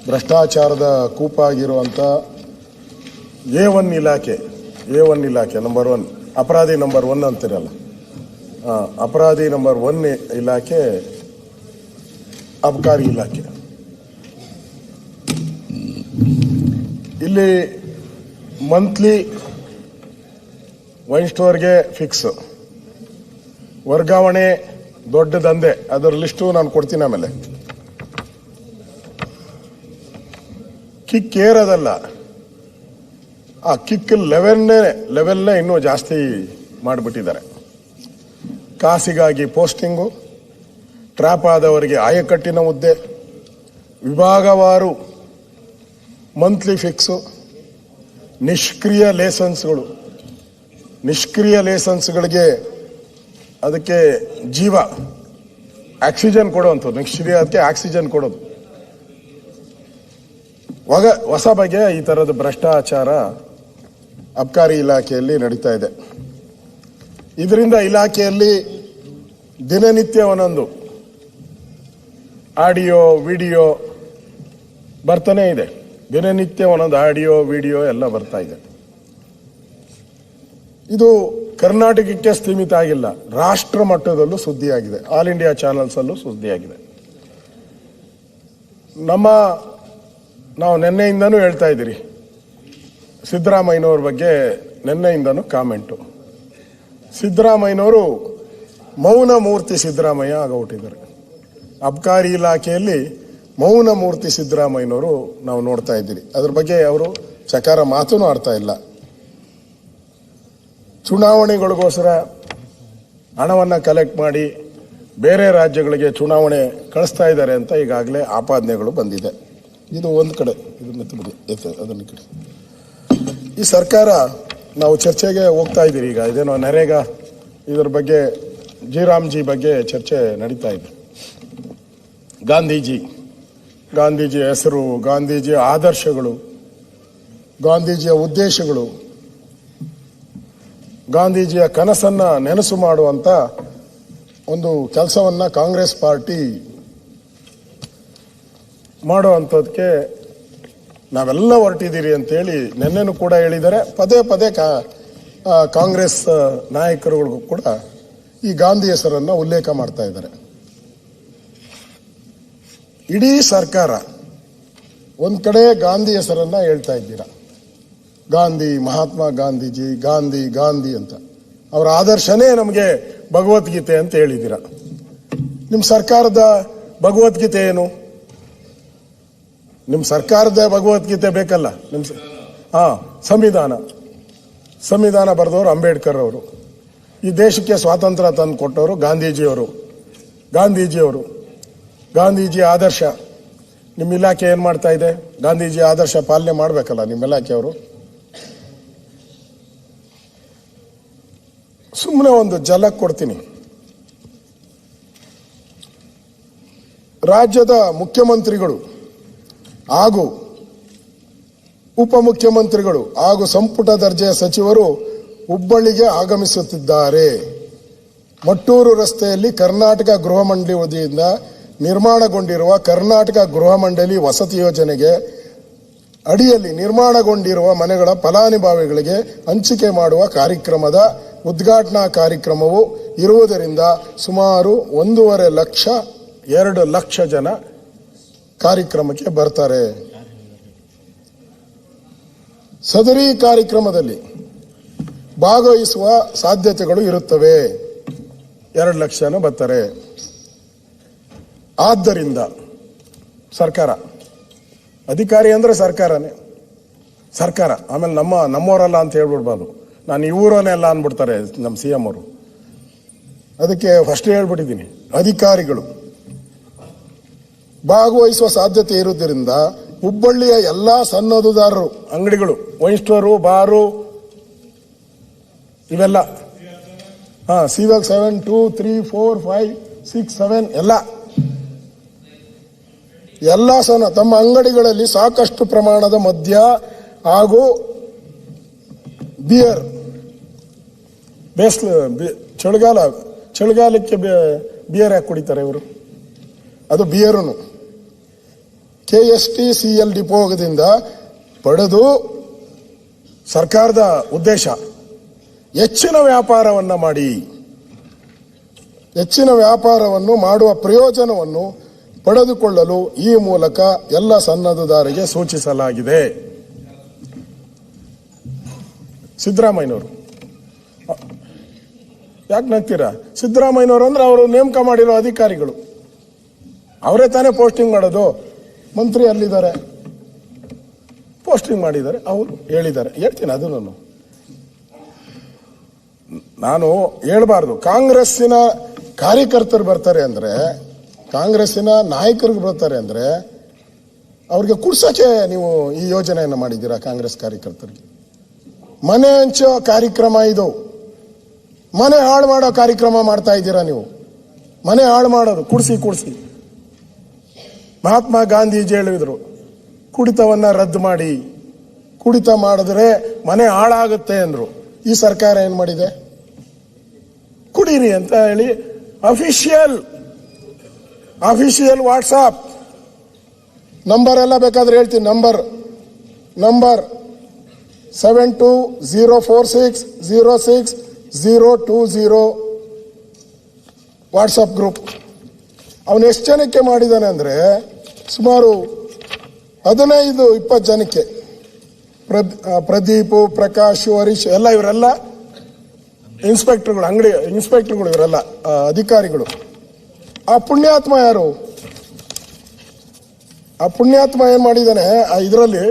ಭ್ರಷ್ಟಾಚಾರದ ಕೂಪಾಗಿರುವಂಥ A1 ಇಲಾಖೆ number 1 ಅಪರಾಧಿ ನಂಬರ್ 1 ಅಂತಿರಲ್ಲ, ಅಪರಾಧಿ ನಂಬರ್ 1 ಇಲಾಖೆ ಅಬಕಾರಿ ಇಲಾಖೆ. ಇಲ್ಲಿ ಮಂತ್ಲಿ ವೈನ್ ಸ್ಟೋರ್ಗೆ ಫಿಕ್ಸ್, ವರ್ಗಾವಣೆ ದೊಡ್ಡ ದಂಧೆ, ಅದರ ಲಿಸ್ಟು ನಾನು ಕೊಡ್ತೀನಿ ಆಮೇಲೆ. ಕಿಕ್ ಏರೋದಲ್ಲ, ಆ ಕಿಕ್ ಲೆವೆಲ್ನೇ ಇನ್ನೂ ಜಾಸ್ತಿ ಮಾಡಿಬಿಟ್ಟಿದ್ದಾರೆ. ಕಾಸಿಗಾಗಿ ಪೋಸ್ಟಿಂಗು, ಟ್ರ್ಯಾಪ್ ಆದವರಿಗೆ ಆಯಕಟ್ಟಿನ ಹುದ್ದೆ, ವಿಭಾಗವಾರು ಮಂತ್ಲಿ ಫಿಕ್ಸು, ನಿಷ್ಕ್ರಿಯ ಲೇಸನ್ಸ್ಗಳಿಗೆ ಅದಕ್ಕೆ ಜೀವ ಆಕ್ಸಿಜನ್ ಕೊಡುವಂಥದ್ದು, ನಿಷ್ಕ್ರಿಯಕ್ಕೆ ಆಕ್ಸಿಜನ್ ಕೊಡೋದು. ಹೊಸ ಬಗೆಯ ಈ ಥರದ ಭ್ರಷ್ಟಾಚಾರ ಅಬಕಾರಿ ಇಲಾಖೆಯಲ್ಲಿ ನಡೀತಾ ಇದೆ. ಇದರಿಂದ ಇಲಾಖೆಯಲ್ಲಿ ದಿನನಿತ್ಯ ಒಂದೊಂದು ಆಡಿಯೋ ವಿಡಿಯೋ ಬರ್ತಾನೆ ಇದೆ. ದಿನನಿತ್ಯ ಒಂದೊಂದು ಆಡಿಯೋ ವಿಡಿಯೋ ಎಲ್ಲ ಬರ್ತಾ ಇದೆ. ಇದು ಕರ್ನಾಟಕಕ್ಕೆ ಸೀಮಿತ ಆಗಿಲ್ಲ, ರಾಷ್ಟ್ರ ಮಟ್ಟದಲ್ಲೂ ಸುದ್ದಿಯಾಗಿದೆ. ಆಲ್ ಇಂಡಿಯಾ ಚಾನೆಲ್ಸ್ ಅಲ್ಲೂ ಸುದ್ದಿಯಾಗಿದೆ. ನಾವು ನಿನ್ನೆಯಿಂದನೂ ಹೇಳ್ತಾ ಇದ್ದೀರಿ, ಸಿದ್ದರಾಮಯ್ಯನವ್ರ ಬಗ್ಗೆ ನಿನ್ನೆಯಿಂದನೂ ಕಾಮೆಂಟು. ಸಿದ್ದರಾಮಯ್ಯನವರು ಮೌನ ಮೂರ್ತಿ ಸಿದ್ದರಾಮಯ್ಯ ಆಗೋಗ್ಬಿಟ್ಟಿದ್ದಾರೆ. ಅಬಕಾರಿ ಇಲಾಖೆಯಲ್ಲಿ ಮೌನ ಮೂರ್ತಿ ಸಿದ್ದರಾಮಯ್ಯನವರು ನಾವು ನೋಡ್ತಾ ಇದ್ದೀರಿ. ಅದ್ರ ಬಗ್ಗೆ ಅವರು ಚಕಾರ ಮಾತೂ ಆಡ್ತಾ ಇಲ್ಲ. ಚುನಾವಣೆಗಳಿಗೋಸ್ಕರ ಹಣವನ್ನು ಕಲೆಕ್ಟ್ ಮಾಡಿ ಬೇರೆ ರಾಜ್ಯಗಳಿಗೆ ಚುನಾವಣೆ ಕಳಿಸ್ತಾ ಇದ್ದಾರೆ ಅಂತ ಈಗಾಗಲೇ ಆಪಾದನೆಗಳು ಬಂದಿದೆ. ಇದು ಒಂದು ಕಡೆ, ಅದನ್ನ ಕಡೆ ಈ ಸರ್ಕಾರ ನಾವು ಚರ್ಚೆಗೆ ಹೋಗ್ತಾ ಇದ್ದೀರಿ. ಈಗ ಇದೇನೋ ನರೇಗಾ ಇದರ ಬಗ್ಗೆ ಜಿ ಬಗ್ಗೆ ಚರ್ಚೆ ನಡೀತಾ ಇದೆ. ಗಾಂಧೀಜಿ ಹೆಸರು, ಗಾಂಧೀಜಿಯ ಆದರ್ಶಗಳು, ಗಾಂಧೀಜಿಯ ಉದ್ದೇಶಗಳು, ಗಾಂಧೀಜಿಯ ಕನಸನ್ನ ನೆನಸು ಮಾಡುವಂತ ಒಂದು ಕೆಲಸವನ್ನ ಕಾಂಗ್ರೆಸ್ ಪಾರ್ಟಿ ಮಾಡುವಂಥದ್ದಕ್ಕೆ ನಾವೆಲ್ಲ ಹೊರಟಿದ್ದೀರಿ ಅಂತೇಳಿ ನಿನ್ನೆನೂ ಕೂಡ ಹೇಳಿದ್ದಾರೆ. ಪದೇ ಕಾಂಗ್ರೆಸ್ ನಾಯಕರುಗಳಿಗೂ ಕೂಡ ಈ ಗಾಂಧಿ ಹೆಸರನ್ನು ಉಲ್ಲೇಖ ಮಾಡ್ತಾ ಇದ್ದಾರೆ. ಇಡೀ ಸರ್ಕಾರ ಒಂದ್ ಕಡೆ ಗಾಂಧಿ ಹೆಸರನ್ನ ಹೇಳ್ತಾ ಇದ್ದೀರಾ. ಗಾಂಧಿ, ಮಹಾತ್ಮ ಗಾಂಧೀಜಿ, ಗಾಂಧಿ ಅಂತ ಅವರ ಆದರ್ಶನೇ ನಮಗೆ ಭಗವದ್ಗೀತೆ ಅಂತ ಹೇಳಿದ್ದೀರಾ. ನಿಮ್ಮ ಸರ್ಕಾರದ ಭಗವದ್ಗೀತೆ ಏನು? ನಿಮ್ಮ ಸರ್ಕಾರದ ಭಗವದ್ಗೀತೆ ಬೇಕಲ್ಲ. ಸಂವಿಧಾನ ಬರೆದವರು ಅಂಬೇಡ್ಕರ್ ಅವರು, ಈ ದೇಶಕ್ಕೆ ಸ್ವಾತಂತ್ರ್ಯ ತಂದು ಕೊಟ್ಟವರು ಗಾಂಧೀಜಿಯವರು. ಗಾಂಧೀಜಿ ಆದರ್ಶ ನಿಮ್ಮ ಇಲಾಖೆ ಏನ್ ಮಾಡ್ತಾ ಇದೆ? ಗಾಂಧೀಜಿ ಆದರ್ಶ ಪಾಲನೆ ಮಾಡಬೇಕಲ್ಲ ನಿಮ್ಮ ಇಲಾಖೆಯವರು. ಸುಮ್ಮನೆ ಒಂದು ಝಲಕ್ ಕೊಡ್ತೀನಿ. ರಾಜ್ಯದ ಮುಖ್ಯಮಂತ್ರಿಗಳು ಹಾಗೂ ಉಪಮುಖ್ಯಮಂತ್ರಿಗಳು ಹಾಗೂ ಸಂಪುಟ ದರ್ಜೆಯ ಸಚಿವರು ಹುಬ್ಬಳ್ಳಿಗೆ ಆಗಮಿಸುತ್ತಿದ್ದಾರೆ. ಮಟ್ಟೂರು ರಸ್ತೆಯಲ್ಲಿ ಕರ್ನಾಟಕ ಗೃಹ ಮಂಡಳಿ ವತಿಯಿಂದ ನಿರ್ಮಾಣಗೊಂಡಿರುವ ಕರ್ನಾಟಕ ಗೃಹ ಮಂಡಳಿ ವಸತಿ ಯೋಜನೆಗೆ ಅಡಿಯಲ್ಲಿ ನಿರ್ಮಾಣಗೊಂಡಿರುವ ಮನೆಗಳ ಫಲಾನುಭವಿಗಳಿಗೆ ಹಂಚಿಕೆ ಮಾಡುವ ಕಾರ್ಯಕ್ರಮದ ಉದ್ಘಾಟನಾ ಕಾರ್ಯಕ್ರಮವು ಇರುವುದರಿಂದ ಸುಮಾರು 1.5 ಲಕ್ಷ ಜನ ಕಾರ್ಯಕ್ರಮಕ್ಕೆ ಬರ್ತಾರೆ. ಸದರಿ ಕಾರ್ಯಕ್ರಮದಲ್ಲಿ ಭಾಗವಹಿಸುವ ಸಾಧ್ಯತೆಗಳು ಇರುತ್ತವೆ. 2 ಲಕ್ಷ ಜನ ಬರ್ತಾರೆ. ಆದ್ದರಿಂದ ಸರ್ಕಾರ, ಅಧಿಕಾರಿ ಅಂದ್ರೆ ಸರ್ಕಾರ, ಆಮೇಲೆ ನಮ್ಮವರಲ್ಲ ಅಂತ ಹೇಳ್ಬಿಡ್ಬಾರ್ದು. ನಾನು ಇವರನ್ನೇ ಎಲ್ಲ ಅಂದ್ಬಿಡ್ತಾರೆ ನಮ್ಮ CM ಅವರು. ಅದಕ್ಕೆ ಫಸ್ಟ್ ಹೇಳ್ಬಿಟ್ಟಿದ್ದೀನಿ, ಅಧಿಕಾರಿಗಳು ಭಾಗವಹಿಸುವ ಸಾಧ್ಯತೆ ಇರುವುದರಿಂದ ಹುಬ್ಬಳ್ಳಿಯ ಎಲ್ಲಾ ಸನ್ನದುದಾರರು, ಅಂಗಡಿಗಳು, ವೈನ್ ಸ್ಟೋರು, ಬಾರು ಇವೆಲ್ಲ ಸಿವಾಗ 7, 2, 3, 4, 5, 6, 7 ಎಲ್ಲ ತಮ್ಮ ಅಂಗಡಿಗಳಲ್ಲಿ ಸಾಕಷ್ಟು ಪ್ರಮಾಣದ ಮದ್ಯ ಹಾಗೂ ಬಿಯರ್, ಚಳಿಗಾಲಕ್ಕೆ ಬಿಯರ್ ಯಾಕೆ ಕುಡಿತಾರೆ ಇವರು? ಅದು ಬಿಯರು KSTCL ಡಿಪೋದಿಂದ ಪಡೆದು ಸರ್ಕಾರದ ಉದ್ದೇಶ ಹೆಚ್ಚಿನ ವ್ಯಾಪಾರವನ್ನು ಮಾಡಿ, ಹೆಚ್ಚಿನ ವ್ಯಾಪಾರವನ್ನು ಮಾಡುವ ಪ್ರಯೋಜನವನ್ನು ಪಡೆದುಕೊಳ್ಳಲು ಈ ಮೂಲಕ ಎಲ್ಲ ಸನ್ನದ್ಧದಾರರಿಗೆ ಸೂಚಿಸಲಾಗಿದೆ. ಸಿದ್ದರಾಮಯ್ಯನವರು ಯಾಕೆ ನಗ್ತೀರಾ? ಸಿದ್ದರಾಮಯ್ಯನವರು ಅಂದ್ರೆ ಅವರು ನೇಮಕ ಮಾಡಿರೋ ಅಧಿಕಾರಿಗಳು, ಅವರೇ ತಾನೇ ಪೋಸ್ಟಿಂಗ್ ಮಾಡೋದು. ಮಂತ್ರಿ ಅಲ್ಲಿದ್ದಾರೆ, ಪೋಸ್ಟಿಂಗ್ ಮಾಡಿದ್ದಾರೆ, ಅವರು ಹೇಳಿದ್ದಾರೆ. ಹೇಳ್ತೀನಿ ಅದನ್ನು ನಾನು ಹೇಳ್ಬಾರ್ದು. ಕಾಂಗ್ರೆಸ್ಸಿನ ಕಾರ್ಯಕರ್ತರು ಬರ್ತಾರೆ ಅಂದ್ರೆ, ಕಾಂಗ್ರೆಸ್ಸಿನ ನಾಯಕರಿಗೆ ಬರ್ತಾರೆ ಅಂದ್ರೆ ಅವ್ರಿಗೆ ಕುಡ್ಸಕ್ಕೆ ನೀವು ಈ ಯೋಜನೆಯನ್ನು ಮಾಡಿದ್ದೀರಾ. ಕಾಂಗ್ರೆಸ್ ಕಾರ್ಯಕರ್ತರಿಗೆ ಮನೆ ಹಂಚೋ ಕಾರ್ಯಕ್ರಮ ಇದು, ಮನೆ ಹಾಳು ಮಾಡೋ ಕಾರ್ಯಕ್ರಮ ಮಾಡ್ತಾ ಇದ್ದೀರಾ ನೀವು. ಮನೆ ಹಾಳು ಮಾಡೋದು, ಕುಡಿಸಿ. ಮಹಾತ್ಮ ಗಾಂಧೀಜಿ ಹೇಳಿದ್ರು, ಕುಡಿತವನ್ನ ರದ್ದು ಮಾಡಿ, ಕುಡಿತ ಮಾಡಿದ್ರೆ ಮನೆ ಹಾಳಾಗುತ್ತೆ ಅಂದ್ರು. ಈ ಸರ್ಕಾರ ಏನ್ ಮಾಡಿದೆ? ಕುಡೀರಿ ಅಂತ ಹೇಳಿ ಅಫಿಷಿಯಲ್ ವಾಟ್ಸಾಪ್ ನಂಬರ್ ಎಲ್ಲ ಬೇಕಾದ್ರೆ ಹೇಳ್ತೀನಿ. Number 7204606020 WhatsApp group. ಅವನು ಎಷ್ಟು ಜನಕ್ಕೆ ಮಾಡಿದ್ದಾನೆ ಅಂದ್ರೆ ಸುಮಾರು 15-20 ಜನಕ್ಕೆ. ಪ್ರದೀಪ್, ಪ್ರಕಾಶ್, ಹರೀಶ್ ಎಲ್ಲ ಇವರೆಲ್ಲ ಇನ್ಸ್ಪೆಕ್ಟರ್ಗಳು, ಅಂಗಡಿ ಇನ್ಸ್ಪೆಕ್ಟರ್ಗಳು, ಇವರೆಲ್ಲ ಅಧಿಕಾರಿಗಳು. ಆ ಪುಣ್ಯಾತ್ಮ ಯಾರು? ಆ ಪುಣ್ಯಾತ್ಮ ಏನ್ ಮಾಡಿದಾನೆ ಇದರಲ್ಲಿ?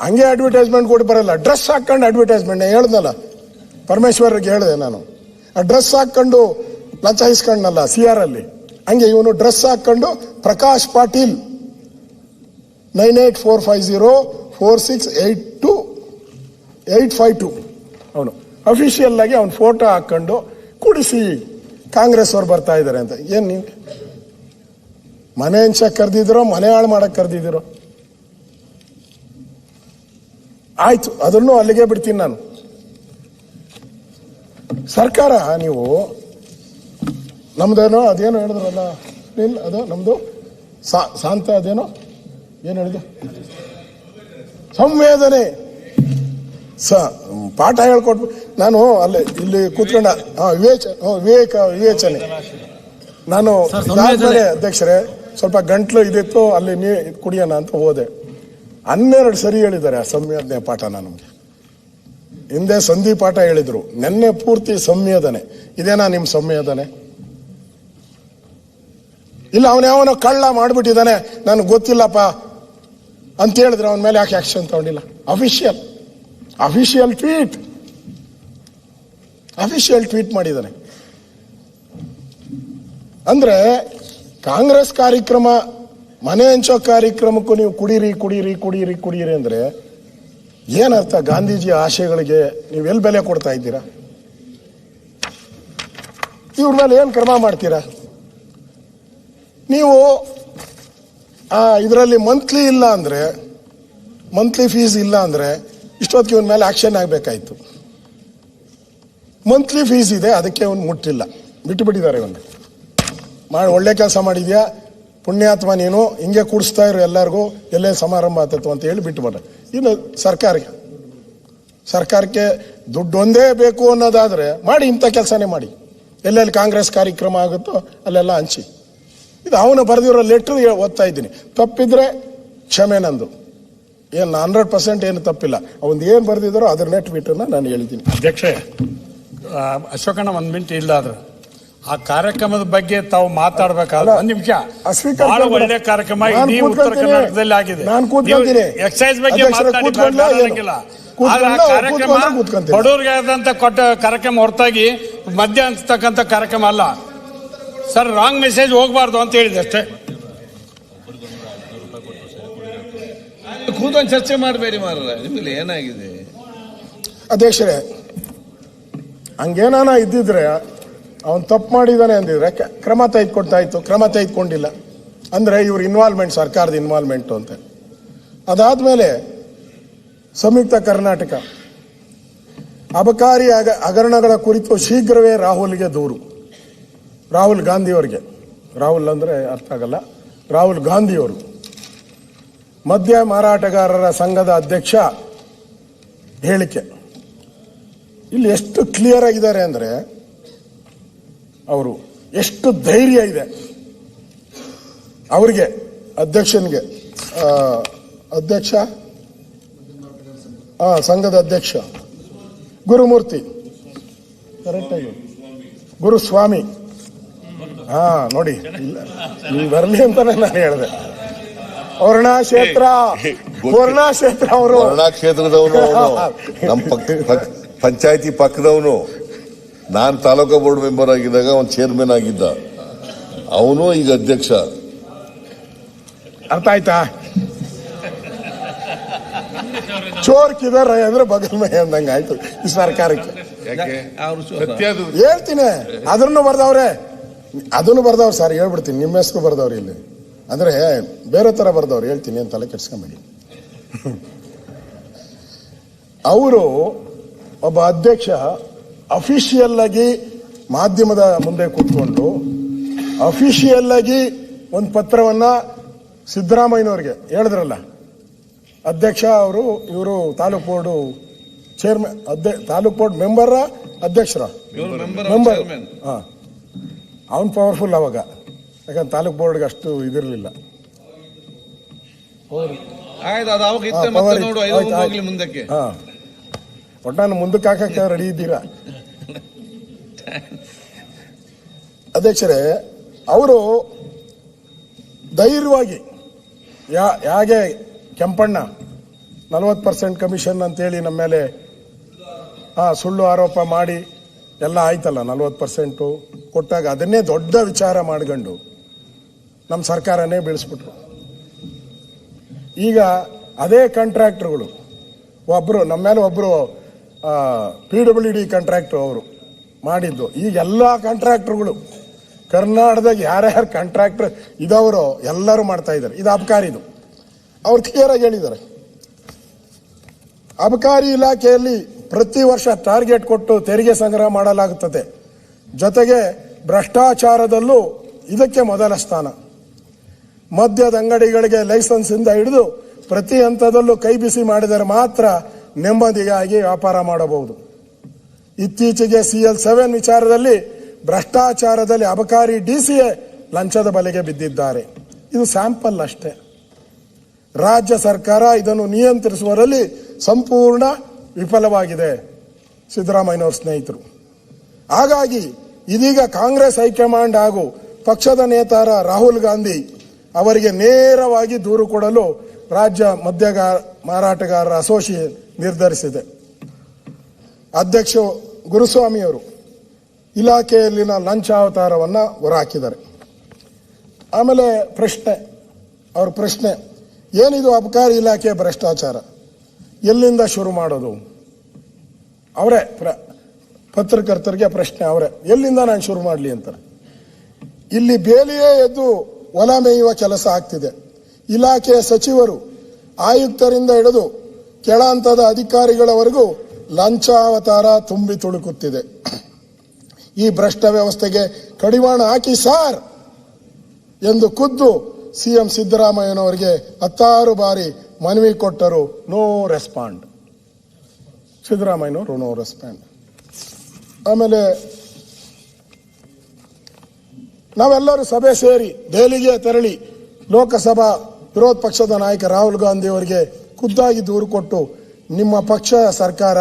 ಹಂಗೆ ಅಡ್ವರ್ಟೈಸ್ಮೆಂಟ್ ಕೊಟ್ಟು ಬರಲ್ಲ, ಡ್ರೆಸ್ ಹಾಕೊಂಡು ಅಡ್ವರ್ಟೈಸ್ಮೆಂಟ್. ಹೇಳ್ದಲ್ಲ, ಪರಮೇಶ್ವರ್ಗೆ ಹೇಳಿದೆ ನಾನು, ಆ ಡ್ರೆಸ್ ಹಾಕೊಂಡು ಲಂಚ ಇಸ್ಕೊಂಡಲ್ಲ CR ಅಲ್ಲಿ, ಹಂಗೆ ಇವನು ಡ್ರೆಸ್ ಹಾಕೊಂಡು ಪ್ರಕಾಶ್ ಪಾಟೀಲ್ 984504682852 ಅವನು ಅಫಿಷಿಯಲ್ ಆಗಿ ಅವನ ಫೋಟೋ ಹಾಕೊಂಡು ಕುಡಿಸಿ ಕಾಂಗ್ರೆಸ್ ಅವ್ರು ಬರ್ತಾ ಇದ್ದಾರೆ ಅಂತ. ಏನ್ ನೀವು ಮನೆ ಹಂಚಕ್ ಕರೆದಿದ್ದೀರೋ, ಮನೆ ಹಾಳು ಮಾಡಕ್ ಕರೆದಿದ್ದೀರೋ? ಆಯ್ತು, ಅದನ್ನು ಅಲ್ಲಿಗೆ ಬಿಡ್ತೀನಿ ನಾನು. ಸರ್ಕಾರ ನೀವು ನಮ್ದೇನೋ ಅದೇನೋ ಹೇಳಿದ್ರಲ್ಲ, ಇಲ್ಲ ಅದು ನಮ್ದು ಶಾಂತ, ಅದೇನೋ ಏನು ಹೇಳಿದೆ, ಸಂವೇದನೆ ಪಾಠ ಹೇಳ್ಕೊಟ್ಬು. ನಾನು ಇಲ್ಲಿ ಕೂತ್ಕೊಂಡ ವಿವೇಚನೆ ನಾನು ಇದಾದ್ಮೇಲೆ ಅಧ್ಯಕ್ಷರೇ ಸ್ವಲ್ಪ ಗಂಟ್ಲು ಇದಿತ್ತು, ಅಲ್ಲಿ ಕುಡಿಯೋಣ ಅಂತ ಹೋದೆ. 12 ಸರಿ ಹೇಳಿದ್ದಾರೆ ಆ ಸಂವೇದನೆ ಪಾಠ. ನಮಗೆ ಹಿಂದೆ ಸಂಧಿ ಪಾಠ ಹೇಳಿದ್ರು, ನೆನ್ನೆ ಪೂರ್ತಿ ಸಂವೇದನೆ. ಇದೇನಾ ನಿಮ್ ಸಂವೇದನೆ? ಇಲ್ಲ ಅವನ ಯಾವನೋ ಕಳ್ಳ ಮಾಡ್ಬಿಟ್ಟಿದ್ದಾನೆ ನನಗೆ ಗೊತ್ತಿಲ್ಲಪ್ಪ ಅಂತ ಹೇಳಿದ್ರೆ ಅವನ ಮೇಲೆ ಯಾಕೆ ಆಕ್ಷನ್ ತಗೊಂಡಿಲ್ಲ? ಅಫಿಷಿಯಲ್ ಟ್ವೀಟ್ ಮಾಡಿದ್ದಾನೆ. ಅಂದ್ರೆ ಕಾಂಗ್ರೆಸ್ ಕಾರ್ಯಕ್ರಮ, ಮನೆ ಹಂಚೋ ಕಾರ್ಯಕ್ರಮಕ್ಕೂ ನೀವು ಕುಡೀರಿ ಅಂದ್ರೆ ಏನರ್ಥ? ಗಾಂಧೀಜಿ ಆಶಯಗಳಿಗೆ ನೀವೆಲ್ಲಿ ಬೆಲೆ ಕೊಡ್ತಾ ಇದ್ದೀರಾ? ಇವ್ರ ಮೇಲೆ ಏನ್ ಕ್ರಮ ಮಾಡ್ತೀರಾ ನೀವು? ಇದರಲ್ಲಿ ಮಂತ್ಲಿ ಫೀಸ್ ಇಲ್ಲ ಅಂದ್ರೆ ಇಷ್ಟೊತ್ತಿಗೆ ಇವನ ಮೇಲೆ ಆಕ್ಷನ್ ಆಗ್ಬೇಕಾಯ್ತು. ಮಂತ್ಲಿ ಫೀಸ್ ಇದೆ, ಅದಕ್ಕೆ ಅವನು ಮುಟ್ಟಿಲ್ಲ, ಬಿಟ್ಟುಬಿಟ್ಟಿದ್ದಾರೆ. ಇವನು ಒಳ್ಳೆ ಕೆಲಸ ಮಾಡಿದ್ಯಾ ಪುಣ್ಯಾತ್ಮ ನೀನು, ಹಿಂಗೆ ಕೂಡಿಸ್ತಾ ಇರೋ ಎಲ್ಲರಿಗೂ, ಎಲ್ಲೇ ಸಮಾರಂಭ ಆತತ್ತು ಅಂತ ಹೇಳಿ ಬಿಟ್ಟುಬಿಟ್ಟ. ಇನ್ನು ಸರ್ಕಾರಕ್ಕೆ ದುಡ್ಡು ಒಂದೇ ಬೇಕು ಅನ್ನೋದಾದ್ರೆ ಮಾಡಿ, ಇಂಥ ಕೆಲಸನೇ ಮಾಡಿ. ಎಲ್ಲೆಲ್ಲಿ ಕಾಂಗ್ರೆಸ್ ಕಾರ್ಯಕ್ರಮ ಆಗುತ್ತೋ ಅಲ್ಲೆಲ್ಲ ಹಂಚಿ. ಇದು ಅವನು ಬರೆದಿರೋ ಲೆಟ್ರ್ ಓದ್ತಾ ಇದ್ದೀನಿ. ತಪ್ಪಿದ್ರೆ ಕ್ಷಮೆ ನಂದು, ಏನು 100% ಏನು ತಪ್ಪಿಲ್ಲ. ಅವನ್ ಏನು ಬರೆದಿದ್ದಾರೋ ಅದನ್ನೇ ಟ್ವೀಟನ್ನ ನಾನು ಹೇಳಿದ್ದೀನಿ. ಅಧ್ಯಕ್ಷೆ ಅಶೋಕಣ್ಣ, 1 ಮಿನಿಟ್ ಇಲ್ಲ ಆದ್ರೆ ಆ ಕಾರ್ಯಕ್ರಮದ ಬಗ್ಗೆ ತಾವು ಮಾತಾಡ್ಬೇಕಾದ್ರೆ 1 ನಿಮಿಷ. ಬಹಳ ಒಳ್ಳೆ ಕಾರ್ಯಕ್ರಮ ಇಡೀ ಉತ್ತರ ಕರ್ನಾಟಕದಲ್ಲಿ ಆಗಿದೆ. ನಾನು ಕೂತ್ಕೊಂತೀನಿ, ಎಕ್ಸೈಸ್ ಬಗ್ಗೆ ಮಾತಾಡಿಲ್ಲ. ಕಾರ್ಯಕ್ರಮ ಬಡವರಿಗೆ ಆದಂತ ಕೊಟ್ಟ ಕಾರ್ಯಕ್ರಮ ಹೊರತಾಗಿ ಮದ್ಯ ಅನ್ಸ್ತಕ್ಕಂಥ ಕಾರ್ಯಕ್ರಮ ಅಲ್ಲ ಸರ್. ರಾಂಗ್ ಮೆಸೇಜ್ ಹೋಗ್ಬಾರ್ದು ಅಂತ ಹೇಳಿದೆ ಅಷ್ಟೇ. ಕೂತ್ಕೊಂಡು ಚರ್ಚೆ ಮಾಡಬೇಡಿ ಮಾರಲ್ಲ, ನಿಮ್ಮಲ್ಲಿ ಏನಾಗಿದೆ? ಅಧ್ಯಕ್ಷರೇ, ಹಂಗೇನಾನ ಇದ್ದಿದ್ರೆ ಅವನು ತಪ್ಪು ಮಾಡಿದ್ದಾನೆ ಅಂದಿದ್ರೆ ಕ್ರಮ ತೆಗೆದುಕೊಡ್ತಾ ಇತ್ತು. ಕ್ರಮ ತೆಗೆದುಕೊಂಡಿಲ್ಲ ಅಂದ್ರೆ ಇವ್ರ ಇನ್ವಾಲ್ವ್ಮೆಂಟ್, ಸರ್ಕಾರದ ಇನ್ವಾಲ್ವ್ಮೆಂಟ್ ಅಂತ. ಅದಾದ್ಮೇಲೆ ಸಂಯುಕ್ತ ಕರ್ನಾಟಕ ಅಬಕಾರಿ ಹಗರಣಗಳ ಕುರಿತು ಶೀಘ್ರವೇ ರಾಹುಲ್ಗೆ ದೂರು. ರಾಹುಲ್ ಗಾಂಧಿಯವರಿಗೆ, ರಾಹುಲ್ ಅಂದ್ರೆ ಅರ್ಥ ಆಗಲ್ಲ, ರಾಹುಲ್ ಗಾಂಧಿಯವರು ಮದ್ಯ ಮಾರಾಟಗಾರರ ಸಂಘದ ಅಧ್ಯಕ್ಷ ಹೇಳಿಕೆ ಇಲ್ಲಿ ಎಷ್ಟು ಕ್ಲಿಯರ್ ಆಗಿದ್ದಾರೆ ಅಂದ್ರೆ, ಅವರು ಎಷ್ಟು ಧೈರ್ಯ ಇದೆ ಅವರಿಗೆ, ಅಧ್ಯಕ್ಷನಿಗೆ, ಅಧ್ಯಕ್ಷ ಸಂಘದ ಅಧ್ಯಕ್ಷ ಗುರುಮೂರ್ತಿ, ಕರೆಕ್ಟಾಗಿ ಗುರುಸ್ವಾಮಿ, ನೋಡಿ ನೀವು ಬರಲಿ ಅಂತಾನೆ ನಾನು ಹೇಳಿದೆ. ವರ್ಣಾ ಕ್ಷೇತ್ರ ಅವರು ವರ್ಣಾ ಕ್ಷೇತ್ರದವನು, ನಮ್ಮ ಪಂಚಾಯತಿ ಪಕ್ಕದವನು. ನಾನು ತಾಲೂಕಾ ಬೋರ್ಡ್ ಮೆಂಬರ್ ಆಗಿದ್ದಾಗ ಅವನು ಚೇರ್ಮನ್ ಆಗಿದ್ದ, ಅವನು ಈಗ ಅಧ್ಯಕ್ಷ. ಅರ್ಥ ಆಯ್ತಾ? ಚೋರ್ ಕಿದರ್ ಅಂದ್ರೆ ಬಗಲ್ ಮೇ ಅಂದಂಗ ಆಯ್ತು ಈ ಸರ್ಕಾರಕ್ಕೆ. ಹೇಳ್ತೀನಿ, ಅದನ್ನು ಬರ್ದವ್ರೆ, ಸರ್ ಹೇಳ್ಬಿಡ್ತೀನಿ, ನಿಮ್ಮ ಹೆಸರು ಬರ್ದವ್ರಿ ಇಲ್ಲಿ, ಅಂದ್ರೆ ಬೇರೆ ತರ ಬರ್ದವ್ರು, ಹೇಳ್ತೀನಿ ಅಂತ ತಲೆ ಕೆಡ್ಸ್ಕೊಂಬೇಡಿ. ಅವರು ಒಬ್ಬ ಅಧ್ಯಕ್ಷ ಅಫಿಷಿಯಲ್ ಆಗಿ ಮಾಧ್ಯಮದ ಮುಂದೆ ಕೂತ್ಕೊಂಡು ಅಫಿಷಿಯಲ್ ಆಗಿ ಒಂದು ಪತ್ರವನ್ನ ಸಿದ್ದರಾಮಯ್ಯನವ್ರಿಗೆ ಹೇಳಿದ್ರಲ್ಲ, ಅಧ್ಯಕ್ಷ ಅವರು, ಇವರು taluk board chairman, taluk board member, ಅಧ್ಯಕ್ಷರ ಮೆಂಬರ್. ಅವನ್ ಪವರ್ಫುಲ್ ಅವಾಗ, ಯಾಕಂದ್ರೆ ತಾಲೂಕ್ ಬೋರ್ಡ್ಗೆ ಅಷ್ಟು ಇದಿರಲಿಲ್ಲ. ಒಟ್ಟಾನು ಮುಂದಕ್ಕೆ ಹಾಕಕ್ಕೆ ರೆಡಿ ಇದ್ದೀರಾ ಅಧ್ಯಕ್ಷರೇ? ಅವರು ಧೈರ್ಯವಾಗಿ ಹೇಗೆ ಕೆಂಪಣ್ಣ 40% ಕಮಿಷನ್ ಅಂತೇಳಿ ನಮ್ಮ ಮೇಲೆ ಸುಳ್ಳು ಆರೋಪ ಮಾಡಿ ಎಲ್ಲ ಆಯ್ತಲ್ಲ, 40% ಕೊಟ್ಟಾಗ ಅದನ್ನೇ ದೊಡ್ಡ ವಿಚಾರ ಮಾಡ್ಕೊಂಡು ನಮ್ಮ ಸರ್ಕಾರನೇ ಬೀಳಿಸ್ಬಿಟ್ರು. ಈಗ ಅದೇ ಕಾಂಟ್ರಾಕ್ಟರ್ಗಳು ಒಬ್ರು ನಮ್ಮ ಮೇಲೆ ಒಬ್ರು PWD ಕಾಂಟ್ರಾಕ್ಟರ್ ಅವರು ಮಾಡಿದ್ದು, ಈಗ ಎಲ್ಲ ಕಾಂಟ್ರಾಕ್ಟರ್ಗಳು ಕರ್ನಾಟಕದಾಗ ಯಾರ್ಯಾರು ಕಾಂಟ್ರಾಕ್ಟರ್ ಇದವರು ಎಲ್ಲರೂ ಮಾಡ್ತಾ ಇದ್ದಾರೆ. ಇದು ಅಬಕಾರಿದು, ಅವ್ರು ಕ್ಲಿಯರ್ ಆಗಿ ಹೇಳಿದ್ದಾರೆ. ಅಬಕಾರಿ ಇಲಾಖೆಯಲ್ಲಿ ಪ್ರತಿ ವರ್ಷ ಟಾರ್ಗೆಟ್ ಕೊಟ್ಟು ತೆರಿಗೆ ಸಂಗ್ರಹ ಮಾಡಲಾಗುತ್ತದೆ. ಜೊತೆಗೆ ಭ್ರಷ್ಟಾಚಾರದಲ್ಲೂ ಇದಕ್ಕೆ ಮೊದಲ ಸ್ಥಾನ. ಮದ್ಯದ ಅಂಗಡಿಗಳಿಗೆ ಲೈಸೆನ್ಸ್ ಇಂದ ಹಿಡಿದು ಪ್ರತಿ ಹಂತದಲ್ಲೂ ಕೈ ಬಿಸಿ ಮಾಡಿದರೆ ಮಾತ್ರ ನೆಮ್ಮದಿಯಾಗಿ ವ್ಯಾಪಾರ ಮಾಡಬಹುದು. ಇತ್ತೀಚೆಗೆ CL7 ವಿಚಾರದಲ್ಲಿ ಭ್ರಷ್ಟಾಚಾರದಲ್ಲಿ ಅಬಕಾರಿ DCA ಲಂಚದ ಬಲೆಗೆ ಬಿದ್ದಿದ್ದಾರೆ. ಇದು ಸ್ಯಾಂಪಲ್ ಅಷ್ಟೇ. ರಾಜ್ಯ ಸರ್ಕಾರ ಇದನ್ನು ನಿಯಂತ್ರಿಸುವಲ್ಲಿ ಸಂಪೂರ್ಣ ವಿಫಲವಾಗಿದೆ ಸಿದ್ದರಾಮಯ್ಯನವರ ಸ್ನೇಹಿತರು. ಹಾಗಾಗಿ ಇದೀಗ ಕಾಂಗ್ರೆಸ್ ಹೈಕಮಾಂಡ್ ಹಾಗೂ ಪಕ್ಷದ ನೇತಾರ ರಾಹುಲ್ ಗಾಂಧಿ ಅವರಿಗೆ ನೇರವಾಗಿ ದೂರು ಕೊಡಲು ರಾಜ್ಯ ಮದ್ಯ ಮಾರಾಟಗಾರರ ಅಸೋಸಿಯೇಷನ್ ನಿರ್ಧರಿಸಿದೆ. ಅಧ್ಯಕ್ಷ ಗುರುಸ್ವಾಮಿ ಅವರು ಇಲಾಖೆಯಲ್ಲಿನ ಲಂಚಾವತಾರವನ್ನು ಹೊರಹಾಕಿದ್ದಾರೆ. ಆಮೇಲೆ ಅವ್ರ ಪ್ರಶ್ನೆ ಏನಿದು ಅಬಕಾರಿ ಇಲಾಖೆಯ ಭ್ರಷ್ಟಾಚಾರ, ಎಲ್ಲಿಂದ ಶುರು ಮಾಡೋದು? ಅವರೇ ಪತ್ರಕರ್ತರಿಗೆ ಪ್ರಶ್ನೆ, ಅವರೇ ಎಲ್ಲಿಂದ ನಾನು ಶುರು ಮಾಡಲಿ ಅಂತಾರೆ. ಇಲ್ಲಿ ಬೇಲಿಯೇ ಎದ್ದು ಹೊಲ ಮೇಯುವ ಕೆಲಸ ಆಗ್ತಿದೆ. ಇಲಾಖೆಯ ಸಚಿವರು ಆಯುಕ್ತರಿಂದ ಹಿಡಿದು ಕೆಳ ಹಂತದ ಅಧಿಕಾರಿಗಳವರೆಗೂ ಲಂಚಾವತಾರ ತುಂಬಿ ತುಳುಕುತ್ತಿದೆ. ಈ ಭ್ರಷ್ಟ ವ್ಯವಸ್ಥೆಗೆ ಕಡಿವಾಣ ಹಾಕಿ ಸಾರ್ ಎಂದು ಖುದ್ದು CM ಸಿದ್ದರಾಮಯ್ಯನವರಿಗೆ 16 ಬಾರಿ ಮನವಿ ಕೊಟ್ಟರು. No respond. ಸಿದ್ದರಾಮಯ್ಯನವರು ನೋ ರೆಸ್ಪಾಂಡ್. ಆಮೇಲೆ ನಾವೆಲ್ಲರೂ ಸಭೆ ಸೇರಿ ದೆಹಲಿಗೆ ತೆರಳಿ ಲೋಕಸಭಾ ವಿರೋಧ ಪಕ್ಷದ ನಾಯಕ ರಾಹುಲ್ ಗಾಂಧಿ ಅವರಿಗೆ ಖುದ್ದಾಗಿ ದೂರು ಕೊಟ್ಟು ನಿಮ್ಮ ಪಕ್ಷದ ಸರ್ಕಾರ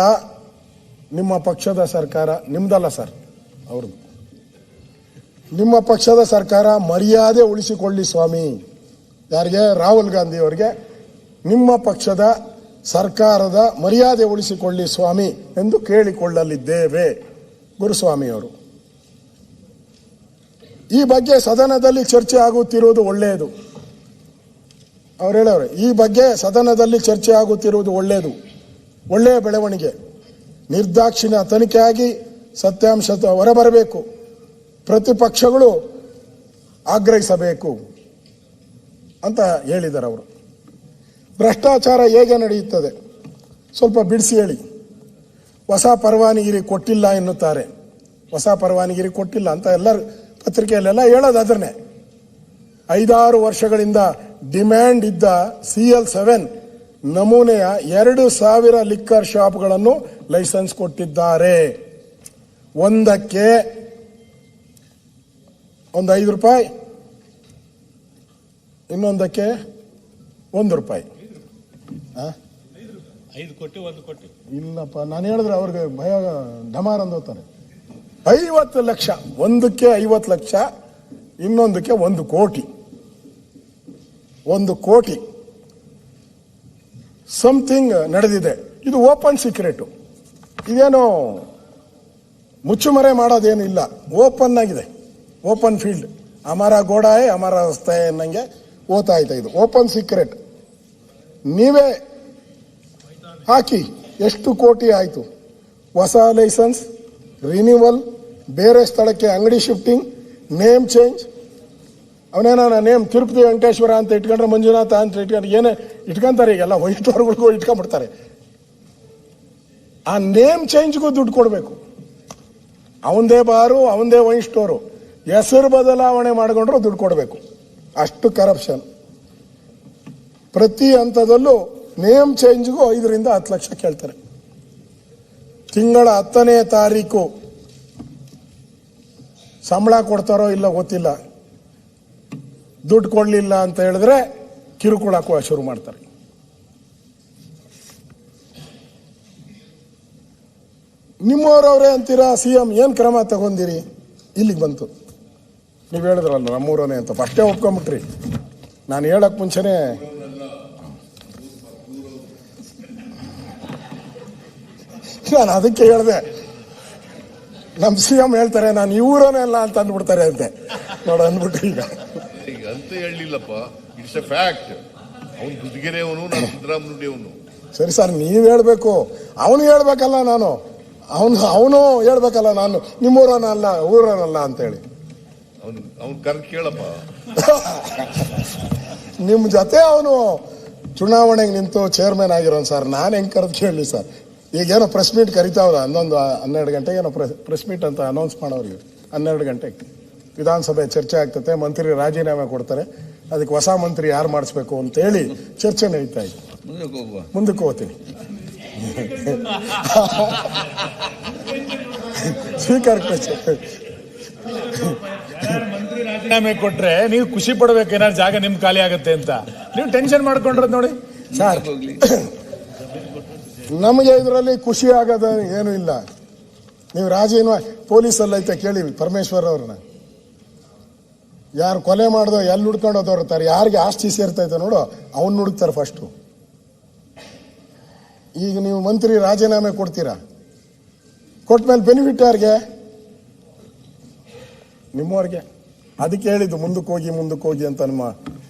ನಿಮ್ದಲ್ಲ ಸರ್, ಅವ್ರದ್ದು, ನಿಮ್ಮ ಪಕ್ಷದ ಸರ್ಕಾರ ಮರ್ಯಾದೆ ಉಳಿಸಿಕೊಳ್ಳಿ ಸ್ವಾಮಿ. ಯಾರಿಗೆ? ರಾಹುಲ್ ಗಾಂಧಿ ಅವರಿಗೆ ನಿಮ್ಮ ಪಕ್ಷದ ಸರ್ಕಾರದ ಮರ್ಯಾದೆ ಉಳಿಸಿಕೊಳ್ಳಿ ಸ್ವಾಮಿ ಎಂದು ಕೇಳಿಕೊಳ್ಳಲಿದ್ದೇವೆ ಗುರುಸ್ವಾಮಿ ಅವರು. ಈ ಬಗ್ಗೆ ಸದನದಲ್ಲಿ ಚರ್ಚೆ ಆಗುತ್ತಿರುವುದು ಒಳ್ಳೆಯದು. ಅವ್ರು ಹೇಳವ್ರೆ, ಈ ಬಗ್ಗೆ ಸದನದಲ್ಲಿ ಚರ್ಚೆ ಆಗುತ್ತಿರುವುದು ಒಳ್ಳೆಯ ಬೆಳವಣಿಗೆ. ನಿರ್ದಾಕ್ಷಿಣ್ಯ ತನಿಖೆಯಾಗಿ ಸತ್ಯಾಂಶ ಹೊರಬರಬೇಕು. ಪ್ರತಿಪಕ್ಷಗಳು ಆಗ್ರಹಿಸಬೇಕು ಅಂತ ಹೇಳಿದ್ದಾರೆ ಅವರು. ಭ್ರಷ್ಟಾಚಾರ ಹೇಗೆ ನಡೆಯುತ್ತದೆ ಸ್ವಲ್ಪ ಬಿಡಿಸಿ ಹೇಳಿ. ಹೊಸ ಪರವಾನಗಿರಿ ಕೊಟ್ಟಿಲ್ಲ ಎನ್ನುತ್ತಾರೆ. ಹೊಸ ಪರವಾನಗಿರಿ ಕೊಟ್ಟಿಲ್ಲ ಅಂತ ಎಲ್ಲರೂ ಪತ್ರಿಕೆಯಲ್ಲೆಲ್ಲ ಹೇಳೋದು ಅದನ್ನೇ. 5-6 ವರ್ಷಗಳಿಂದ ಡಿಮ್ಯಾಂಡ್ ಇದ್ದ CL7 ನಮೂನೆಯ 2,000 ಲಿಕ್ಕರ್ ಶಾಪ್ಗಳನ್ನು ಲೈಸೆನ್ಸ್ ಕೊಟ್ಟಿದ್ದಾರೆ. ಒಂದಕ್ಕೆ ಒಂದು ₹5, ಇನ್ನೊಂದಕ್ಕೆ ₹1. 5 ಕೋಟಿ 1 ಕೋಟಿ ಇಲ್ಲಪ್ಪ, ನಾನು ಹೇಳಿದ್ರೆ ಅವ್ರಿಗೆ ಭಯ ಢಮಾರ್ ಅಂದೋತಾರೆ. 50 ಲಕ್ಷ, ಒಂದಕ್ಕೆ 50 ಲಕ್ಷ, ಇನ್ನೊಂದಕ್ಕೆ 1 ಕೋಟಿ. 1 ಕೋಟಿ ಸಮಥಿಂಗ್ ನಡೆದಿದೆ. ಇದು ಓಪನ್ ಸೀಕ್ರೆಟ್, ಇದೇನು ಮುಚ್ಚುಮರೆ ಮಾಡೋದೇನು ಇಲ್ಲ, ಓಪನ್ ಆಗಿದೆ, ಓಪನ್ ಫೀಲ್ಡ್. ಅಮರ ಗೋಡಾಯ್ ಅಮರ ರಸ್ತೆ ಅನ್ನಂಗೆ ಓದ್ತಾ ಇದೆ. ಇದು ಓಪನ್ ಸೀಕ್ರೆಟ್. ನೀವೇ ಹಾಕಿ ಎಷ್ಟು ಕೋಟಿ ಆಯಿತು. ಹೊಸ ಲೈಸೆನ್ಸ್, ರಿನ್ಯೂವಲ್, ಬೇರೆ ಸ್ಥಳಕ್ಕೆ ಅಂಗಡಿ ಶಿಫ್ಟಿಂಗ್, ನೇಮ್ ಚೇಂಜ್. ಅವನೇನೋ ನೇಮ್ ತಿರುಪತಿ ವೆಂಕಟೇಶ್ವರ ಅಂತ ಇಟ್ಕೊಂಡ್ರೆ ಮಂಜುನಾಥ ಅಂತ ಇಟ್ಕೊಂಡ್ರೆ ಏನೇ ಇಟ್ಕೊಂತಾರೆ, ಈಗೆಲ್ಲ ವೈಟ್ವರ್ಗಳಿಗೂ ಇಟ್ಕೊಂಡ್ಬಿಡ್ತಾರೆ. ಆ ನೇಮ್ ಚೇಂಜ್ಗೂ ದುಡ್ಡು ಕೊಡಬೇಕು. ಅವಂದೇ ಬಾರು, ಅವಂದೇ ವೈನ್ ಸ್ಟೋರು, ಹೆಸರು ಬದಲಾವಣೆ ಮಾಡಿಕೊಂಡ್ರು ದುಡ್ಡು ಕೊಡಬೇಕು. ಅಷ್ಟು ಕರಪ್ಷನ್. ಪ್ರತಿ ಹಂತದಲ್ಲೂ ನೇಮ್ ಚೇಂಜ್ಗೂ 5 ರಿಂದ 10 ಲಕ್ಷ ಕೇಳ್ತಾರೆ. ತಿಂಗಳ 10ನೇ ತಾರೀಕು ಸಂಬಳ ಕೊಡ್ತಾರೋ ಇಲ್ಲ ಗೊತ್ತಿಲ್ಲ, ದುಡ್ಡು ಕೊಡಲಿಲ್ಲ ಅಂತ ಹೇಳಿದ್ರೆ ಕಿರುಕುಳ ಹಾಕುವ ಶುರು ಮಾಡ್ತಾರೆ. ನಿಮ್ಮವರವರೇ ಅಂತೀರಾ CM, ಏನ್ ಕ್ರಮ ತಗೊಂಡಿರಿ? ಇಲ್ಲಿಗೆ ಬಂತು. ನೀವು ಹೇಳಿದ್ರಲ್ಲ ನಮ್ಮೂರನೇ ಅಂತ, ಫಸ್ಟೇ ಒಪ್ಕೊಂಬಿಟ್ರಿ. ನಾನು ಹೇಳಕ್ ಮುಂಚೆನೆ ನಾನು ಅದಕ್ಕೆ ಹೇಳಿದೆ, ನಮ್ಮ CM ಹೇಳ್ತಾರೆ ನಾನು ಇವರನೇ ಅಲ್ಲ ಅಂತ ಅಂದ್ಬಿಡ್ತಾರೆ ಅಂತೆ. ನೋಡ ಅಂದ್ಬಿಟ್ರಿ ಈಗ ಅಂತ ಹೇಳಲಿಲ್ಲಪ್ಪ, ಇಟ್ಸ್ ಎ ಫ್ಯಾಕ್ಟ್. ಅವನು ಗುದ್ದಿಗೆರೆ ಅವನು, ನಾನು ಸಿದ್ದರಾಮನುಡಿ ಅವನು. ಸರಿ ಸರ್, ನೀವ್ ಹೇಳ್ಬೇಕು, ಅವನು ಹೇಳ್ಬೇಕಲ್ಲ, ಅವನು ಹೇಳ್ಬೇಕಲ್ಲ ನಾನು ನಿಮ್ಮೂರನಲ್ಲ ಊರನಲ್ಲ ಅಂತ ಹೇಳಿ. ಅವ್ನು ಕರೆದು ಕೇಳಪ್ಪ. ನಿಮ್ ಜೊತೆ ಅವನು ಚುನಾವಣೆಗೆ ನಿಂತು ಚೇರ್ಮನ್ ಆಗಿರೋನು ಸರ್, ನಾನು ಹೆಂಗ್ ಕರೆದು ಕೇಳಲಿ ಸರ್? ಈಗೇನೋ ಪ್ರೆಸ್ ಮೀಟ್ ಕರಿತಾವ್ರ 12 ಗಂಟೆಗೆ ಏನೋ ಪ್ರೆಸ್ ಮೀಟ್ ಅಂತ ಅನೌನ್ಸ್ ಮಾಡೋರಿಗೆ. 12 ಗಂಟೆಗೆ ವಿಧಾನಸಭೆ ಚರ್ಚೆ ಆಗ್ತದೆ, ಮಂತ್ರಿ ರಾಜೀನಾಮೆ ಕೊಡ್ತಾರೆ, ಅದಕ್ಕೆ ಹೊಸ ಮಂತ್ರಿ ಯಾರು ಮಾಡಿಸ್ಬೇಕು ಅಂತೇಳಿ ಚರ್ಚೆ ನಡೀತಾ ಇತ್ತು. ಮುಂದಕ್ಕೆ ಹೋಗ್ತೀನಿ. ಸ್ಪೀಕರ್ ರಾಜೀನಾಮೆ ಕೊಟ್ರೆ ನೀವು ಖುಷಿ ಪಡ್ಬೇಕು, ಏನಾದ್ರು ಜಾಗ ನಿಮ್ ಖಾಲಿ ಆಗುತ್ತೆ ಅಂತ. ನೀವು ಟೆನ್ಷನ್ ಮಾಡ್ಕೊಂಡ್ರದ್ ನೋಡಿ ಸರ್. ನಮಗೆ ಇದರಲ್ಲಿ ಖುಷಿ ಆಗೋದ ಏನು ಇಲ್ಲ. ನೀವು ರಾಜೀನಾಮೆ ಪೊಲೀಸಲ್ಲಿ ಐತೆ ಕೇಳಿ ಪರಮೇಶ್ವರ್ ಅವ್ರನ್ನ, ಯಾರು ಕೊಲೆ ಮಾಡ್ದೋ ಎಲ್ಲಿ ಹುಡ್ಕೊಂಡು ಹೋದವ್ರತಾರೆ, ಯಾರಿಗೆ ಆಸ್ತಿ ಸೇರ್ತೈತೆ ನೋಡು ಅವನ್ನ ಹುಡುಕ್ತಾರೆ ಫಸ್ಟು. ಈಗ ನೀವು ಮಂತ್ರಿ ರಾಜೀನಾಮೆ ಕೊಡ್ತೀರಾ, ಕೊಟ್ಮೇಲೆ ಬೆನಿಫಿಟ್ ಯಾರಿಗೆ? ನಿಮ್ಮವ್ರಿಗೆ. ಅದಕ್ಕೆ ಹೇಳಿದ್ದು ಮುಂದಕ್ಕೆ ಹೋಗಿ ಅಂತ.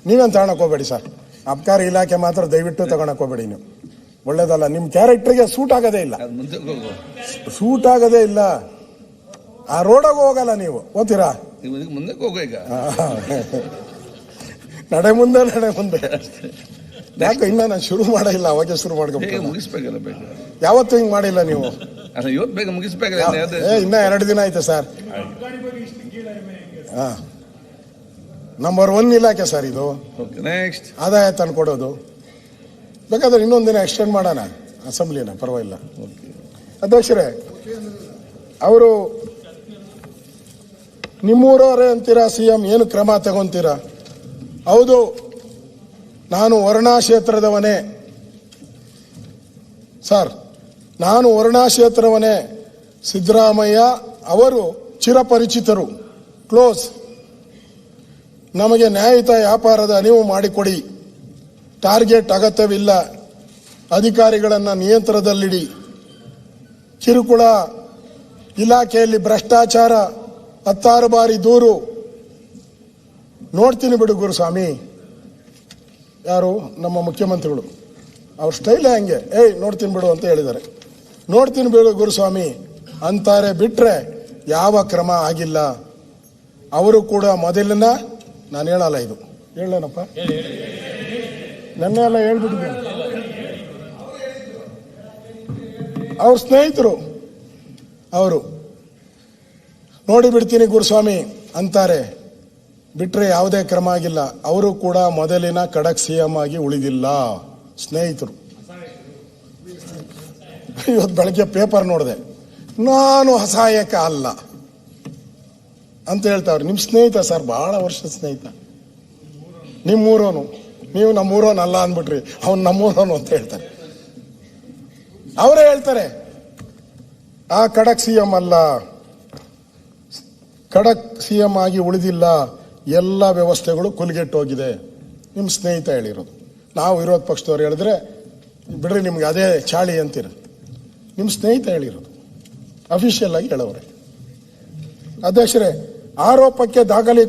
ನೀವೇನು ತಗೊಳಕ್ ಹೋಗ್ಬೇಡಿ ಸರ್, ಅಬ್ಕಾರಿ ಇಲಾಖೆ ಮಾತ್ರ ದಯವಿಟ್ಟು ತಗೊಳಕ್ ಹೋಗ್ಬೇಡಿ. ನೀವು ಒಳ್ಳೇದಲ್ಲ, ನಿಮ್ಮ ಕ್ಯಾರೆಕ್ಟರ್ಗೆ ಸೂಟ್ ಆಗೋದೇ ಇಲ್ಲ, ಸೂಟ್ ಆಗೋದೇ ಇಲ್ಲ. ಆ ರೋಡಾಗ ಹೋಗಲ್ಲ ನೀವು, ಓದ್ತೀರಾ? ಮುಂದಕ್ಕೆ ಹೋಗೋ ಈಗ. ನಡೆ ಮುಂದೆ ಯಾಕೆ ಇನ್ನ ನಾನು ಶುರು ಮಾಡಿಲ್ಲ, ಅವಾಗೆ ಶುರು ಮಾಡ್ಕೊಂಡು ಮುಗಿಸ್ಬೇಕಲ್ಲ ಬೇಗ. ಯಾವತ್ತೂ ಹಿಂಗ್ ಮಾಡಿಲ್ಲ ನೀವು. ಇವತ್ತು ಬೇಗ ಮುಗಿಸ್ಬೇಕಲ್ಲ. ಇನ್ನ 2 ದಿನ ಆಯ್ತು ಸರ್. ನಂಬರ್ 1 ಇಲಾಖೆ ಸರ್ ಇದು. ನೆಕ್ಸ್ಟ್ ಆದಾಯ ತಂದ್ಕೊಡೋದು. ಬೇಕಾದ್ರೆ ಇನ್ನೊಂದು ದಿನ ಎಕ್ಸ್ಟೆಂಡ್ ಮಾಡೋಣ ಅಸೆಂಬ್ಲಿನ, ಪರವಾಗಿಲ್ಲ. ಅಧ್ಯಕ್ಷರೇ, ಅವರು ನಿಮ್ಮೂರವರೇ ಅಂತೀರಾ CM, ಏನು ಕ್ರಮ ತಗೊಂತೀರಾ? ಹೌದು, ನಾನು ವರ್ಣಾ ಕ್ಷೇತ್ರದವನೇ ಸರ್, ನಾನು ವರ್ಣಾ ಕ್ಷೇತ್ರವನೇ. ಸಿದ್ದರಾಮಯ್ಯ ಅವರು ಚಿರಪರಿಚಿತರು, ಕ್ಲೋಸ್. ನಮಗೆ ನ್ಯಾಯಯುತ ವ್ಯಾಪಾರದ ಅರಿವು ಮಾಡಿಕೊಡಿ. ಟಾರ್ಗೆಟ್ ಅಗತ್ಯವಿಲ್ಲ. ಅಧಿಕಾರಿಗಳನ್ನು ನಿಯಂತ್ರಣದಲ್ಲಿಡಿ. ಕಿರುಕುಳ, ಇಲಾಖೆಯಲ್ಲಿ ಭ್ರಷ್ಟಾಚಾರ, 16 ಬಾರಿ ದೂರು. ನೋಡ್ತೀನಿ ಬಿಡು ಗುರುಸ್ವಾಮಿ. ಯಾರು? ನಮ್ಮ ಮುಖ್ಯಮಂತ್ರಿಗಳು. ಅವ್ರ ಸ್ಟೈಲೇ ಹಂಗೆ, ನೋಡ್ತೀನಿ ಬಿಡು ಅಂತ ಹೇಳಿದ್ದಾರೆ. ನೋಡ್ತೀನಿ ಬಿಡು ಗುರುಸ್ವಾಮಿ ಅಂತಾರೆ ಬಿಟ್ರೆ ಯಾವ ಕ್ರಮ ಆಗಿಲ್ಲ. ಅವರು ಕೂಡ ಮೊದಲಿನ, ನಾನು ಹೇಳಲ್ಲ, ಇದು ಹೇಳೇನಪ್ಪ, ನೆನ್ನೆ ಎಲ್ಲ ಹೇಳ್ಬಿಟ್ಟಿದ್ದೀನಿ. ಅವ್ರ ಸ್ನೇಹಿತರು ಅವರು ನೋಡಿ ಬಿಡ್ತೀನಿ ಗುರುಸ್ವಾಮಿ ಅಂತಾರೆ. ಬಿಟ್ಟರೆ ಯಾವುದೇ ಕ್ರಮ ಆಗಿಲ್ಲ. ಅವರು ಕೂಡ ಮೊದಲಿನ ಖಡಕ್ CM ಆಗಿ ಉಳಿದಿಲ್ಲ. ಸ್ನೇಹಿತರು, ಇವತ್ತು ಬೆಳಗ್ಗೆ ಪೇಪರ್ ನೋಡಿದೆ, ನಾನು ಅಸಹಾಯಕ ಅಲ್ಲ ಅಂತ ಹೇಳ್ತಾವ್ರೆ. ನಿಮ್ಮ ಸ್ನೇಹಿತ ಸರ್, ಬಹಳ ವರ್ಷದ ಸ್ನೇಹಿತ, ನಿಮ್ಮೂರೋನು, ನೀವು ನಮ್ಮೂರೋನು ಅಲ್ಲ ಅಂದ್ಬಿಟ್ರಿ, ಅವ್ನು ನಮ್ಮೂರೋನು ಅಂತ ಹೇಳ್ತಾರೆ. ಅವರೇ ಹೇಳ್ತಾರೆ ಆ ಖಡಕ್ CM ಅಲ್ಲ, ಖಡಕ್ CM ಆಗಿ ಉಳಿದಿಲ್ಲ, ಎಲ್ಲ ವ್ಯವಸ್ಥೆಗಳು ಕುಲ್ಗೆಟ್ಟೋಗಿದೆ. ನಿಮ್ಮ ಸ್ನೇಹಿತ ಹೇಳಿರೋದು. ನಾವು ವಿರೋಧ ಪಕ್ಷದವ್ರು ಹೇಳಿದ್ರೆ ಬಿಡ್ರಿ ನಿಮ್ಗೆ ಅದೇ ಚಾಳಿ ಅಂತೀರ. ನಿಮ್ಮ ಸ್ನೇಹಿತ ಹೇಳಿರೋದು, ಅಫಿಷಿಯಲ್ ಆಗಿ ಹೇಳೋರೆ. ಅಧ್ಯಕ್ಷರೇ, ಆರೋಪಕ್ಕೆ ದಾಖಲೆ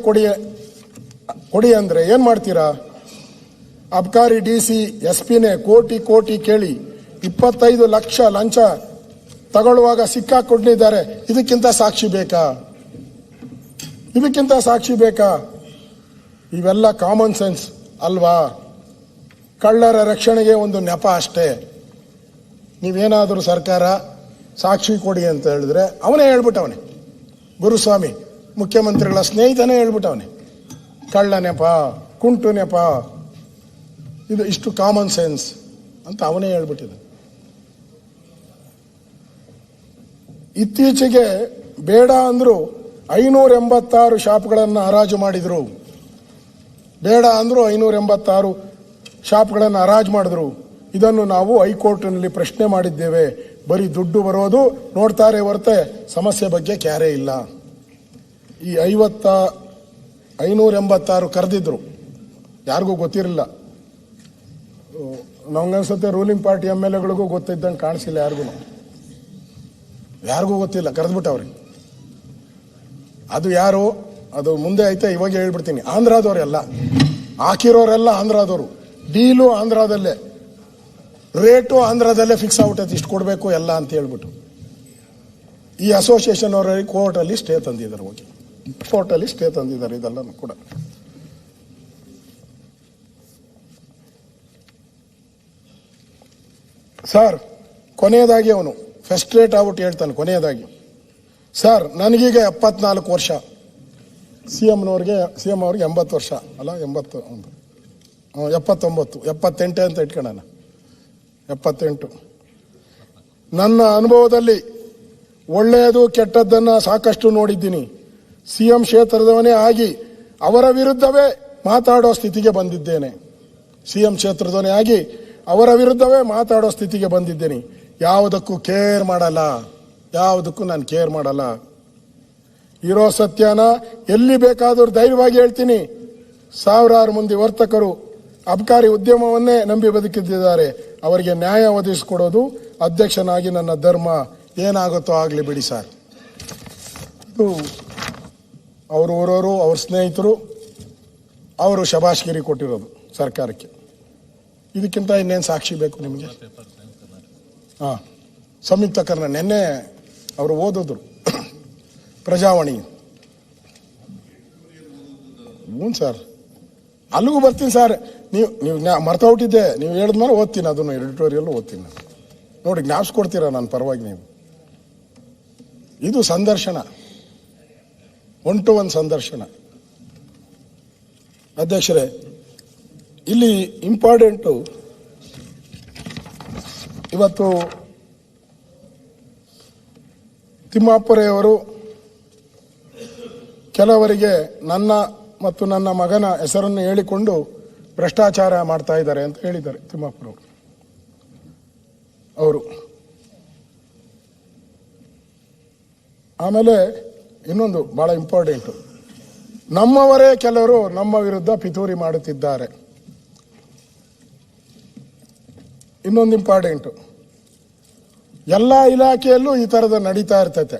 ಕೊಡಿ ಅಂದ್ರೆ ಏನ್ ಮಾಡ್ತೀರಾ? ಅಬ್ಕಾರಿ DC SP-ನೇ ಕೋಟಿ ಕೇಳಿ 25 ಲಕ್ಷ ಲಂಚ ತಗೊಳ್ಳುವಾಗ ಸಿಕ್ಕಾಕೊಂಡಿದ್ದಾರೆ. ಇದಕ್ಕಿಂತ ಸಾಕ್ಷಿ ಬೇಕಾ? ಇವೆಲ್ಲ ಕಾಮನ್ ಸೆನ್ಸ್ ಅಲ್ವಾ? ಕಳ್ಳರ ರಕ್ಷಣೆಗೆ ಒಂದು ನೆಪ ಅಷ್ಟೇ. ನೀವೇನಾದರೂ ಸರ್ಕಾರ ಸಾಕ್ಷಿ ಕೊಡಿ ಅಂತ ಹೇಳಿದ್ರೆ ಅವನೇ ಹೇಳ್ಬಿಟ್ಟವನೆ, ಗುರುಸ್ವಾಮಿ ಮುಖ್ಯಮಂತ್ರಿಗಳ ಸ್ನೇಹಿತನೇ ಹೇಳ್ಬಿಟ್ಟವನೆ, ಕಳ್ಳ ನೆಪ, ಕುಂಟು ನೆಪ, ಇದು ಇಷ್ಟು ಕಾಮನ್ ಸೆನ್ಸ್ ಅಂತ ಅವನೇ ಹೇಳ್ಬಿಟ್ಟಿದ. ಇತ್ತೀಚೆಗೆ ಬೇಡ ಅಂದ್ರು 586 ಶಾಪ್ಗಳನ್ನು ಹರಾಜು ಮಾಡಿದ್ರು. ಬೇಡ ಅಂದ್ರು 586 ಶಾಪ್ಗಳನ್ನು ಹರಾಜು ಮಾಡಿದ್ರು. ಇದನ್ನು ನಾವು ಹೈಕೋರ್ಟ್ನಲ್ಲಿ ಪ್ರಶ್ನೆ ಮಾಡಿದ್ದೇವೆ. ಬರೀ ದುಡ್ಡು ಬರೋದು ನೋಡ್ತಾರೆ ಹೊರತೆ ಸಮಸ್ಯೆ ಬಗ್ಗೆ ಕ್ಯಾರೇ ಇಲ್ಲ. ಈ 586 ಕರೆದಿದ್ರು, ಯಾರಿಗೂ ಗೊತ್ತಿರಲಿಲ್ಲ. ನಮ್ಗನ್ಸುತ್ತೆ ರೂಲಿಂಗ್ ಪಾರ್ಟಿ MLAಗಳಿಗೂ ಗೊತ್ತಿದ್ದಂಗೆ ಕಾಣಿಸಿಲ್ಲ, ಯಾರಿಗೂ ಗೊತ್ತಿಲ್ಲ, ಕರೆದ್ಬಿಟ್ಟವ್ರಿ. ಅದು ಯಾರು, ಅದು ಮುಂದೆ ಐತೆ, ಇವಾಗ ಹೇಳ್ಬಿಡ್ತೀನಿ. ಆಂಧ್ರದವರೆಲ್ಲ ಹಾಕಿರೋರೆಲ್ಲ ಆಂಧ್ರದವರು, ಡೀಲು ಆಂಧ್ರದಲ್ಲೇ, ರೇಟು ಆಂಧ್ರದಲ್ಲೇ ಫಿಕ್ಸ್ ಆಗ್ಬಿಟ್ಟೈತೆ, ಇಷ್ಟು ಕೊಡಬೇಕು ಎಲ್ಲ ಅಂತ ಹೇಳ್ಬಿಟ್ಟು. ಈ ಅಸೋಸಿಯೇಷನ್ ಅವರಿಗೆ ಕೋರ್ಟಲ್ಲಿ ಸ್ಟೇ ತಂದಿದ್ದಾರೆ, ಇದೆಲ್ಲ ಕೂಡ. ಸರ್, ಕೊನೆಯದಾಗಿ ಅವನು ಫ್ರಸ್ಟ್ರೇಟ್ ಆಗ್ಬಿಟ್ಟು ಹೇಳ್ತಾನೆ ಕೊನೆಯದಾಗಿ, ಸರ್ ನನಗೀಗ 74 ವರ್ಷ, CM ಅವ್ರಿಗೆ 80 ವರ್ಷ ಅಲ್ಲ, 78 ಅಂತ ಇಟ್ಕೊಳ್ಳೋಣ, 78. ನನ್ನ ಅನುಭವದಲ್ಲಿ ಒಳ್ಳೆಯದು ಕೆಟ್ಟದ್ದನ್ನು ಸಾಕಷ್ಟು ನೋಡಿದ್ದೀನಿ. CM ಕ್ಷೇತ್ರದವನೇ ಆಗಿ ಅವರ ವಿರುದ್ಧವೇ ಮಾತಾಡೋ ಸ್ಥಿತಿಗೆ ಬಂದಿದ್ದೇನೆ. CM ಕ್ಷೇತ್ರದವನೇ ಆಗಿ ಅವರ ವಿರುದ್ಧವೇ ಮಾತಾಡೋ ಸ್ಥಿತಿಗೆ ಬಂದಿದ್ದೇನೆ. ಯಾವುದಕ್ಕೂ ನಾನು ಕೇರ್ ಮಾಡಲ್ಲ. ಇರೋ ಸತ್ಯನ ಎಲ್ಲಿ ಬೇಕಾದರೂ ಧೈರ್ಯವಾಗಿ ಹೇಳ್ತೀನಿ. ಸಾವಿರಾರು ಮಂದಿ ವರ್ತಕರು ಅಬ್ಕಾರಿ ಉದ್ಯಮವನ್ನೇ ನಂಬಿ ಬದುಕಿದ್ದಾರೆ. ಅವರಿಗೆ ನ್ಯಾಯ ಒದಗಿಸಿಕೊಡೋದು ಅಧ್ಯಕ್ಷನಾಗಿ ನನ್ನ ಧರ್ಮ. ಏನಾಗುತ್ತೋ ಆಗಲಿ ಬಿಡಿ ಸರ್. ಇದು ಅವರು ಊರವರು, ಅವ್ರ ಸ್ನೇಹಿತರು, ಅವರು ಶಬಾಷ್ಗಿರಿ ಕೊಟ್ಟಿರೋದು ಸರ್ಕಾರಕ್ಕೆ. ಇದಕ್ಕಿಂತ ಇನ್ನೇನು ಸಾಕ್ಷಿ ಬೇಕು ನಿಮಗೆ? ಸಂಯುಕ್ತ ಕರ್ನಾಟಕ ನಿನ್ನೆ ಅವರು ಓದಿದ್ರು ಪ್ರಜಾವಾಣಿ. ಹ್ಞೂ ಸರ್, ಅಲ್ಲಿಗೂ ಬರ್ತೀನಿ ಸರ್. ನೀವು ಮರ್ತೋಗ್ಬಿಟ್ಟಿದ್ದೆ, ನೀವು ಹೇಳಿದ್ಮೇಲೆ ಓದ್ತೀನಿ, ಅದನ್ನು ಎಡಿಟೋರಿಯಲ್ ಓದ್ತೀನಿ ನಾನು. ನೋಡಿ, ಜ್ಞಾಪಿಸ್ಕೊಡ್ತೀರಾ ನನ್ನ ಪರವಾಗಿ ನೀವು. ಇದು ಸಂದರ್ಶನ, 1-to-1 ಸಂದರ್ಶನ. ಅಧ್ಯಕ್ಷರೇ, ಇಲ್ಲಿ ಇಂಪಾರ್ಟೆಂಟು, ಇವತ್ತು ತಿಮ್ಮಾಪುರೆಯವರು ಕೆಲವರಿಗೆ ನನ್ನ ಮತ್ತು ನನ್ನ ಮಗನ ಹೆಸರನ್ನು ಹೇಳಿಕೊಂಡು ಭ್ರಷ್ಟಾಚಾರ ಮಾಡ್ತಾ ಇದ್ದಾರೆ ಅಂತ ಹೇಳಿದ್ದಾರೆ ತಿಮ್ಮಾಪುರವರು. ಅವರು ಆಮೇಲೆ ಇನ್ನೊಂದು ಬಹಳ ಇಂಪಾರ್ಟೆಂಟು, ನಮ್ಮವರೇ ಕೆಲವರು ನಮ್ಮ ವಿರುದ್ಧ ಪಿತೂರಿ ಮಾಡುತ್ತಿದ್ದಾರೆ. ಇನ್ನೊಂದು ಇಂಪಾರ್ಟೆಂಟು, ಎಲ್ಲ ಇಲಾಖೆಯಲ್ಲೂ ಈ ಥರದ ನಡೀತಾ ಇರ್ತೈತೆ.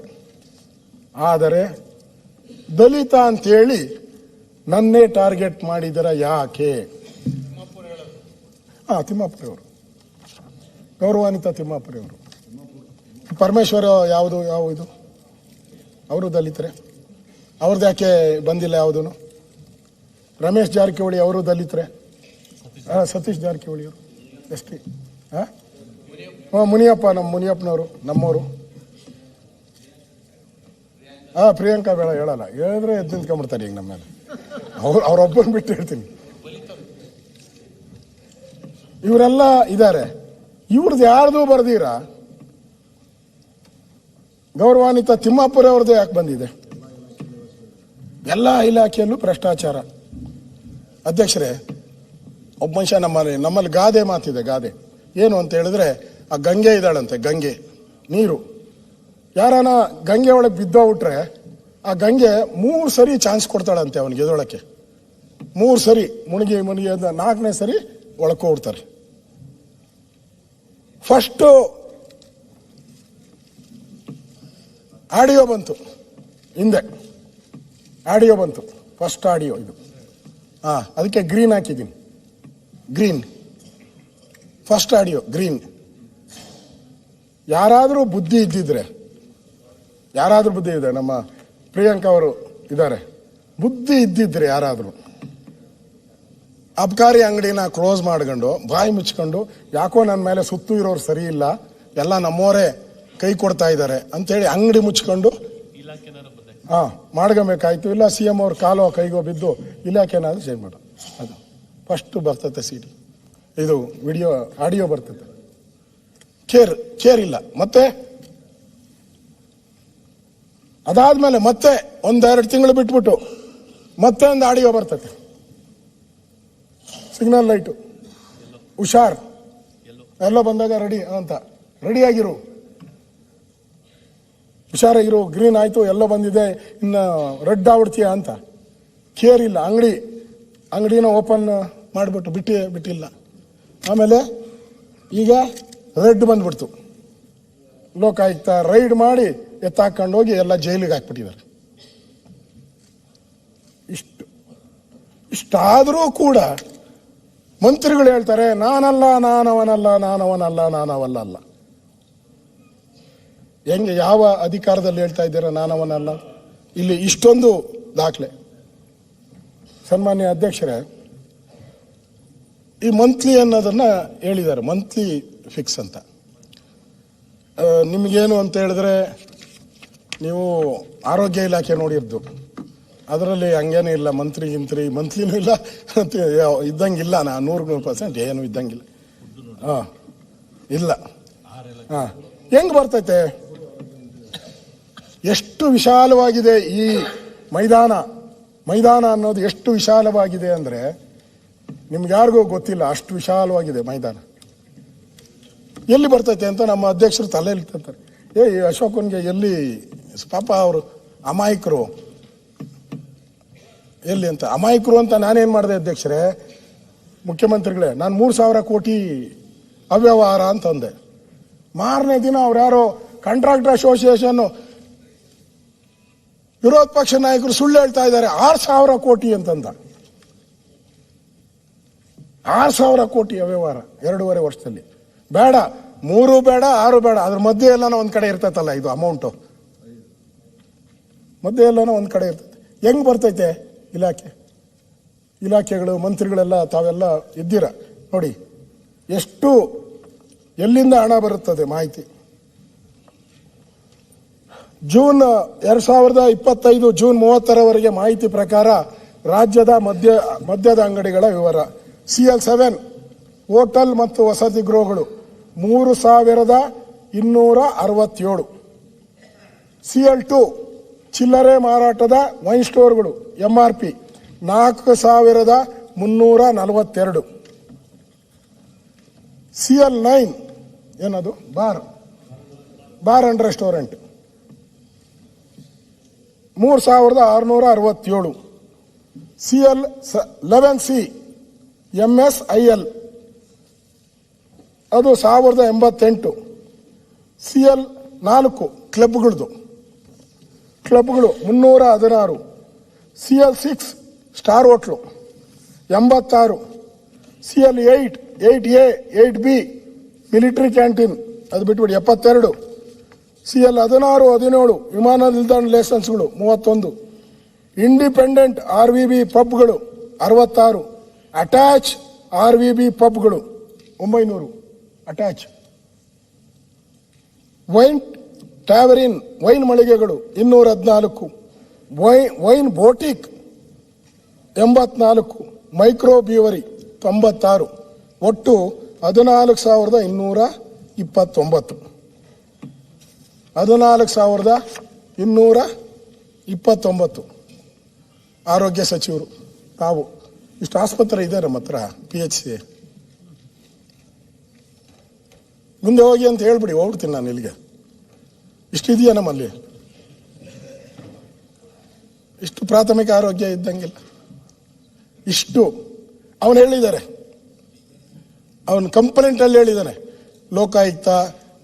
ಆದರೆ ದಲಿತ ಅಂತೇಳಿ ನನ್ನೇ ಟಾರ್ಗೆಟ್ ಮಾಡಿದರ ಯಾಕೆ? ತಿಮ್ಮಾಪುರೆಯವರು, ಗೌರವಾನ್ವಿತ ತಿಮ್ಮಾಪುರೆಯವರು. ಪರಮೇಶ್ವರ ಯಾವ ಇದು, ಅವರು ದಲಿತರೇ, ಅವ್ರದ್ದು ಯಾಕೆ ಬಂದಿಲ್ಲ ಯಾವುದೂ? ರಮೇಶ್ ಜಾರಕಿಹೊಳಿ ಅವರು ದಲಿತರೇ? ಸತೀಶ್ ಜಾರಕಿಹೊಳಿ ಅವರು ST. ಮುನಿಯಪ್ಪ, ಮುನಿಯಪ್ಪನವರು ನಮ್ಮವರು. ಪ್ರಿಯಾಂಕಾ ಬೇಡ ಹೇಳಲ್ಲ, ಹೇಳಿದ್ರೆ ಎದ್ದು ನಿಂತ್ಕೊಂಡ್ಬಿಡ್ತಾರೆ ಈಗ ನಮ್ಮ ಮೇಲೆ. ಅವ್ರೊಬ್ಬನ್ ಬಿಟ್ಟು ಹೇಳ್ತೀನಿ. ಇವರೆಲ್ಲ ಇದ್ದಾರೆ. ಇವ್ರದ್ದು ಯಾರ್ದು ಬರ್ದೀರಾ? ಗೌರವಾನ್ವಿತ ತಿಮ್ಮಾಪುರ ಅವ್ರದ್ದು ಯಾಕೆ ಬಂದಿದೆ? ಎಲ್ಲ ಇಲಾಖೆಯಲ್ಲೂ ಭ್ರಷ್ಟಾಚಾರ. ಅಧ್ಯಕ್ಷರೇ, ಒಬ್ಬ ಮನುಷ್ಯ ನಮ್ಮಲ್ಲಿ ಗಾದೆ ಮಾತಿದೆ. ಗಾದೆ ಏನು ಅಂತ ಹೇಳಿದ್ರೆ, ಆ ಗಂಗೆ ಇದ್ದಾಳಂತೆ, ಗಂಗೆ ನೀರು. ಯಾರಾನ ಗಂಗೆ ಒಳಗೆ ಬಿದ್ದೋಗ್ಬಿಟ್ರೆ ಆ ಗಂಗೆ 3 ಸರಿ ಚಾನ್ಸ್ ಕೊಡ್ತಾಳಂತೆ ಅವನಿಗೆ ಎದೊಳಕ್ಕೆ. 3 ಸರಿ ಮುಳುಗಿ 4ನೇ ಸರಿ ಒಳಕೋಗ್ಬಿಡ್ತಾರೆ. ಫಸ್ಟು ಆಡಿಯೋ ಬಂತು, ಹಿಂದೆ ಆಡಿಯೋ ಬಂತು, ಫಸ್ಟ್ ಆಡಿಯೋ ಇದು. ಅದಕ್ಕೆ ಗ್ರೀನ್ ಹಾಕಿದ್ದೀನಿ. Green first audio green. ಯಾರಾದರೂ ಬುದ್ಧಿ ಇದ್ದಿದ್ರೆ, ನಮ್ಮ ಪ್ರಿಯಾಂಕಾ ಅವರು ಇದ್ದಾರೆ, ಬುದ್ಧಿ ಇದ್ದಿದ್ರೆ ಯಾರಾದರೂ ಅಬ್ಕಾರಿ ಅಂಗಡಿನ ಕ್ಲೋಸ್ ಮಾಡ್ಕೊಂಡು ಬಾಯಿ ಮುಚ್ಕೊಂಡು, ಯಾಕೋ ನನ್ನ ಮೇಲೆ ಸುತ್ತು ಇರೋರು ಸರಿ ಇಲ್ಲ, ಎಲ್ಲ ನಮ್ಮವರೇ ಕೈ ಕೊಡ್ತಾ ಇದ್ದಾರೆ ಅಂತೇಳಿ ಅಂಗಡಿ ಮುಚ್ಕೊಂಡು ಮಾಡ್ಕೊಬೇಕಾಯ್ತು. ಇಲ್ಲ CM ಅವ್ರ ಕಾಲೋ ಕೈಗೋ ಬಿದ್ದು ಇಲಾಖೆನಾದ್ರೂ ಚೇಂಜ್ ಮಾಡು. ಅದು ಫಸ್ಟ್ ಬರ್ತತೆ CD, ಇದು ವಿಡಿಯೋ ಆಡಿಯೋ ಬರ್ತದೆ. ಕೇರ್ ಇಲ್ಲ. ಮತ್ತೆ ಅದಾದ್ಮೇಲೆ ಮತ್ತೆ 1-2 ತಿಂಗಳು ಬಿಟ್ಬಿಟ್ಟು ಮತ್ತೆ ಒಂದು ಆಡಿಯೋ ಬರ್ತದೆ. ಸಿಗ್ನಲ್ ಲೈಟು ಹುಷಾರ್, ಎಲ್ಲ ಬಂದಾಗ ರೆಡಿ ಅಂತ, ರೆಡಿಯಾಗಿರು, ಹುಷಾರಾಗಿರು, ಗ್ರೀನ್ ಆಯ್ತು, ಎಲ್ಲ ಬಂದಿದೆ, ಇನ್ನು ರೆಡ್ ಆಗ್ಬಿಡ್ತೀಯ ಅಂತ. ಕೇರ್ ಇಲ್ಲ. ಅಂಗಡಿನ ಓಪನ್ ಮಾಡಿಬಿಟ್ಟು ಬಿಟ್ಟಿಲ್ಲ. ಆಮೇಲೆ ಈಗ ರೆಡ್ ಬಂದ್ಬಿಡ್ತು. ಲೋಕಾಯುಕ್ತ ರೈಡ್ ಮಾಡಿ ಎತ್ತಾಕೊಂಡು ಹೋಗಿ ಎಲ್ಲ ಜೈಲಿಗೆ ಹಾಕ್ಬಿಟ್ಟಿದ್ದಾರೆ. ಇಷ್ಟಾದರೂ ಕೂಡ ಮಂತ್ರಿಗಳು ಹೇಳ್ತಾರೆ, ನಾನವಲ್ಲ. ಹೆಂಗೆ, ಯಾವ ಅಧಿಕಾರದಲ್ಲಿ ಹೇಳ್ತಾ ಇದ್ದೀರಾ ನಾನವನಲ್ಲ? ಇಲ್ಲಿ ಇಷ್ಟೊಂದು ದಾಖಲೆ. ಸನ್ಮಾನ್ಯ ಅಧ್ಯಕ್ಷರೇ, ಈ ಮಂತ್ಲಿ ಅನ್ನೋದನ್ನ ಹೇಳಿದ್ದಾರೆ, ಮಂತ್ಲಿ ಫಿಕ್ಸ್ ಅಂತ. ನಿಮಗೇನು ಅಂತ ಹೇಳಿದ್ರೆ, ನೀವು ಆರೋಗ್ಯ ಇಲಾಖೆ ನೋಡಿರ್ದು, ಅದರಲ್ಲಿ ಹಂಗೇನೂ ಇಲ್ಲ, ಮಂತ್ಲಿನೂ ಇಲ್ಲ, ಇದ್ದಂಗಿಲ್ಲ. 100% ಏನು ಇದ್ದಂಗಿಲ್ಲ. ಇಲ್ಲ. ಹೆಂಗ್ ಬರ್ತೈತೆ? ಎಷ್ಟು ವಿಶಾಲವಾಗಿದೆ ಈ ಮೈದಾನ ಅನ್ನೋದು, ಎಷ್ಟು ವಿಶಾಲವಾಗಿದೆ ಅಂದ್ರೆ ನಿಮ್ಗೆ ಯಾರಿಗೂ ಗೊತ್ತಿಲ್ಲ, ಅಷ್ಟು ವಿಶಾಲವಾಗಿದೆ ಮೈದಾನ. ಎಲ್ಲಿ ಬರ್ತೈತೆ ಅಂತ ನಮ್ಮ ಅಧ್ಯಕ್ಷರು ತಲೆಯಲ್ಲಿ ತಂತಾರೆ. ಅಶೋಕನ್ಗೆ ಎಲ್ಲಿ ಪಾಪ ಅವರು ಅಮಾಯಕರು, ಎಲ್ಲಿ ಅಂತ ಅಮಾಯಕರು ಅಂತ ನಾನೇನ್ ಮಾಡಿದೆ ಅಧ್ಯಕ್ಷರೇ, ಮುಖ್ಯಮಂತ್ರಿಗಳೇ, ನಾನು 3,000 ಕೋಟಿ ಅವ್ಯವಹಾರ ಅಂತಂದೆ. ಮಾರನೇ ದಿನ ಅವ್ರು ಯಾರೋ ಕಾಂಟ್ರಾಕ್ಟರ್ ಅಸೋಸಿಯೇಷನ್ ವಿರೋಧ ಪಕ್ಷ ನಾಯಕರು ಸುಳ್ಳು ಹೇಳ್ತಾ ಇದ್ದಾರೆ, 6,000 ಕೋಟಿ ಅಂತಂದ. 6,000 ಕೋಟಿ ಅವ್ಯವಹಾರ 2.5 ವರ್ಷದಲ್ಲಿ. ಬೇಡ 3 ಬೇಡ 6 ಬೇಡ, ಅದ್ರ ಮಧ್ಯೆ ಎಲ್ಲಾನ ಒಂದ್ ಕಡೆ ಇರ್ತೈತಲ್ಲ ಇದು ಅಮೌಂಟು, ಮಧ್ಯೆ ಎಲ್ಲಾನ ಒಂದ್ ಕಡೆ ಇರ್ತೈತೆ. ಹೆಂಗ್ ಬರ್ತೈತೆ? ಇಲಾಖೆಗಳು ಮಂತ್ರಿಗಳೆಲ್ಲ ತಾವೆಲ್ಲ ಇದ್ದೀರ ನೋಡಿ, ಎಷ್ಟು ಎಲ್ಲಿಂದ ಹಣ ಬರುತ್ತದೆ ಮಾಹಿತಿ. ಜೂನ್ 2025 ಜೂನ್ 30ರವರೆಗೆ ಮಾಹಿತಿ ಪ್ರಕಾರ ರಾಜ್ಯದ ಮದ್ಯದ ಅಂಗಡಿಗಳ ವಿವರ. CL7 ಹೋಟೆಲ್ ಮತ್ತು ವಸತಿ ಗೃಹಗಳು 3,267. CL2 ಚಿಲ್ಲರೆ ಮಾರಾಟದ ವೈನ್ ಸ್ಟೋರ್ಗಳು MRP 4,342. CL9 ಏನದು bar and restaurant 3,667. CL11C MSIL ಅದು 1,088. CL4 ಕ್ಲಬ್ಗಳು 316. CL6 star hotel 86. CL8 8A 8B military canteen ಅದು ಬಿಟ್ಬಿಡಿ 72. CL16 17 ವಿಮಾನ ನಿಲ್ದಾಣ ಲೈಸೆನ್ಸ್ಗಳು 31. ಇಂಡಿಪೆಂಡೆಂಟ್ RVB ಪಬ್ಗಳು 66. ಅಟ್ಯಾಚ್ RVB ಪಬ್ಗಳು 900 ಅಟ್ಯಾಚ್. ವೈನ್ ಟ್ಯಾವರಿನ್ ವೈನ್ ಮಳಿಗೆಗಳು 214. ವೈನ್ ಬೋಟಿಕ್ 84, ಮೈಕ್ರೋ ಬ್ಯೂವರಿ 96, ಒಟ್ಟು 14,229. 14,229 ಆರೋಗ್ಯ ಸಚಿವರು ತಾವು. ಇಷ್ಟು ಆಸ್ಪತ್ರೆ ಇದೆ ನಮ್ಮ ಹತ್ರ, PHC. ಮುಂದೆ ಹೋಗಿ ಅಂತ ಹೇಳ್ಬಿಡಿ, ಹೋಗ್ಬಿಡ್ತೀನಿ ನಾನು ಇಲ್ಲಿಗೆ. ಇಷ್ಟಿದೆಯಾ ನಮ್ಮಲ್ಲಿ? ಇಷ್ಟು ಪ್ರಾಥಮಿಕ ಆರೋಗ್ಯ ಇದ್ದಂಗಿಲ್ಲ. ಇಷ್ಟು ಅವನು ಹೇಳಿದ್ದಾರೆ, ಅವನ ಕಂಪ್ಲೇಂಟಲ್ಲಿ ಹೇಳಿದ್ದಾನೆ. ಲೋಕಾಯುಕ್ತ,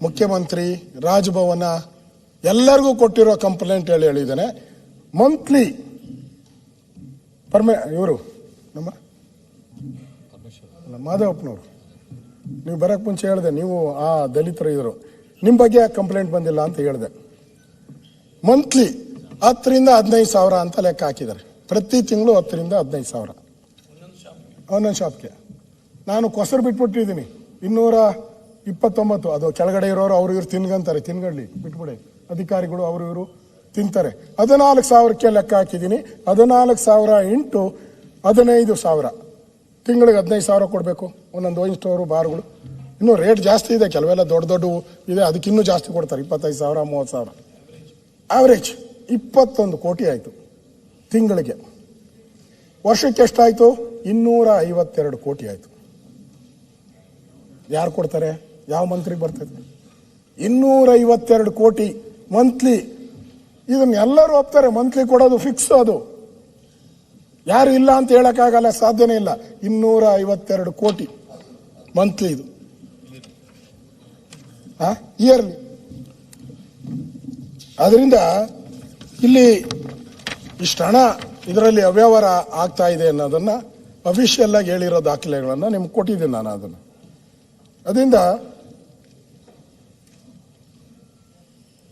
ಮುಖ್ಯಮಂತ್ರಿ, ರಾಜಭವನ ಎಲ್ಲರಿಗೂ ಕೊಟ್ಟಿರೋ ಕಂಪ್ಲೇಂಟ್ ಹೇಳಿದ್ದಾನೆ. ಮಂತ್ಲಿ ಇವರು ನಮ್ಮ ಮಾಧವಪ್ಪನವರು, ನೀವು ಬರಕ್ಕೆ ಮುಂಚೆ ಹೇಳಿದೆ, ನೀವು ಆ ದಲಿತರು ಇದ್ರು, ನಿಮ್ಮ ಬಗ್ಗೆ ಕಂಪ್ಲೇಂಟ್ ಬಂದಿಲ್ಲ ಅಂತ ಹೇಳಿದೆ. ಮಂತ್ಲಿ 10,000 to 15,000 ಅಂತ ಲೆಕ್ಕ ಹಾಕಿದ್ದಾರೆ. ಪ್ರತಿ ತಿಂಗಳು 10,000 to 15,000 ಒಂದೊಂದು ಶಾಪ್ಗೆ. ನಾನು ಕೊಸರು ಬಿಟ್ಬಿಟ್ಟಿದ್ದೀನಿ 229. ಅದು ಕೆಳಗಡೆ ಇರೋರು ಅವ್ರು ಇವ್ರು ತಿನ್ಗಂತಾರೆ, ತಿನ್ಗಡ್ಲಿ ಬಿಟ್ಬಿಡಿ. ಅಧಿಕಾರಿಗಳು ಅವರು ಇವರು ತಿಂತಾರೆ. 14,000ಕ್ಕೆ ಲೆಕ್ಕ ಹಾಕಿದ್ದೀನಿ. 14,000 ಇಂಟು 15,000, ತಿಂಗಳಿಗೆ 15,000 ಕೊಡಬೇಕು. ಒಂದೊಂದು ವೈನ್ ಸ್ಟೋರು, ಬಾರ್ಗಳು. ಇನ್ನೂ ರೇಟ್ ಜಾಸ್ತಿ ಇದೆ, ಕೆಲವೆಲ್ಲ ದೊಡ್ಡ ದೊಡ್ಡ ಇದೆ, ಅದಕ್ಕೆ ಇನ್ನೂ ಜಾಸ್ತಿ ಕೊಡ್ತಾರೆ. 25,000, 30,000. ಆವ್ರೇಜ್ 21 ಕೋಟಿ ಆಯಿತು ತಿಂಗಳಿಗೆ. ವರ್ಷಕ್ಕೆ ಎಷ್ಟಾಯಿತು? 252 ಕೋಟಿ ಆಯಿತು. ಯಾರು ಕೊಡ್ತಾರೆ? ಯಾವ ಮಂತ್ರಿಗೆ ಬರ್ತದೆ? 252 ಕೋಟಿ ಮಂತ್ಲಿ. ಇದನ್ನ ಎಲ್ಲರೂ ಒಪ್ತಾರೆ. ಮಂತ್ಲಿ ಕೊಡೋದು ಫಿಕ್ಸ್, ಅದು ಯಾರು ಇಲ್ಲ ಅಂತ ಹೇಳಕ್ಕಾಗಲ್ಲ, ಸಾಧ್ಯನೇ ಇಲ್ಲ. 252 ಕೋಟಿ ಮಂತ್ಲಿ ಇದು, ಇಯರ್ಲಿ. ಅದರಿಂದ ಇಲ್ಲಿ ಇಷ್ಟು ಹಣ ಇದರಲ್ಲಿ ಅವ್ಯವಹಾರ ಆಗ್ತಾ ಇದೆ ಅನ್ನೋದನ್ನ ಅಫಿಷಿಯಲ್ ಆಗಿ ಹೇಳಿರೋ ದಾಖಲೆಗಳನ್ನು ನಿಮ್ಗೆ ಕೊಟ್ಟಿದ್ದೀನಿ ನಾನು ಅದನ್ನು. ಅದರಿಂದ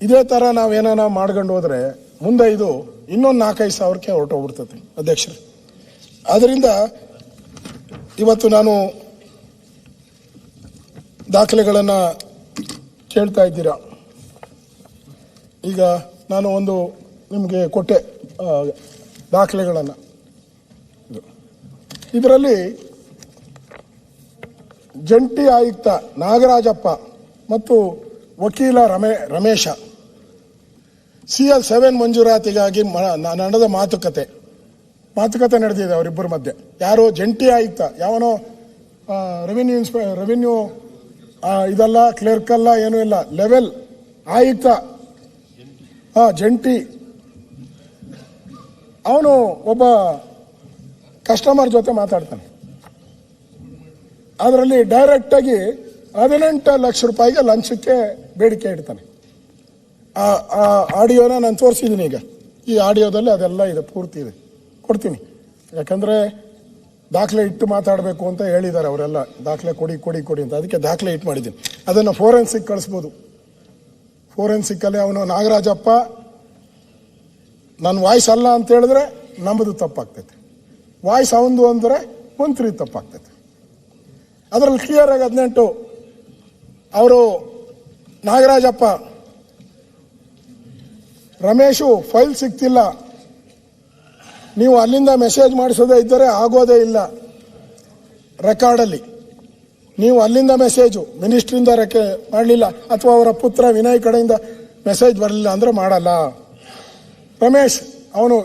ಇದೇ ಥರ ನಾವೇನ ಮಾಡ್ಕೊಂಡು ಹೋದ್ರೆ ಮುಂದೆ ಇದು ಇನ್ನೊಂದು 4-5 ಸಾವಿರಕ್ಕೆ ಹೊರಟೋಗ್ಬಿಡ್ತದೆ ಅಧ್ಯಕ್ಷರೇ. ಆದ್ದರಿಂದ ಇವತ್ತು ನಾನು ದಾಖಲೆಗಳನ್ನು ಕೇಳ್ತಾ ಇದ್ದೀರಾ. ಈಗ ನಾನು ಒಂದು ನಿಮಗೆ ಕೊಟ್ಟೆ ದಾಖಲೆಗಳನ್ನು. ಇದರಲ್ಲಿ ಜಂಟಿ ಆಯುಕ್ತ ನಾಗರಾಜಪ್ಪ ಮತ್ತು ವಕೀಲ ರಮೇಶ CL7 ಮಂಜೂರಾತಿಗಾಗಿ ನಡೆದ ಮಾತುಕತೆ ನಡೆದಿದೆ ಅವರಿಬ್ಬರ ಮಧ್ಯೆ. ಯಾರು? ಜಂಟಿ ಆಯುಕ್ತ, ಯಾವನೋ ರೆವಿನ್ಯೂ ಇದಲ್ಲ, ಕ್ಲರ್ಕ್ ಅಲ್ಲ, ಏನೂ ಇಲ್ಲ, ಲೆವೆಲ್ ಆಯುಕ್ತ, ಜಂಟಿ. ಅವನು ಒಬ್ಬ ಕಸ್ಟಮರ್ ಜೊತೆ ಮಾತಾಡ್ತಾನೆ. ಅದರಲ್ಲಿ ಡೈರೆಕ್ಟ್ ಆಗಿ 18 ಲಕ್ಷ ರೂಪಾಯಿಗೆ ಲಂಚಕ್ಕೆ ಬೇಡಿಕೆ ಇಡ್ತಾನೆ. ಆ ಆಡಿಯೋನ ನಾನು ತೋರಿಸಿದ್ದೀನಿ. ಈಗ ಈ ಆಡಿಯೋದಲ್ಲಿ ಅದೆಲ್ಲ ಇದೆ, ಪೂರ್ತಿ ಇದೆ, ಕೊಡ್ತೀನಿ. ಯಾಕಂದ್ರೆ ದಾಖಲೆ ಇಟ್ಟು ಮಾತಾಡಬೇಕು ಅಂತ ಹೇಳಿದ್ದಾರೆ ಅವರೆಲ್ಲ. ದಾಖಲೆ ಕೊಡಿ ಅಂತ, ಅದಕ್ಕೆ ದಾಖಲೆ ಇಟ್ಟು ಮಾಡಿದ್ದೀನಿ. ಅದನ್ನು ಫೋರೆನ್ಸಿಕ್ ಕಳಿಸ್ಬೋದು. ಫೋರೆನ್ಸಿಕ್ಕಲ್ಲಿ ಅವನು ನಾಗರಾಜಪ್ಪ ನನ್ನ ವಾಯ್ಸ್ ಅಲ್ಲ ಅಂತ ಹೇಳಿದ್ರೆ ನಮ್ಮದು ತಪ್ಪಾಗ್ತೈತೆ, ವಾಯ್ಸ್ ಅವಂದು ಅಂದರೆ ಮಂತ್ರಿ ತಪ್ಪಾಗ್ತೈತೆ. ಅದರಲ್ಲಿ ಕ್ಲಿಯರ್ ಆಗಿ 18 ಅವರು ನಾಗರಾಜಪ್ಪ, ರಮೇಶು ಫೈಲ್ ಸಿಗ್ತಿಲ್ಲ, ನೀವು ಅಲ್ಲಿಂದ ಮೆಸೇಜ್ ಮಾಡಿಸೋದೇ ಇದ್ದರೆ ಆಗೋದೇ ಇಲ್ಲ, ರೆಕಾರ್ಡಲ್ಲಿ ನೀವು ಅಲ್ಲಿಂದ ಮೆಸೇಜು ಮಿನಿಸ್ಟ್ರಿಂದ ಮಾಡಲಿಲ್ಲ, ಅಥವಾ ಅವರ ಪುತ್ರ ವಿನಯ್ ಕಡೆಯಿಂದ ಮೆಸೇಜ್ ಬರಲಿಲ್ಲ ಅಂದರೆ ಮಾಡಲ್ಲ. ರಮೇಶ್ ಅವನು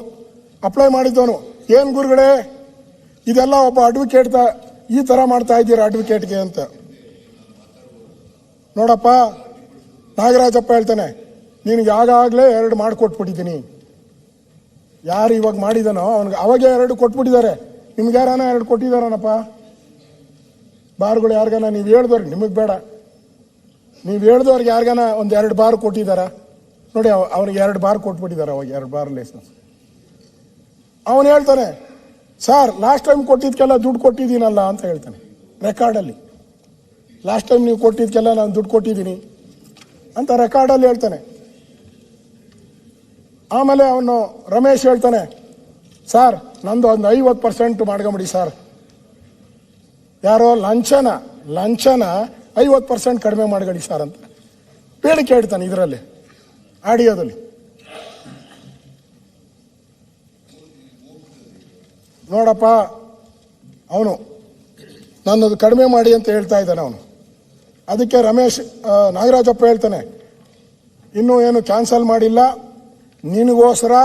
ಅಪ್ಲೈ ಮಾಡಿದ್ದವನು, ಏನು ಗುರುಗಳೇ ಇದೆಲ್ಲ ಒಬ್ಬ ಅಡ್ವೊಕೇಟ್ ಈ ಥರ ಮಾಡ್ತಾ ಇದ್ದೀರಾ ಅಡ್ವೊಕೇಟ್ಗೆ ಅಂತ. ನೋಡಪ್ಪ, ನಾಗರಾಜಪ್ಪ ಹೇಳ್ತಾನೆ, ನಿನಗೆ ಆಗಾಗಲೇ 2 ಮಾಡಿಕೊಟ್ಬಿಟ್ಟಿದ್ದೀನಿ. ಯಾರು ಇವಾಗ ಮಾಡಿದಾನೋ ಅವನಿಗೆ ಅವಾಗೇ 2 ಕೊಟ್ಬಿಟ್ಟಿದ್ದಾರೆ. ನಿಮ್ಗೆ ಯಾರಾನ 2 ಕೊಟ್ಟಿದ್ದಾರನಪ್ಪ? ಬಾರ್ಗಳು ಯಾರಿಗಾನ ನೀವು ಹೇಳ್ದವ್ರಿಗೆ, ನಿಮಗೆ ಬೇಡ, ನೀವು ಹೇಳ್ದವ್ರಿಗೆ ಯಾರಿಗಾನ 1-2 ಬಾರ್ ಕೊಟ್ಟಿದ್ದಾರ ನೋಡಿ? ಅವನಿಗೆ 2 ಬಾರ್ ಕೊಟ್ಬಿಟ್ಟಿದ್ದಾರೆ, ಅವಾಗ 2 ಬಾರ್ ಲೈಸೆನ್ಸ್. ಅವನು ಹೇಳ್ತಾನೆ, ಸರ್ ಲಾಸ್ಟ್ ಟೈಮ್ ಕೊಟ್ಟಿದ್ಕೆಲ್ಲ ದುಡ್ಡು ಕೊಟ್ಟಿದ್ದೀನಲ್ಲ ಅಂತ ಹೇಳ್ತಾನೆ ರೆಕಾರ್ಡಲ್ಲಿ. ಲಾಸ್ಟ್ ಟೈಮ್ ನೀವು ಕೊಟ್ಟಿದ್ಕೆಲ್ಲ ನಾನು ದುಡ್ಡು ಕೊಟ್ಟಿದ್ದೀನಿ ಅಂತ ರೆಕಾರ್ಡಲ್ಲಿ ಹೇಳ್ತಾನೆ. ಆಮೇಲೆ ಅವನು ರಮೇಶ್ ಹೇಳ್ತಾನೆ, ಸರ್ ನಂದು ಒಂದು 50% ಮಾಡ್ಕೊಂಬಿಡಿ ಸರ್. ಯಾರೋ ಲಂಚನ 50% ಕಡಿಮೆ ಮಾಡ್ಕೊಳ್ಳಿ ಸರ್ ಅಂತ ಬೇಡಿಕೆ ಹೇಳ್ತಾನೆ ಇದರಲ್ಲಿ, ಆಡಿಯೋದಲ್ಲಿ. ನೋಡಪ್ಪ ಅವನು ನನ್ನದು ಕಡಿಮೆ ಮಾಡಿ ಅಂತ ಹೇಳ್ತಾ ಇದ್ದಾನೆ ಅವನು. ಅದಕ್ಕೆ ನಾಗರಾಜಪ್ಪ ಹೇಳ್ತಾನೆ, ಇನ್ನೂ ಏನು ಕ್ಯಾನ್ಸಲ್ ಮಾಡಿಲ್ಲ, ನಿನಗೋಸ್ಕರ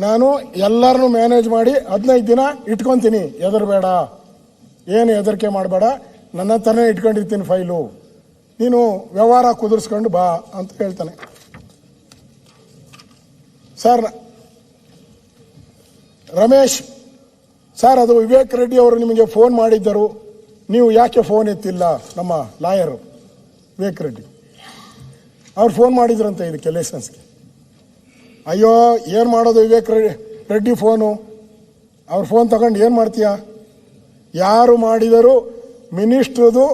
ನಾನು ಎಲ್ಲರನ್ನೂ ಮ್ಯಾನೇಜ್ ಮಾಡಿ 15 ದಿನ ಇಟ್ಕೊತೀನಿ, ಹೆದರಬೇಡ, ಏನು ಹೆದರಿಕೆ ಮಾಡಬೇಡ, ನನ್ನ ಹತ್ರನೇ ಇಟ್ಕೊಂಡಿರ್ತೀನಿ ಫೈಲು, ನೀನು ವ್ಯವಹಾರ ಕುದುರಿಸ್ಕೊಂಡು ಬಾ ಅಂತ ಹೇಳ್ತಾನೆ. ಸರ್ ರಮೇಶ್ ಸರ್, ಅದು ವಿವೇಕ್ ರೆಡ್ಡಿ ಅವರು ನಿಮಗೆ ಫೋನ್ ಮಾಡಿದ್ದರು, ನೀವು ಯಾಕೆ ಫೋನ್ ಎತ್ತಿಲ್ಲ? ನಮ್ಮ ಲಾಯರು ವಿವೇಕ್ ರೆಡ್ಡಿ ಅವ್ರು ಫೋನ್ ಮಾಡಿದ್ರಂತೆ ಇದಕ್ಕೆ ಲೈಸೆನ್ಸ್ಗೆ. ಅಯ್ಯೋ ಏನು ಮಾಡೋದು ವಿವೇಕ್ ರೆಡ್ಡಿ ಫೋನು, ಅವ್ರ ಫೋನ್ ತಗೊಂಡು ಏನು ಮಾಡ್ತೀಯ? ಯಾರು ಮಾಡಿದರೂ ಮಿನಿಸ್ಟ್ರದು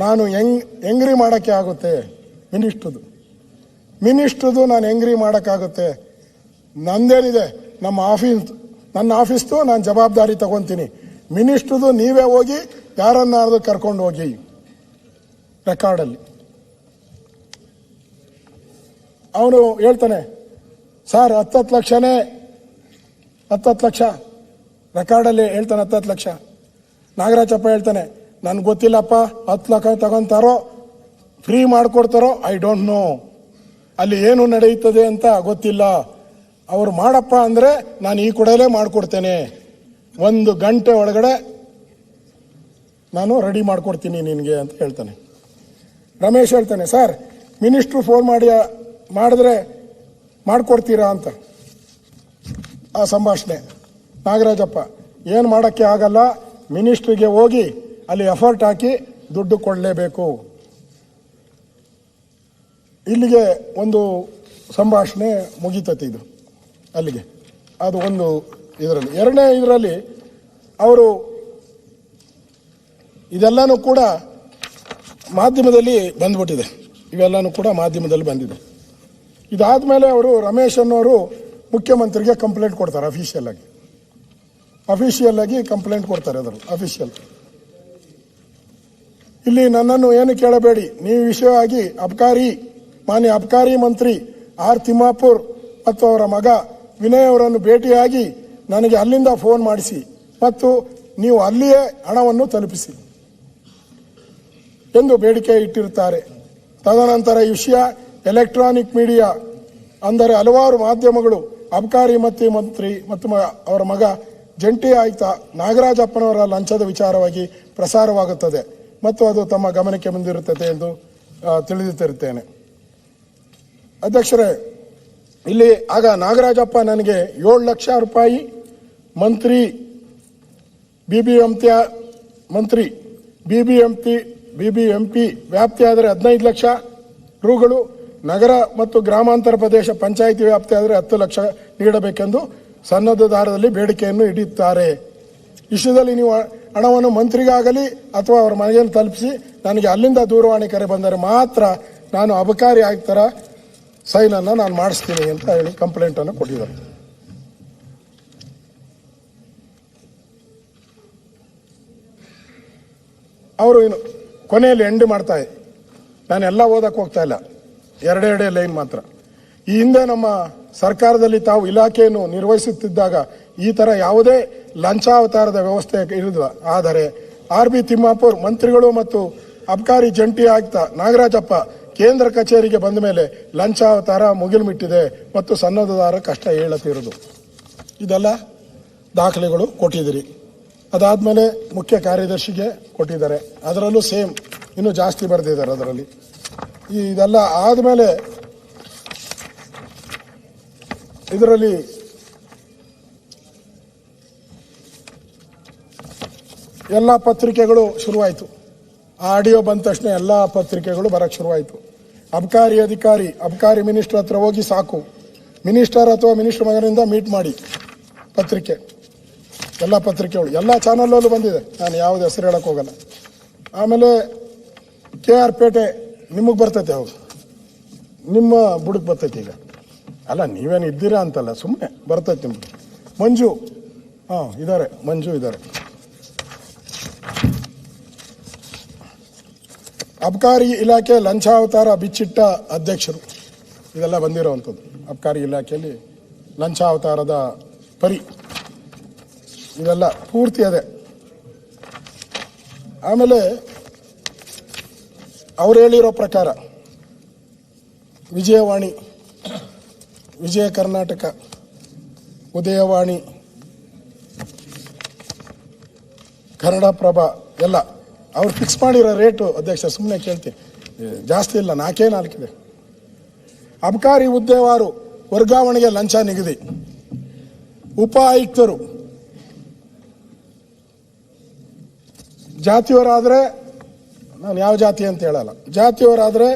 ನಾನು ಎಂಗ್ರಿ ಮಾಡೋಕ್ಕೆ ಆಗುತ್ತೆ, ಮಿನಿಸ್ಟ್ರದು ನಾನು ಎಂಗ್ರಿ ಮಾಡೋಕ್ಕಾಗುತ್ತೆ? ನಂದೇನಿದೆ, ನನ್ನ ಆಫೀಸ್ದು ನಾನು ಜವಾಬ್ದಾರಿ ತಗೊತೀನಿ, ಮಿನಿಸ್ಟ್ರದು ನೀವೇ ಹೋಗಿ ಯಾರನ್ನಾದ್ರೂ ಕರ್ಕೊಂಡು ಹೋಗಿ ರೆಕಾರ್ಡಲ್ಲಿ. ಅವನು ಹೇಳ್ತಾನೆ, ಸರ್ 10 ಲಕ್ಷನೇ, 10 ಲಕ್ಷ ರೆಕಾರ್ಡಲ್ಲಿ ಹೇಳ್ತಾನೆ, 10 ಲಕ್ಷ. ನಾಗರಾಜಪ್ಪ ಹೇಳ್ತಾನೆ, ನನ್ಗೆ ಗೊತ್ತಿಲ್ಲಪ್ಪ, 10 ಲಕ್ಷ ತಗೊಂತಾರೋ ಫ್ರೀ ಮಾಡಿಕೊಡ್ತಾರೋ ಐ ಡೋಂಟ್ ನೋ, ಅಲ್ಲಿ ಏನು ನಡೆಯುತ್ತದೆ ಅಂತ ಗೊತ್ತಿಲ್ಲ, ಅವ್ರು ಮಾಡಪ್ಪ ಅಂದರೆ ನಾನು ಈ ಕೂಡಲೇ ಮಾಡಿಕೊಡ್ತೇನೆ, 1 ಗಂಟೆ ಒಳಗಡೆ ನಾನು ರೆಡಿ ಮಾಡಿಕೊಡ್ತೀನಿ ನಿನಗೆ ಅಂತ ಹೇಳ್ತಾನೆ. ರಮೇಶ್ ಹೇಳ್ತಾನೆ, ಸರ್ ಮಿನಿಸ್ಟ್ರು ಫೋನ್ ಮಾಡಿದ್ರೆ ಮಾಡಿಕೊಡ್ತೀರಾ ಅಂತ. ಆ ಸಂಭಾಷಣೆ ನಾಗರಾಜಪ್ಪ, ಏನು ಮಾಡೋಕ್ಕೆ ಆಗಲ್ಲ, ಮಿನಿಸ್ಟ್ರಿಗೆ ಹೋಗಿ ಅಲ್ಲಿ ಎಫರ್ಟ್ ಹಾಕಿ ದುಡ್ಡು ಕೊಡಲೇಬೇಕು. ಇಲ್ಲಿಗೆ ಒಂದು ಸಂಭಾಷಣೆ ಮುಗಿತತಿ ಇದು ಅಲ್ಲಿಗೆ. ಅದು ಒಂದು ಇದರಲ್ಲಿ. ಎರಡನೇ ಇದರಲ್ಲಿ ಅವರು ಇದೆಲ್ಲನೂ ಕೂಡ ಮಾಧ್ಯಮದಲ್ಲಿ ಬಂದ್ಬಿಟ್ಟಿದೆ, ಇವೆಲ್ಲನೂ ಕೂಡ ಮಾಧ್ಯಮದಲ್ಲಿ ಬಂದಿದೆ. ಇದಾದಮೇಲೆ ಅವರು ರಮೇಶ್ ಅನ್ನೋರು ಮುಖ್ಯಮಂತ್ರಿಗೆ ಕಂಪ್ಲೇಂಟ್ ಕೊಡ್ತಾರೆ, ಅಫಿಷಿಯಲ್ ಆಗಿ ಕಂಪ್ಲೇಂಟ್ ಕೊಡ್ತಾರೆ. ಅದರ ಅಫಿಷಿಯಲ್ ಇಲ್ಲಿ ನನ್ನನ್ನು ಏನು ಕೇಳಬೇಡಿ, ನೀವು ವಿಷಯವಾಗಿ ಮಾನ್ಯ ಅಬ್ಕಾರಿ ಮಂತ್ರಿ ಆರ್ ತಿಮ್ಮಾಪುರ್ ಮತ್ತು ಅವರ ಮಗ ವಿನಯ್ ಅವರನ್ನು ಭೇಟಿಯಾಗಿ ನನಗೆ ಅಲ್ಲಿಂದ ಫೋನ್ ಮಾಡಿಸಿ ಮತ್ತು ನೀವು ಅಲ್ಲಿಯೇ ಹಣವನ್ನು ತಲುಪಿಸಿ ಎಂದು ಬೇಡಿಕೆ ಇಟ್ಟಿರುತ್ತಾರೆ. ತದನಂತರ ಈ ವಿಷಯ ಎಲೆಕ್ಟ್ರಾನಿಕ್ ಮೀಡಿಯಾ ಅಂದರೆ ಹಲವಾರು ಮಾಧ್ಯಮಗಳು ಅಬ್ಕಾರಿ ಮಂತ್ರಿ ಮತ್ತು ಅವರ ಮಗ ಜಂಟಿ ಆಯುಕ್ತ ನಾಗರಾಜಪ್ಪನವರ ಲಂಚದ ವಿಚಾರವಾಗಿ ಪ್ರಸಾರವಾಗುತ್ತದೆ ಮತ್ತು ಅದು ತಮ್ಮ ಗಮನಕ್ಕೆ ಬಂದಿರುತ್ತದೆ ಎಂದು ತಿಳಿದುತ್ತಿರುತ್ತೇನೆ. ಅಧ್ಯಕ್ಷರೇ, ಇಲ್ಲಿ ಆಗ ನಾಗರಾಜಪ್ಪ ನನಗೆ 7 ಲಕ್ಷ ರೂಪಾಯಿ ಮಂತ್ರಿ ಬಿಬಿಎಂಪಿ ವ್ಯಾಪ್ತಿಯಾದರೆ 15 ಲಕ್ಷ ರುಗಳು, ನಗರ ಮತ್ತು ಗ್ರಾಮಾಂತರ ಪ್ರದೇಶ ಪಂಚಾಯಿತಿ ವ್ಯಾಪ್ತಿಯಾದರೆ 10 ಲಕ್ಷ ನೀಡಬೇಕೆಂದು ಸನ್ನದ್ಧದಾರರಲ್ಲಿ ಬೇಡಿಕೆಯನ್ನು ಇಡುತ್ತಾರೆ. ವಿಷಯದಲ್ಲಿ ನೀವು ಹಣವನ್ನು ಮಂತ್ರಿಗಾಗಲಿ ಅಥವಾ ಅವರ ಮನೆಯನ್ನು ತಲುಪಿಸಿ ನನಗೆ ಅಲ್ಲಿಂದ ದೂರವಾಣಿ ಕರೆ ಬಂದರೆ ಮಾತ್ರ ನಾನು ಅಬಕಾರಿ ಆಯುಕ್ತರ ಸೈನನ್ನು ನಾನು ಮಾಡಿಸ್ತೀನಿ ಅಂತ ಹೇಳಿ ಕಂಪ್ಲೇಂಟನ್ನು ಕೊಟ್ಟಿದ್ದಾರೆ. ಅವರು ಇನ್ನು ಕೊನೆಯಲ್ಲಿ ಎಂಡ್ ಮಾಡ್ತಾ ನಾನೆಲ್ಲ ಓದಕ್ಕೆ ಹೋಗ್ತಾ ಇಲ್ಲ, ಎರಡೇ ಲೈನ್ ಮಾತ್ರ. ಈ ಹಿಂದೆ ನಮ್ಮ ಸರ್ಕಾರದಲ್ಲಿ ತಾವು ಇಲಾಖೆಯನ್ನು ನಿರ್ವಹಿಸುತ್ತಿದ್ದಾಗ ಈ ಥರ ಯಾವುದೇ ಲಂಚಾವತಾರದ ವ್ಯವಸ್ಥೆ ಇರುವುದಿಲ್ಲ. ಆದರೆ ಆರ್.ಬಿ. ತಿಮ್ಮಾಪುರ್ ಮಂತ್ರಿಗಳು ಮತ್ತು ಅಬ್ಕಾರಿ ಜಂಟಿ ಆಯುಕ್ತ ನಾಗರಾಜಪ್ಪ ಕೇಂದ್ರ ಕಚೇರಿಗೆ ಬಂದ ಮೇಲೆ ಲಂಚಾವತಾರ ಮುಗಿಲ್ಮಿಟ್ಟಿದೆ ಮತ್ತು ಸನ್ನದ್ಧದಾರ ಕಷ್ಟ ಹೇಳತಿರೋದು. ಇದೆಲ್ಲ ದಾಖಲೆಗಳು ಕೊಟ್ಟಿದ್ದೀರಿ. ಅದಾದಮೇಲೆ ಮುಖ್ಯ ಕಾರ್ಯದರ್ಶಿಗೆ ಕೊಟ್ಟಿದ್ದಾರೆ, ಅದರಲ್ಲೂ ಸೇಮ್ ಇನ್ನೂ ಜಾಸ್ತಿ ಬರೆದಿದ್ದಾರೆ ಅದರಲ್ಲಿ. ಇದೆಲ್ಲ ಆದಮೇಲೆ ಇದರಲ್ಲಿ ಎಲ್ಲ ಪತ್ರಿಕೆಗಳು ಶುರುವಾಯಿತು. ಆಡಿಯೋ ಬಂದ ತಕ್ಷಣ ಎಲ್ಲ ಪತ್ರಿಕೆಗಳು ಬರಕ್ಕೆ ಶುರುವಾಯಿತು. ಅಬ್ಕಾರಿ ಅಧಿಕಾರಿ ಅಬ್ಕಾರಿ ಮಿನಿಸ್ಟರ್ ಹತ್ರ ಹೋಗಿ ಸಾಕು, ಮಿನಿಸ್ಟರ್ ಅಥವಾ ಮಿನಿಸ್ಟರ್ ಮಗನಿಂದ ಮೀಟ್ ಮಾಡಿ, ಪತ್ರಿಕೆ ಎಲ್ಲ ಪತ್ರಿಕೆಗಳು ಎಲ್ಲ ಚಾನಲ್ಲಲ್ಲೂ ಬಂದಿದೆ, ನಾನು ಯಾವ್ದು ಹೆಸರು ಹೇಳಕ್ಕೆ ಹೋಗಲ್ಲ. ಆಮೇಲೆ KR ಪೇಟೆ ನಿಮಗೆ ಬರ್ತೈತೆ, ಹೌದು ನಿಮ್ಮ ಬುಡಕ್ಕೆ ಬರ್ತೈತೆ. ಈಗ ಅಲ್ಲ ನೀವೇನು ಇದ್ದೀರಾ ಅಂತಲ್ಲ, ಸುಮ್ಮನೆ ಬರ್ತೈತೆ ನಿಮ್ಗೆ. ಮಂಜು ಇದ್ದಾರೆ, ಮಂಜು ಇದ್ದಾರೆ. ಅಬ್ಕಾರಿ ಇಲಾಖೆ ಲಂಚಾವತಾರ ಬಿಚ್ಚಿಟ್ಟ ಅಧ್ಯಕ್ಷರು, ಇದೆಲ್ಲ ಬಂದಿರೋವಂಥದ್ದು. ಅಬ್ಕಾರಿ ಇಲಾಖೆಯಲ್ಲಿ ಲಂಚಾವತಾರದ ಪರಿ ಇವೆಲ್ಲ ಪೂರ್ತಿ ಅದೇ. ಆಮೇಲೆ ಅವ್ರು ಹೇಳಿರೋ ಪ್ರಕಾರ ವಿಜಯವಾಣಿ, ವಿಜಯ ಕರ್ನಾಟಕ, ಉದಯವಾಣಿ, ಕನ್ನಡಪ್ರಭ ಎಲ್ಲ ಅವ್ರು ಫಿಕ್ಸ್ ಮಾಡಿರೋ ರೇಟು ಅಧ್ಯಕ್ಷ, ಸುಮ್ಮನೆ ಕೇಳ್ತೀನಿ, ಜಾಸ್ತಿ ಇಲ್ಲ, 4 ಇದೆ. ಅಬಕಾರಿ ಹುದ್ದೆವಾರು ವರ್ಗಾವಣೆಗೆ ಲಂಚ ನಿಗದಿ. ಉಪ ಆಯುಕ್ತರು ಜಾತಿಯವರಾದರೆ, ನಾನು ಯಾವ ಜಾತಿ ಅಂತ ಹೇಳಲ್ಲ, ಜಾತಿಯವರಾದರೆ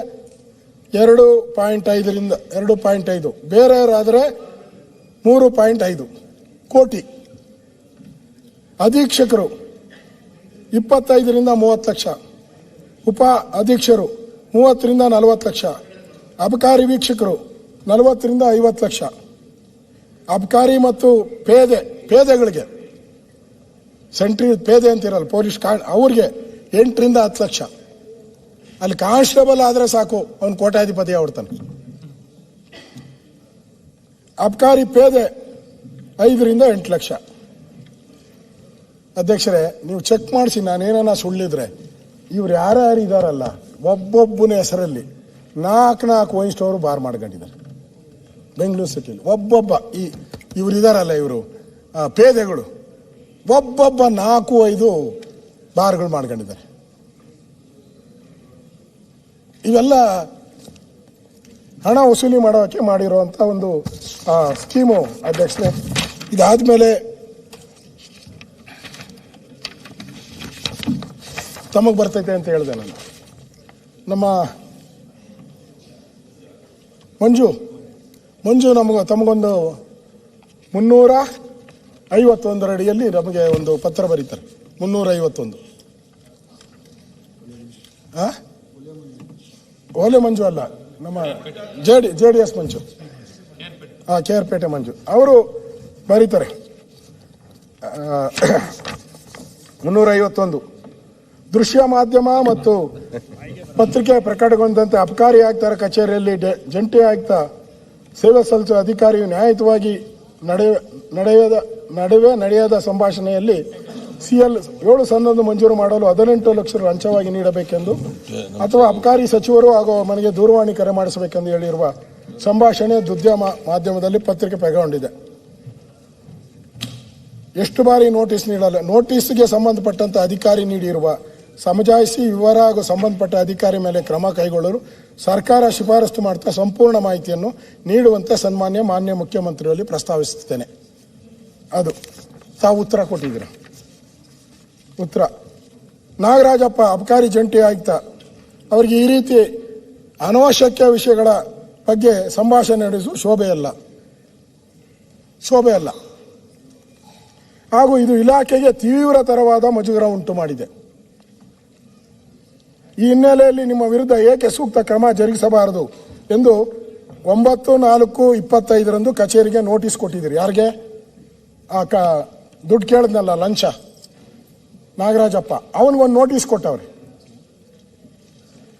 2.5ರಿಂದ 2.5, ಬೇರೆಯವರಾದರೆ 3.5 ಕೋಟಿ. ಅಧೀಕ್ಷಕರು 25ರಿಂದ 30 ಲಕ್ಷ, ಉಪ ಅಧೀಕ್ಷರು 30ರಿಂದ 40 ಲಕ್ಷ, ಅಬಕಾರಿ ವೀಕ್ಷಕರು 40ರಿಂದ 50 ಲಕ್ಷ, ಅಬಕಾರಿ ಮತ್ತು ಪೇದೆಗಳಿಗೆ ಸೆಂಟ್ರಿ ಪೇದೆ ಅಂತಿರಲ್ಲ ಪೊಲೀಸ್ ಅವ್ರಿಗೆ 8ರಿಂದ 10 ಲಕ್ಷ. ಅಲ್ಲಿ ಕಾನ್ಸ್ಟೇಬಲ್ ಆದರೆ ಸಾಕು, ಅವನು ಕೋಟ್ಯಾಧಿಪತಿ ಆಗ್ಬಿಡ್ತಾನೆ. ಅಬಕಾರಿ ಪೇದೆ 5ರಿಂದ 8 ಲಕ್ಷ. ಅಧ್ಯಕ್ಷರೇ, ನೀವು ಚೆಕ್ ಮಾಡಿಸಿ, ನಾನೇನ ಸುಳ್ಳಿದ್ರೆ ಇವ್ರು ಯಾರ್ಯಾರು ಇದಾರಲ್ಲ ಒಬ್ಬೊಬ್ಬನ ಹೆಸರಲ್ಲಿ 4 ವೈನ್ ಸ್ಟೋರ್ ಬಾರ್ ಮಾಡ್ಕೊಂಡಿದ್ದಾರೆ ಬೆಂಗಳೂರು ಸಿಟಿಲಿ. ಒಬ್ಬೊಬ್ಬ ಇವರಿದಾರಲ್ಲ, ಇವರು ಪೇದೆಗಳು ಒಬ್ಬೊಬ್ಬ 4-5 ಬಾರ್ಗಳು ಮಾಡ್ಕೊಂಡಿದ್ದಾರೆ. ಇವೆಲ್ಲ ಹಣ ವಸೂಲಿ ಮಾಡೋಕ್ಕೆ ಮಾಡಿರುವಂಥ ಒಂದು ಸ್ಕೀಮು ಅಧ್ಯಕ್ಷರೇ. ಇದಾದ್ಮೇಲೆ ತಮಗೆ ಬರ್ತೈತೆ ಅಂತ ಹೇಳಿದೆ ನಾನು. ನಮ್ಮ ಮಂಜು ತಮಗೊಂದು 351 ಅಡಿಯಲ್ಲಿ ನಮಗೆ ಒಂದು ಪತ್ರ ಬರೀತಾರೆ. 351 ಓಲೆ ಮಂಜು ಅಲ್ಲ, ನಮ್ಮ JDS ಮಂಜು, KR-ಪೇಟೆ ಮಂಜು ಅವರು ಬರೀತಾರೆ. 351 ದೃಶ್ಯ ಮಾಧ್ಯಮ ಮತ್ತು ಪತ್ರಿಕೆ ಪ್ರಕಟಗೊಂಡಂತೆ ಅಬಕಾರಿ ಆಯುಕ್ತರ ಕಚೇರಿಯಲ್ಲಿ ಜಂಟಿ ಆಯುಕ್ತ ಸೇವೆ ಸಲ್ಲಿಸುವ ಅಧಿಕಾರಿಯು ನ್ಯಾಯಯುತವಾಗಿ ನಡೆಯದ ಸಂಭಾಷಣೆಯಲ್ಲಿ CL 7 ಸನ್ನದ್ದು ಮಂಜೂರು ಮಾಡಲು 18 ಲಕ್ಷ ಲಂಚವಾಗಿ ನೀಡಬೇಕೆಂದು ಅಥವಾ ಅಬಕಾರಿ ಸಚಿವರು ಹಾಗೂ ಮನೆಗೆ ದೂರವಾಣಿ ಕರೆ ಮಾಡಿಸಬೇಕೆಂದು ಹೇಳಿರುವ ಸಂಭಾಷಣೆ ದುದ್ಯ ಮಾಧ್ಯಮದಲ್ಲಿ ಪತ್ರಿಕೆ ಪ್ರಕಟಗೊಂಡಿದೆ. ಎಷ್ಟು ಬಾರಿ ನೋಟಿಸ್ ನೀಡಲ್ಲ, ನೋಟಿಸ್ಗೆ ಸಂಬಂಧಪಟ್ಟಂತ ಅಧಿಕಾರಿ ನೀಡಿರುವ ಸಮಜಾಯಿಸಿ ವಿವರ ಹಾಗೂ ಸಂಬಂಧಪಟ್ಟ ಅಧಿಕಾರಿ ಮೇಲೆ ಕ್ರಮ ಕೈಗೊಳ್ಳಲು ಸರ್ಕಾರ ಶಿಫಾರಸು ಮಾಡುತ್ತಾ ಸಂಪೂರ್ಣ ಮಾಹಿತಿಯನ್ನು ನೀಡುವಂತೆ ಮಾನ್ಯ ಮುಖ್ಯಮಂತ್ರಿಗಳಲ್ಲಿ ಪ್ರಸ್ತಾವಿಸುತ್ತೇನೆ. ಅದು ತಾವು ಉತ್ತರ ಕೊಟ್ಟಿದ್ದೀರ. ಉತ್ತರ ನಾಗರಾಜಪ್ಪ ಅಬಕಾರಿ ಜಂಟಿ ಆಯುಕ್ತ ಅವರಿಗೆ ಈ ರೀತಿ ಅನವಶ್ಯಕ ವಿಷಯಗಳ ಬಗ್ಗೆ ಸಂಭಾಷಣೆ ನಡೆಸುವ ಶೋಭೆ ಅಲ್ಲ ಹಾಗೂ ಇದು ಇಲಾಖೆಗೆ ತೀವ್ರತರವಾದ ಮುಜುಗರ ಉಂಟು ಮಾಡಿದೆ. ಈ ಹಿನ್ನೆಲೆಯಲ್ಲಿ ನಿಮ್ಮ ವಿರುದ್ಧ ಏಕೆ ಸೂಕ್ತ ಕ್ರಮ ಜರುಗಿಸಬಾರದು ಎಂದು 9/4/25 ಕಚೇರಿಗೆ ನೋಟಿಸ್ ಕೊಟ್ಟಿದ್ದೀರಿ. ಯಾರಿಗೆ? ದುಡ್ಡು ಕೇಳಿದ್ನಲ್ಲ ಲಂಚ ನಾಗರಾಜಪ್ಪ, ಅವನಿಗೊಂದು ನೋಟಿಸ್ ಕೊಟ್ಟವ್ರೆ.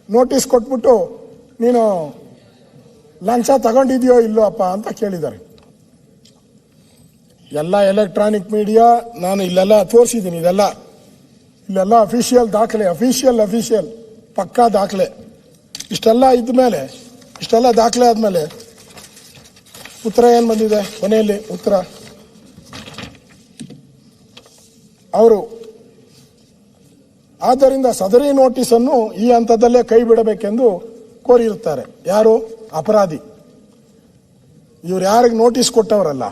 ನೋಟಿಸ್ ಕೊಟ್ಬಿಟ್ಟು ನೀನು ಲಂಚ ತಗೊಂಡಿದ್ಯೋ ಇಲ್ಲೋ ಅಪ್ಪ ಅಂತ ಕೇಳಿದ್ದಾರೆ. ಎಲ್ಲ ಎಲೆಕ್ಟ್ರಾನಿಕ್ ಮೀಡಿಯಾ ನಾನು ಇಲ್ಲೆಲ್ಲ ತೋರಿಸಿದ್ದೀನಿ. ಇಲ್ಲೆಲ್ಲ ಅಫಿಷಿಯಲ್ ದಾಖಲೆ, ಅಫಿಷಿಯಲ್ ಪಕ್ಕಾ ದಾಖಲೆ. ಇಷ್ಟೆಲ್ಲ ದಾಖಲೆ ಆದಮೇಲೆ ಉತ್ತರ ಏನು ಬಂದಿದೆ ಕೊನೆಯಲ್ಲಿ? ಉತ್ತರ ಅವರು ಆದ್ದರಿಂದ ಸದರಿ ನೋಟಿಸನ್ನು ಈ ಹಂತದಲ್ಲೇ ಕೈ ಬಿಡಬೇಕೆಂದು ಕೋರಿರುತ್ತಾರೆ. ಯಾರು? ಅಪರಾಧಿ. ಇವ್ರು ಯಾರಿಗೆ ನೋಟಿಸ್ ಕೊಟ್ಟವರಲ್ಲ,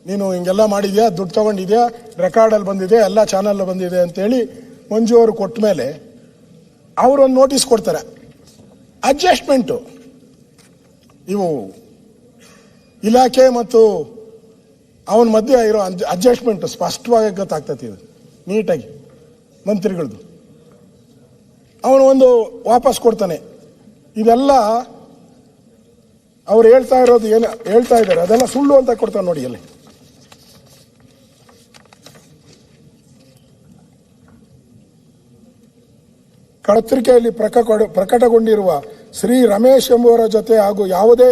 ನೀನು ಹಿಂಗೆಲ್ಲ ಮಾಡಿದ್ಯಾ, ದುಡ್ಡು ತಗೊಂಡಿದ್ಯಾ, ರೆಕಾರ್ಡಲ್ಲಿ ಬಂದಿದೆ, ಎಲ್ಲ ಚಾನಲ್ ಬಂದಿದೆ ಅಂತೇಳಿ ಮಂಜು ಅವರು ಕೊಟ್ಟ ಮೇಲೆ ಅವರೊಂದು ನೋಟಿಸ್ ಕೊಡ್ತಾರೆ. ಅಡ್ಜಸ್ಟ್ಮೆಂಟು ಇವು ಇಲಾಖೆ ಮತ್ತು ಅವನ ಮಧ್ಯೆ ಇರೋ ಅಡ್ಜಸ್ಟ್ಮೆಂಟು ಸ್ಪಷ್ಟವಾಗಿ ಗೊತ್ತಾಗ್ತದೆ. ಇದು ನೀಟಾಗಿ ಮಂತ್ರಿಗಳದ್ದು ಅವನು ಒಂದು ವಾಪಸ್ ಕೊಡ್ತಾನೆ. ಇದೆಲ್ಲ ಅವ್ರು ಹೇಳ್ತಾ ಇರೋದು ಏನು ಹೇಳ್ತಾ ಇದ್ದಾರೆ ಅದೆಲ್ಲ ಸುಳ್ಳು ಅಂತ ಕೊಡ್ತಾನೆ ನೋಡಿ. ಅಲ್ಲಿ ಪತ್ರಿಕೆಯಲ್ಲಿ ಪ್ರಕಟಗೊಂಡಿರುವ ಶ್ರೀ ರಮೇಶ್ ಎಂಬುವರ ಜೊತೆ ಹಾಗೂ ಯಾವುದೇ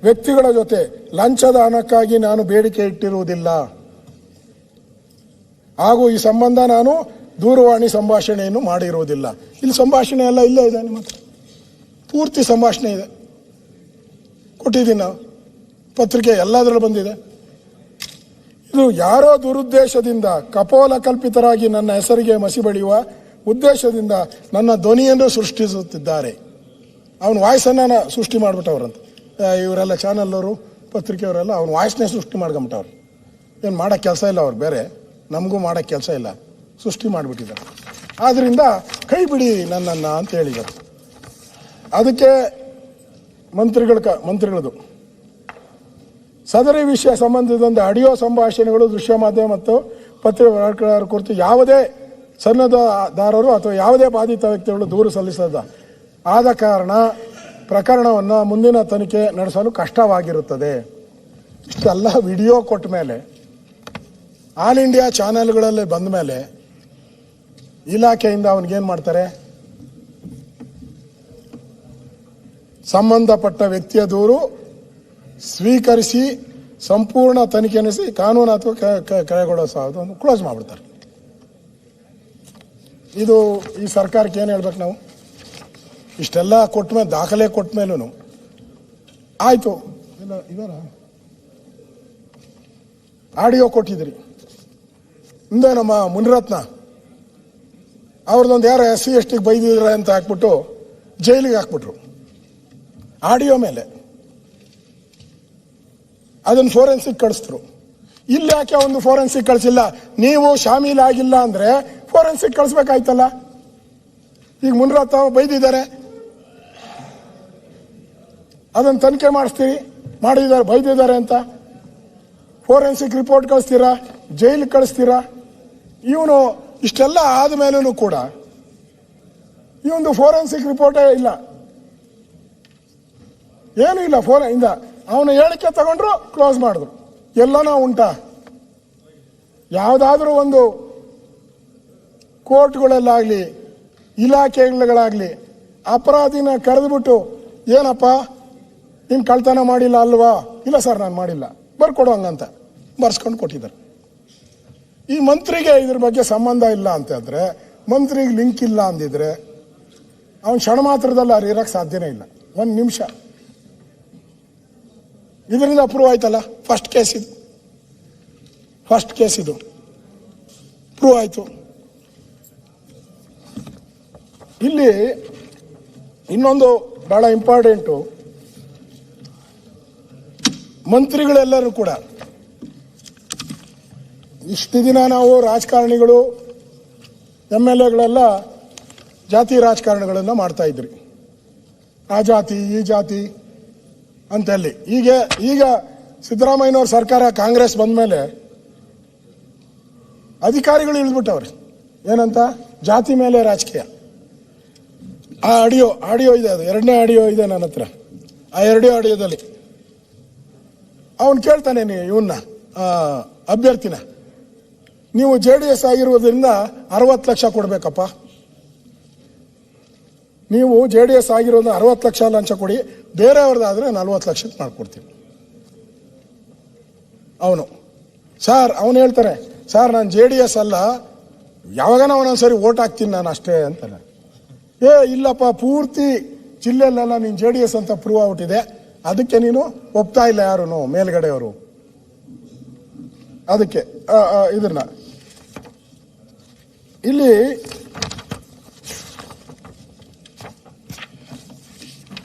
ವ್ಯಕ್ತಿಗಳ ಜೊತೆ ಲಂಚದ ಹಣಕ್ಕಾಗಿ ನಾನು ಬೇಡಿಕೆ ಇಟ್ಟಿರುವುದಿಲ್ಲ. ಹಾಗೂ ಈ ಸಂಬಂಧ ನಾನು ದೂರವಾಣಿ ಸಂಭಾಷಣೆಯನ್ನು ಮಾಡಿರುವುದಿಲ್ಲ. ಇಲ್ಲಿ ಸಂಭಾಷಣೆ ಎಲ್ಲ ಇಲ್ಲೇ ಇದೆ, ನಿಮ್ಮ ಹತ್ರ ಪೂರ್ತಿ ಸಂಭಾಷಣೆ ಇದೆ, ಕೊಟ್ಟಿದ್ದೀನಿ ನಾವು, ಪತ್ರಿಕೆ ಎಲ್ಲದರಲ್ಲೂ ಬಂದಿದೆ. ಇದು ಯಾರೋ ದುರುದ್ದೇಶದಿಂದ ಕಪೋಲ ಕಲ್ಪಿತರಾಗಿ ನನ್ನ ಹೆಸರಿಗೆ ಮಸಿ ಬಳಿಯುವ ಉದ್ದೇಶದಿಂದ ನನ್ನ ಧ್ವನಿಯನ್ನು ಸೃಷ್ಟಿಸುತ್ತಿದ್ದಾರೆ. ಅವನ ವಾಯ್ಸನ್ನು ಸೃಷ್ಟಿ ಮಾಡಿಬಿಟ್ಟವ್ರಂತ ಇವರೆಲ್ಲ ಚಾನಲ್ನವರು, ಪತ್ರಿಕೆಯವರೆಲ್ಲ ಅವನ ವಾಯ್ಸ್ನೇ ಸೃಷ್ಟಿ ಮಾಡ್ಕೊಂಬಿಟ್ಟವ್ರು. ಏನು ಮಾಡೋಕ್ಕೆ ಕೆಲಸ ಇಲ್ಲ, ಅವ್ರು ಬೇರೆ, ನಮಗೂ ಮಾಡೋಕ್ಕೆ ಕೆಲಸ ಇಲ್ಲ, ಸೃಷ್ಟಿ ಮಾಡಿಬಿಟ್ಟಿದ್ದಾರೆ. ಆದ್ದರಿಂದ ಕೈ ಬಿಡಿ ನನ್ನನ್ನು ಅಂತ ಹೇಳಿದರು. ಅದಕ್ಕೆ ಮಂತ್ರಿಗಳದು ಸದರಿ ವಿಷಯ ಸಂಬಂಧಿಸಿದಂತೆ ಆಡಿಯೋ ಸಂಭಾಷಣೆಗಳು, ದೃಶ್ಯ ಮಾಧ್ಯಮ ಮತ್ತು ಪತ್ರಿಕೆಗಳ ಕುರಿತು ಯಾವುದೇ ಸನ್ನದ್ಧದಾರರು ಅಥವಾ ಯಾವುದೇ ಬಾಧಿತ ವ್ಯಕ್ತಿಗಳು ದೂರು ಸಲ್ಲಿಸದ ಆದ ಕಾರಣ ಪ್ರಕರಣವನ್ನು ಮುಂದಿನ ತನಿಖೆ ನಡೆಸಲು ಕಷ್ಟವಾಗಿರುತ್ತದೆ. ಇಷ್ಟೆಲ್ಲ ವಿಡಿಯೋ ಕೊಟ್ಟ ಮೇಲೆ, ಆಲ್ ಇಂಡಿಯಾ ಚಾನೆಲ್ಗಳಲ್ಲಿ ಬಂದ ಮೇಲೆ ಇಲಾಖೆಯಿಂದ ಅವನಿಗೇನು ಮಾಡ್ತಾರೆ? ಸಂಬಂಧಪಟ್ಟ ವ್ಯಕ್ತಿಯ ದೂರು ಸ್ವೀಕರಿಸಿ ಸಂಪೂರ್ಣ ತನಿಖೆ ನಡೆಸಿ ಕಾನೂನು ಅಥವಾ ಕೈಗೊಳ್ಳೋ ಕ್ಲೋಸ್ ಮಾಡಿಬಿಡ್ತಾರೆ. ಇದು ಈ ಸರ್ಕಾರಕ್ಕೆ ಏನು ಹೇಳ್ಬೇಕು ನಾವು? ಇಷ್ಟೆಲ್ಲ ಕೊಟ್ಟ ಮೇಲೆ, ದಾಖಲೆ ಕೊಟ್ಟ ಮೇಲೂ ಆಯಿತು, ಇದರ ಆಡಿಯೋ ಕೊಟ್ಟಿದ್ರಿ, ಮುಂದೆ ನಮ್ಮ ಮುನಿರತ್ನ ಅವ್ರದ್ದೊಂದು ಯಾರೋ SC ST ಬೈದಿದ್ರೆ ಅಂತ ಹಾಕ್ಬಿಟ್ಟು ಜೈಲಿಗೆ ಹಾಕ್ಬಿಟ್ರು ಆಡಿಯೋ ಮೇಲೆ. ಅದನ್ನು ಫೋರೆನ್ಸಿಕ್ ಕಳಿಸಿದ್ರು. ಇಲ್ಲಿ ಯಾಕೆ ಒಂದು ಫೋರೆನ್ಸಿಕ್ ಕಳಿಸಿಲ್ಲ? ನೀವು ಶಾಮೀಲಾಗಿಲ್ಲ ಅಂದರೆ ಫೋರೆನ್ಸಿಕ್ ಕಳಿಸ್ಬೇಕಾಯ್ತಲ್ಲ. ಈಗ ಮುನಿರತ್ನ ಬೈದಿದ್ದಾರೆ, ಅದನ್ನು ತನಿಖೆ ಮಾಡಿದ್ದಾರೆ, ಬೈದಿದ್ದಾರೆ ಅಂತ ಫೋರೆನ್ಸಿಕ್ ರಿಪೋರ್ಟ್ ಕಳಿಸ್ತೀರಾ, ಜೈಲಿಗೆ ಕಳಿಸ್ತೀರಾ? ಇವನು ಇಷ್ಟೆಲ್ಲ ಆದಮೇಲೂ ಕೂಡ ಇವೊಂದು ಫೋರೆನ್ಸಿಕ್ ರಿಪೋರ್ಟೇ ಇಲ್ಲ, ಏನೂ ಇಲ್ಲ. ಇಂದ ಅವನ ಹೇಳಿಕೆ ತಗೊಂಡ್ರು, ಕ್ಲೋಸ್ ಮಾಡಿದ್ರು. ಎಲ್ಲನೂ ಉಂಟಾ? ಯಾವುದಾದ್ರೂ ಒಂದು ಕೋರ್ಟ್ಗಳಲ್ಲಾಗಲಿ ಇಲಾಖೆಗಳಾಗಲಿ ಅಪರಾಧಿನ ಕರೆದುಬಿಟ್ಟು, ಏನಪ್ಪ ನೀನು ಕಳ್ತನ ಮಾಡಿಲ್ಲ ಅಲ್ವಾ? ಇಲ್ಲ ಸರ್ ನಾನು ಮಾಡಿಲ್ಲ, ಬರ್ಕೊಡು ಹಂಗಂತ ಬರ್ಸ್ಕೊಂಡು ಕೊಟ್ಟಿದ್ದಾರೆ. ಈ ಮಂತ್ರಿಗೆ ಇದ್ರ ಬಗ್ಗೆ ಸಂಬಂಧ ಇಲ್ಲ ಅಂತಂದ್ರೆ, ಮಂತ್ರಿಗೆ ಲಿಂಕ್ ಇಲ್ಲ ಅಂದಿದ್ರೆ ಅವನು ಕ್ಷಣ ಮಾತ್ರದಲ್ಲಿ ಅರಿಯಕ್ಕೆ ಸಾಧ್ಯನೇ ಇಲ್ಲ. ಒಂದು ನಿಮಿಷ ಇದರಿಂದ ಪ್ರೂವ್ ಆಯ್ತಲ್ಲ. ಫಸ್ಟ್ ಕೇಸ್ ಇದು ಪ್ರೂವ್ ಆಯ್ತು. ಇಲ್ಲಿ ಇನ್ನೊಂದು ಬಹಳ ಇಂಪಾರ್ಟೆಂಟು, ಮಂತ್ರಿಗಳೆಲ್ಲರೂ ಕೂಡ ಇಷ್ಟು ದಿನ ನಾವು ರಾಜಕಾರಣಿಗಳು MLAಗಳೆಲ್ಲ ಜಾತಿ ರಾಜಕಾರಣಗಳನ್ನು ಮಾಡ್ತಾ ಇದ್ರಿ, ಆ ಜಾತಿ ಈ ಜಾತಿ ಅಂತಲ್ಲಿ. ಈಗ ಸಿದ್ದರಾಮಯ್ಯನವ್ರ ಸರ್ಕಾರ ಕಾಂಗ್ರೆಸ್ ಬಂದ ಮೇಲೆ ಅಧಿಕಾರಿಗಳು ಇಳಿದ್ಬಿಟ್ಟವ್ರೆ. ಏನಂತ? ಜಾತಿ ಮೇಲೆ ರಾಜಕೀಯ. ಆ ಆಡಿಯೋ ಇದೆ, ಅದು ಎರಡನೇ ಆಡಿಯೋ ಇದೆ ನನ್ನ ಹತ್ರ. ಆ ಎರಡೇ ಆಡಿಯೋದಲ್ಲಿ ಅವನು ಕೇಳ್ತಾನೆ, ಇವನ್ನ ಅಭ್ಯರ್ಥಿನ, ನೀವು JDS ಆಗಿರುವುದರಿಂದ 60 ಲಕ್ಷ ಕೊಡ್ಬೇಕಪ್ಪ, ನೀವು JDS ಆಗಿರೋದು 60 ಲಕ್ಷ ಲಂಚ ಕೊಡಿ, ಬೇರೆಯವ್ರದ್ದಾದ್ರೆ 40 ಲಕ್ಷಕ್ಕೆ ಮಾಡ್ಕೊಡ್ತೀವಿ. ಅವನು ಹೇಳ್ತಾರೆ, ಸರ್ ನಾನು JDS ಅಲ್ಲ, ಯಾವಾಗನ ಒಂದೊಂದ್ಸರಿ ಓಟ್ ಹಾಕ್ತೀನಿ ನಾನು ಅಷ್ಟೇ ಅಂತಾನೆ. ಇಲ್ಲಪ್ಪ, ಪೂರ್ತಿ ಜಿಲ್ಲೆಯಲ್ಲೆಲ್ಲ ನೀನು JDS ಅಂತ ಪ್ರೂವ್ ಔಟಿದೆ, ಅದಕ್ಕೆ ನೀನು ಒಪ್ತಾ ಇಲ್ಲ ಯಾರು ಮೇಲ್ಗಡೆಯವರು. ಅದಕ್ಕೆ ಇದನ್ನ ಇಲ್ಲಿ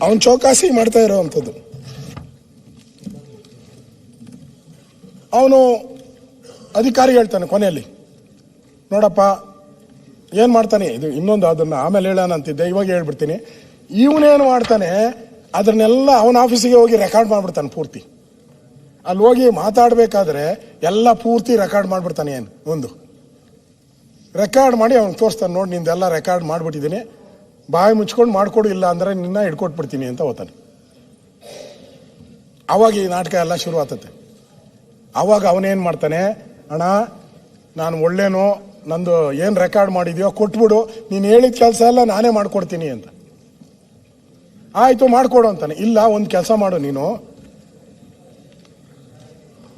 ಅವನ್ ಚೌಕಾಸಿ ಮಾಡ್ತಾ ಇರೋವಂಥದ್ದು. ಅವನು ಅಧಿಕಾರಿ ಹೇಳ್ತಾನೆ ಕೊನೆಯಲ್ಲಿ, ನೋಡಪ್ಪ ಏನು ಮಾಡ್ತಾನೆ, ಇದು ಇನ್ನೊಂದು, ಅದನ್ನು ಆಮೇಲೆ ಹೇಳೋಣ ಅಂತಿದ್ದೆ, ಇವಾಗ ಹೇಳ್ಬಿಡ್ತೀನಿ. ಇವನೇನು ಮಾಡ್ತಾನೆ, ಅದನ್ನೆಲ್ಲ ಅವನ ಆಫೀಸಿಗೆ ಹೋಗಿ ರೆಕಾರ್ಡ್ ಮಾಡಿಬಿಡ್ತಾನೆ ಪೂರ್ತಿ. ಅಲ್ಲಿ ಹೋಗಿ ಮಾತಾಡಬೇಕಾದ್ರೆ ಎಲ್ಲ ಪೂರ್ತಿ ರೆಕಾರ್ಡ್ ಮಾಡಿಬಿಡ್ತಾನೆ. ಒಂದು ರೆಕಾರ್ಡ್ ಮಾಡಿ ಅವ್ನು ತೋರಿಸ್ತಾನೆ, ನೋಡಿ ನಿಂದೆಲ್ಲ ರೆಕಾರ್ಡ್ ಮಾಡಿಬಿಟ್ಟಿದ್ದೀನಿ, ಬಾಯಿ ಮುಚ್ಕೊಂಡು ಮಾಡಿಕೊಡು, ಇಲ್ಲ ಅಂದರೆ ನಿನ್ನ ಹಿಡ್ಕೊಟ್ಬಿಡ್ತೀನಿ ಅಂತ ಹೋಗ್ತಾನೆ. ಅವಾಗ ಈ ನಾಟಕ ಎಲ್ಲ ಶುರು ಆಗ್ತದೆ. ಅವಾಗ ಅವನೇನು ಮಾಡ್ತಾನೆ, ಅಣ್ಣ ನಾನು ಒಳ್ಳೇನೋ, ನಂದು ಏನು ರೆಕಾರ್ಡ್ ಮಾಡಿದ್ಯೋ ಕೊಟ್ಬಿಡು, ನೀನು ಹೇಳಿದ ಕೆಲಸ ಎಲ್ಲ ನಾನೇ ಮಾಡ್ಕೊಡ್ತೀನಿ ಅಂತ. ಆಯಿತು ಮಾಡಿಕೊಡು ಅಂತಾನೆ. ಇಲ್ಲ, ಒಂದು ಕೆಲಸ ಮಾಡು,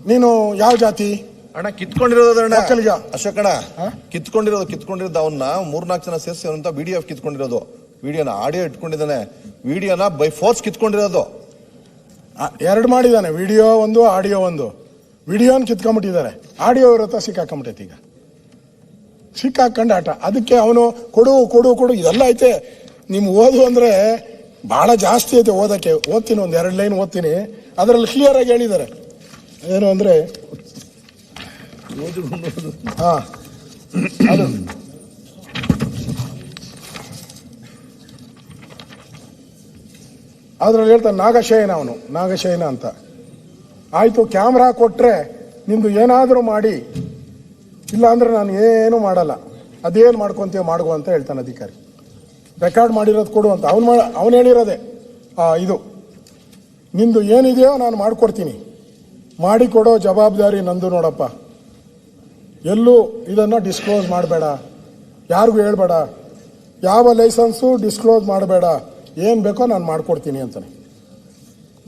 ನೀನು ಯಾವ ಜಾತಿ ಅಣ್ಣ ಕಿತ್ಕೊಂಡಿರೋದು ಅಣ್ಣ ಒಕ್ಕಲಿಗ. ಅಶೋಕಣ್ಣ ಕಿತ್ಕೊಂಡಿರೋದು ಅವನ್ನ 3-4 ಜನ ಸೇರಿಸಿ ಅಂತ ವಿಡಿಯೋ ಕಿತ್ಕೊಂಡಿರೋದು, ವಿಡಿಯೋನ ಆಡಿಯೋ ಇಟ್ಕೊಂಡಿದ್ದಾನೆ, ವಿಡಿಯೋನ ಬೈ ಫೋರ್ಸ್ ಕಿತ್ಕೊಂಡಿರೋದು. ಎರಡು ಮಾಡಿದ್ದಾನೆ, ವಿಡಿಯೋ ಒಂದು ಆಡಿಯೋ ಒಂದು. ವಿಡಿಯೋನ್ ಕಿತ್ಕೊಂಡ್ಬಿಟ್ಟಿದ್ದಾರೆ, ಆಡಿಯೋ ಇವ್ರ ಹತ್ರ ಸಿಕ್ಕಾಕೊಂಬಿಟ್ಟೈತಿ. ಈಗ ಸಿಕ್ಕಾಕೊಂಡು ಆಟ. ಅದಕ್ಕೆ ಅವನು ಕೊಡು ಕೊಡು ಕೊಡು ಇದೆಲ್ಲ ಐತೆ. ನಿಮ್ ಓದು ಅಂದ್ರೆ ಬಹಳ ಜಾಸ್ತಿ ಐತೆ ಓದಕ್ಕೆ. ಓದ್ತೀನಿ, ಒಂದ್ 2 ಲೈನ್ ಓದ್ತೀನಿ. ಅದರಲ್ಲಿ ಕ್ಲಿಯರ್ ಆಗಿ ಹೇಳಿದ್ದಾರೆ ಏನು ಅಂದ್ರೆ ಹಾ ಅದು ಅದ್ರಲ್ಲಿ ಹೇಳ್ತಾನೆ ನಾಗಶಯನ ಅಂತ. ಆಯ್ತು, ಕ್ಯಾಮ್ರಾ ಕೊಟ್ರೆ ನಿಂದು ಏನಾದರೂ ಮಾಡಿ, ಇಲ್ಲ ಅಂದ್ರೆ ನಾನು ಏನು ಮಾಡಲ್ಲ, ಅದೇನು ಮಾಡ್ಕೊಂತೀಯ ಮಾಡ್ಕೊ ಅಂತ ಹೇಳ್ತಾನೆ ಅಧಿಕಾರಿ. ರೆಕಾರ್ಡ್ ಮಾಡಿರೋದು ಕೊಡು ಅಂತ ಅವನು ಹೇಳಿರೋದೆ. ಇದು ನಿಂದು ಏನಿದೆಯೋ ನಾನು ಮಾಡಿಕೊಡ್ತೀನಿ, ಮಾಡಿಕೊಡೋ ಜವಾಬ್ದಾರಿ ನಂದು ನೋಡಪ್ಪ. ಎಲ್ಲೂ ಇದನ್ನು ಡಿಸ್ಕ್ಲೋಸ್ ಮಾಡಬೇಡ, ಯಾರಿಗೂ ಹೇಳ್ಬೇಡ, ಯಾವ ಲೈಸೆನ್ಸು ಡಿಸ್ಕ್ಲೋಸ್ ಮಾಡಬೇಡ, ಏನು ಬೇಕೋ ನಾನು ಮಾಡಿಕೊಡ್ತೀನಿ ಅಂತಾನೆ.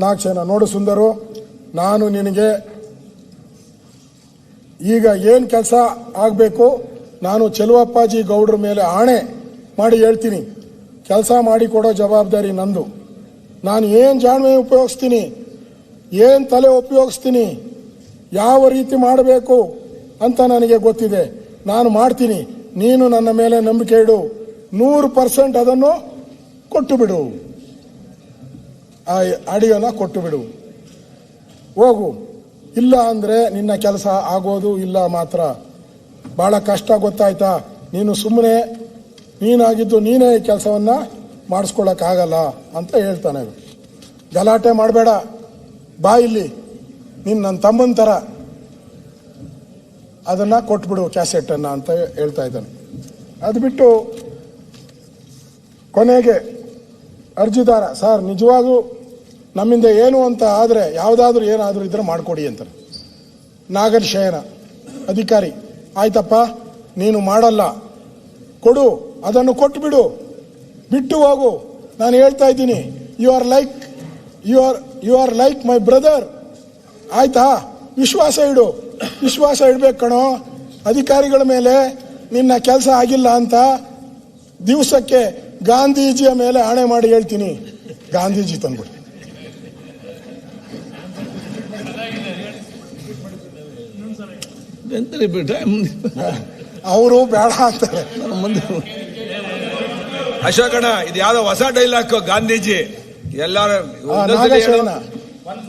ನಾಗಶಯನ, ನೋಡು ಸುಂದರು, ನಾನು ನಿನಗೆ ಈಗ ಏನು ಕೆಲಸ ಆಗಬೇಕು ನಾನು ಚೆಲುವಪ್ಪಾಜಿ ಗೌಡ್ರ ಮೇಲೆ ಆಣೆ ಮಾಡಿ ಹೇಳ್ತೀನಿ. ಕೆಲಸ ಮಾಡಿಕೊಡೋ ಜವಾಬ್ದಾರಿ ನಂದು. ನಾನು ಏನು ಜಾಣ್ಮೆ ಉಪಯೋಗಿಸ್ತೀನಿ, ಏನು ತಲೆ ಉಪಯೋಗಿಸ್ತೀನಿ, ಯಾವ ರೀತಿ ಮಾಡಬೇಕು ಅಂತ ನನಗೆ ಗೊತ್ತಿದೆ. ನಾನು ಮಾಡ್ತೀನಿ, ನೀನು ನನ್ನ ಮೇಲೆ ನಂಬಿಕೆ ಇಡು. 100% ಅದನ್ನು ಕೊಟ್ಟು ಬಿಡು, ಆ ಆಡಿಯೋನ ಕೊಟ್ಟು ಬಿಡು, ಹೋಗು. ಇಲ್ಲ ಅಂದರೆ ನಿನ್ನ ಕೆಲಸ ಆಗೋದು ಇಲ್ಲ ಮಾತ್ರ. ಭಾಳ ಕಷ್ಟ, ಗೊತ್ತಾಯ್ತಾ? ನೀನು ಸುಮ್ಮನೆ ನೀನಾಗಿದ್ದು ನೀನೇ ಈ ಕೆಲಸವನ್ನು ಮಾಡಿಸ್ಕೊಳ್ಳೋಕ್ಕಾಗಲ್ಲ ಅಂತ ಹೇಳ್ತಾನೆ. ಗಲಾಟೆ ಮಾಡಬೇಡ, ಬಾ ಇಲ್ಲಿ, ನೀನು ನನ್ನ ತಮ್ಮನ ಥರ, ಅದನ್ನು ಕೊಟ್ಬಿಡು ಕ್ಯಾಸೆಟನ್ನು ಅಂತ ಹೇಳ್ತಾ ಇದ್ದಾನೆ. ಅದು ಬಿಟ್ಟು ಕೊನೆಗೆ ಅರ್ಜಿದಾರ, ಸರ್ ನಿಜವಾಗೂ ನಮ್ಮಿಂದ ಏನು ಅಂತ ಆದರೆ ಯಾವುದಾದ್ರೂ ಏನಾದರೂ ಇದ್ರೆ ಮಾಡಿಕೊಡಿ ಅಂತಾರೆ. ನಾಗಶಯನ ಅಧಿಕಾರಿ, ಆಯ್ತಪ್ಪ ನೀನು ಮಾಡಲ್ಲ, ಕೊಡು, ಅದನ್ನು ಕೊಟ್ಟುಬಿಡು, ಬಿಟ್ಟು ಹೋಗು. ನಾನು ಹೇಳ್ತಾ ಇದ್ದೀನಿ, you are like my brother. ಆಯ್ತಾ? ವಿಶ್ವಾಸ ಇಡು, ವಿಶ್ವಾಸ ಇಡ್ಬೇಕು ಕಣೋ ಅಧಿಕಾರಿಗಳ ಮೇಲೆ. ನಿನ್ನ ಕೆಲಸ ಆಗಿಲ್ಲ ಅಂತ ದಿವಸಕ್ಕೆ ಗಾಂಧೀಜಿಯ ಮೇಲೆ ಆಣೆ ಮಾಡಿ ಹೇಳ್ತೀನಿ. ಗಾಂಧೀಜಿ ತಂದ್ಬಿಡಿ. ಅವರು ಬೇಡ ಅಂತಾರೆ. ಅಶೋಕಣ್ಣ, ಇದು ಯಾವ್ದೋ ಹೊಸ ಡೈಲಾಗ್ ಗಾಂಧೀಜಿ ಎಲ್ಲಾರು. ನಾಗಶಯನ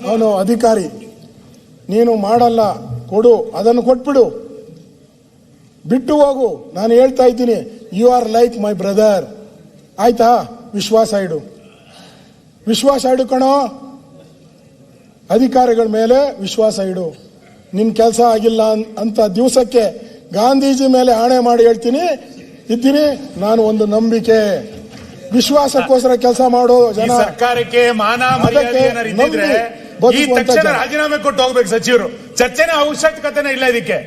ಅವನು ಅಧಿಕಾರಿ, ನೀನು ಮಾಡಲ್ಲ, ಕೊಡು, ಅದನ್ನು ಕೊಟ್ಬಿಡು, ಬಿಟ್ಟು ಹೋಗು. ನಾನು ಹೇಳ್ತಾ ಇದ್ದೀನಿ, you are like my brother. ಆಯ್ತಾ? ವಿಶ್ವಾಸ ಇಡು, ವಿಶ್ವಾಸ ಇಡು ಕಣೋ ಅಧಿಕಾರಿಗಳ ಮೇಲೆ ವಿಶ್ವಾಸ ಇಡು. ನಿನ್ನ ಕೆಲಸ ಆಗಿಲ್ಲ ಅಂತ ದಿವಸಕ್ಕೆ ಗಾಂಧೀಜಿ ಮೇಲೆ ಆಣೆ ಮಾಡಿ ಹೇಳ್ತೀನಿ ಇದ್ದೀನಿ. ನಾನು ಒಂದು ನಂಬಿಕೆ, ವಿಶ್ವಾಸಕ್ಕೋಸ್ಕರ ಕೆಲಸ ಮಾಡೋ ಜನ. ಸರ್ಕಾರಕ್ಕೆ ಮಾನ ಮರ್ಯಾದೆ ಇದ್ದಿದ್ರೆ ಈ ತಕ್ಷಣ ರಾಜೀನಾಮೆ ಕೊಟ್ಟು ಹೋಗ್ಬೇಕು ಸಚಿವರು. ಚರ್ಚೆನೇ ಅವಶ್ಯಕತೆನೇ ಇಲ್ಲ ಇದಕ್ಕೆ.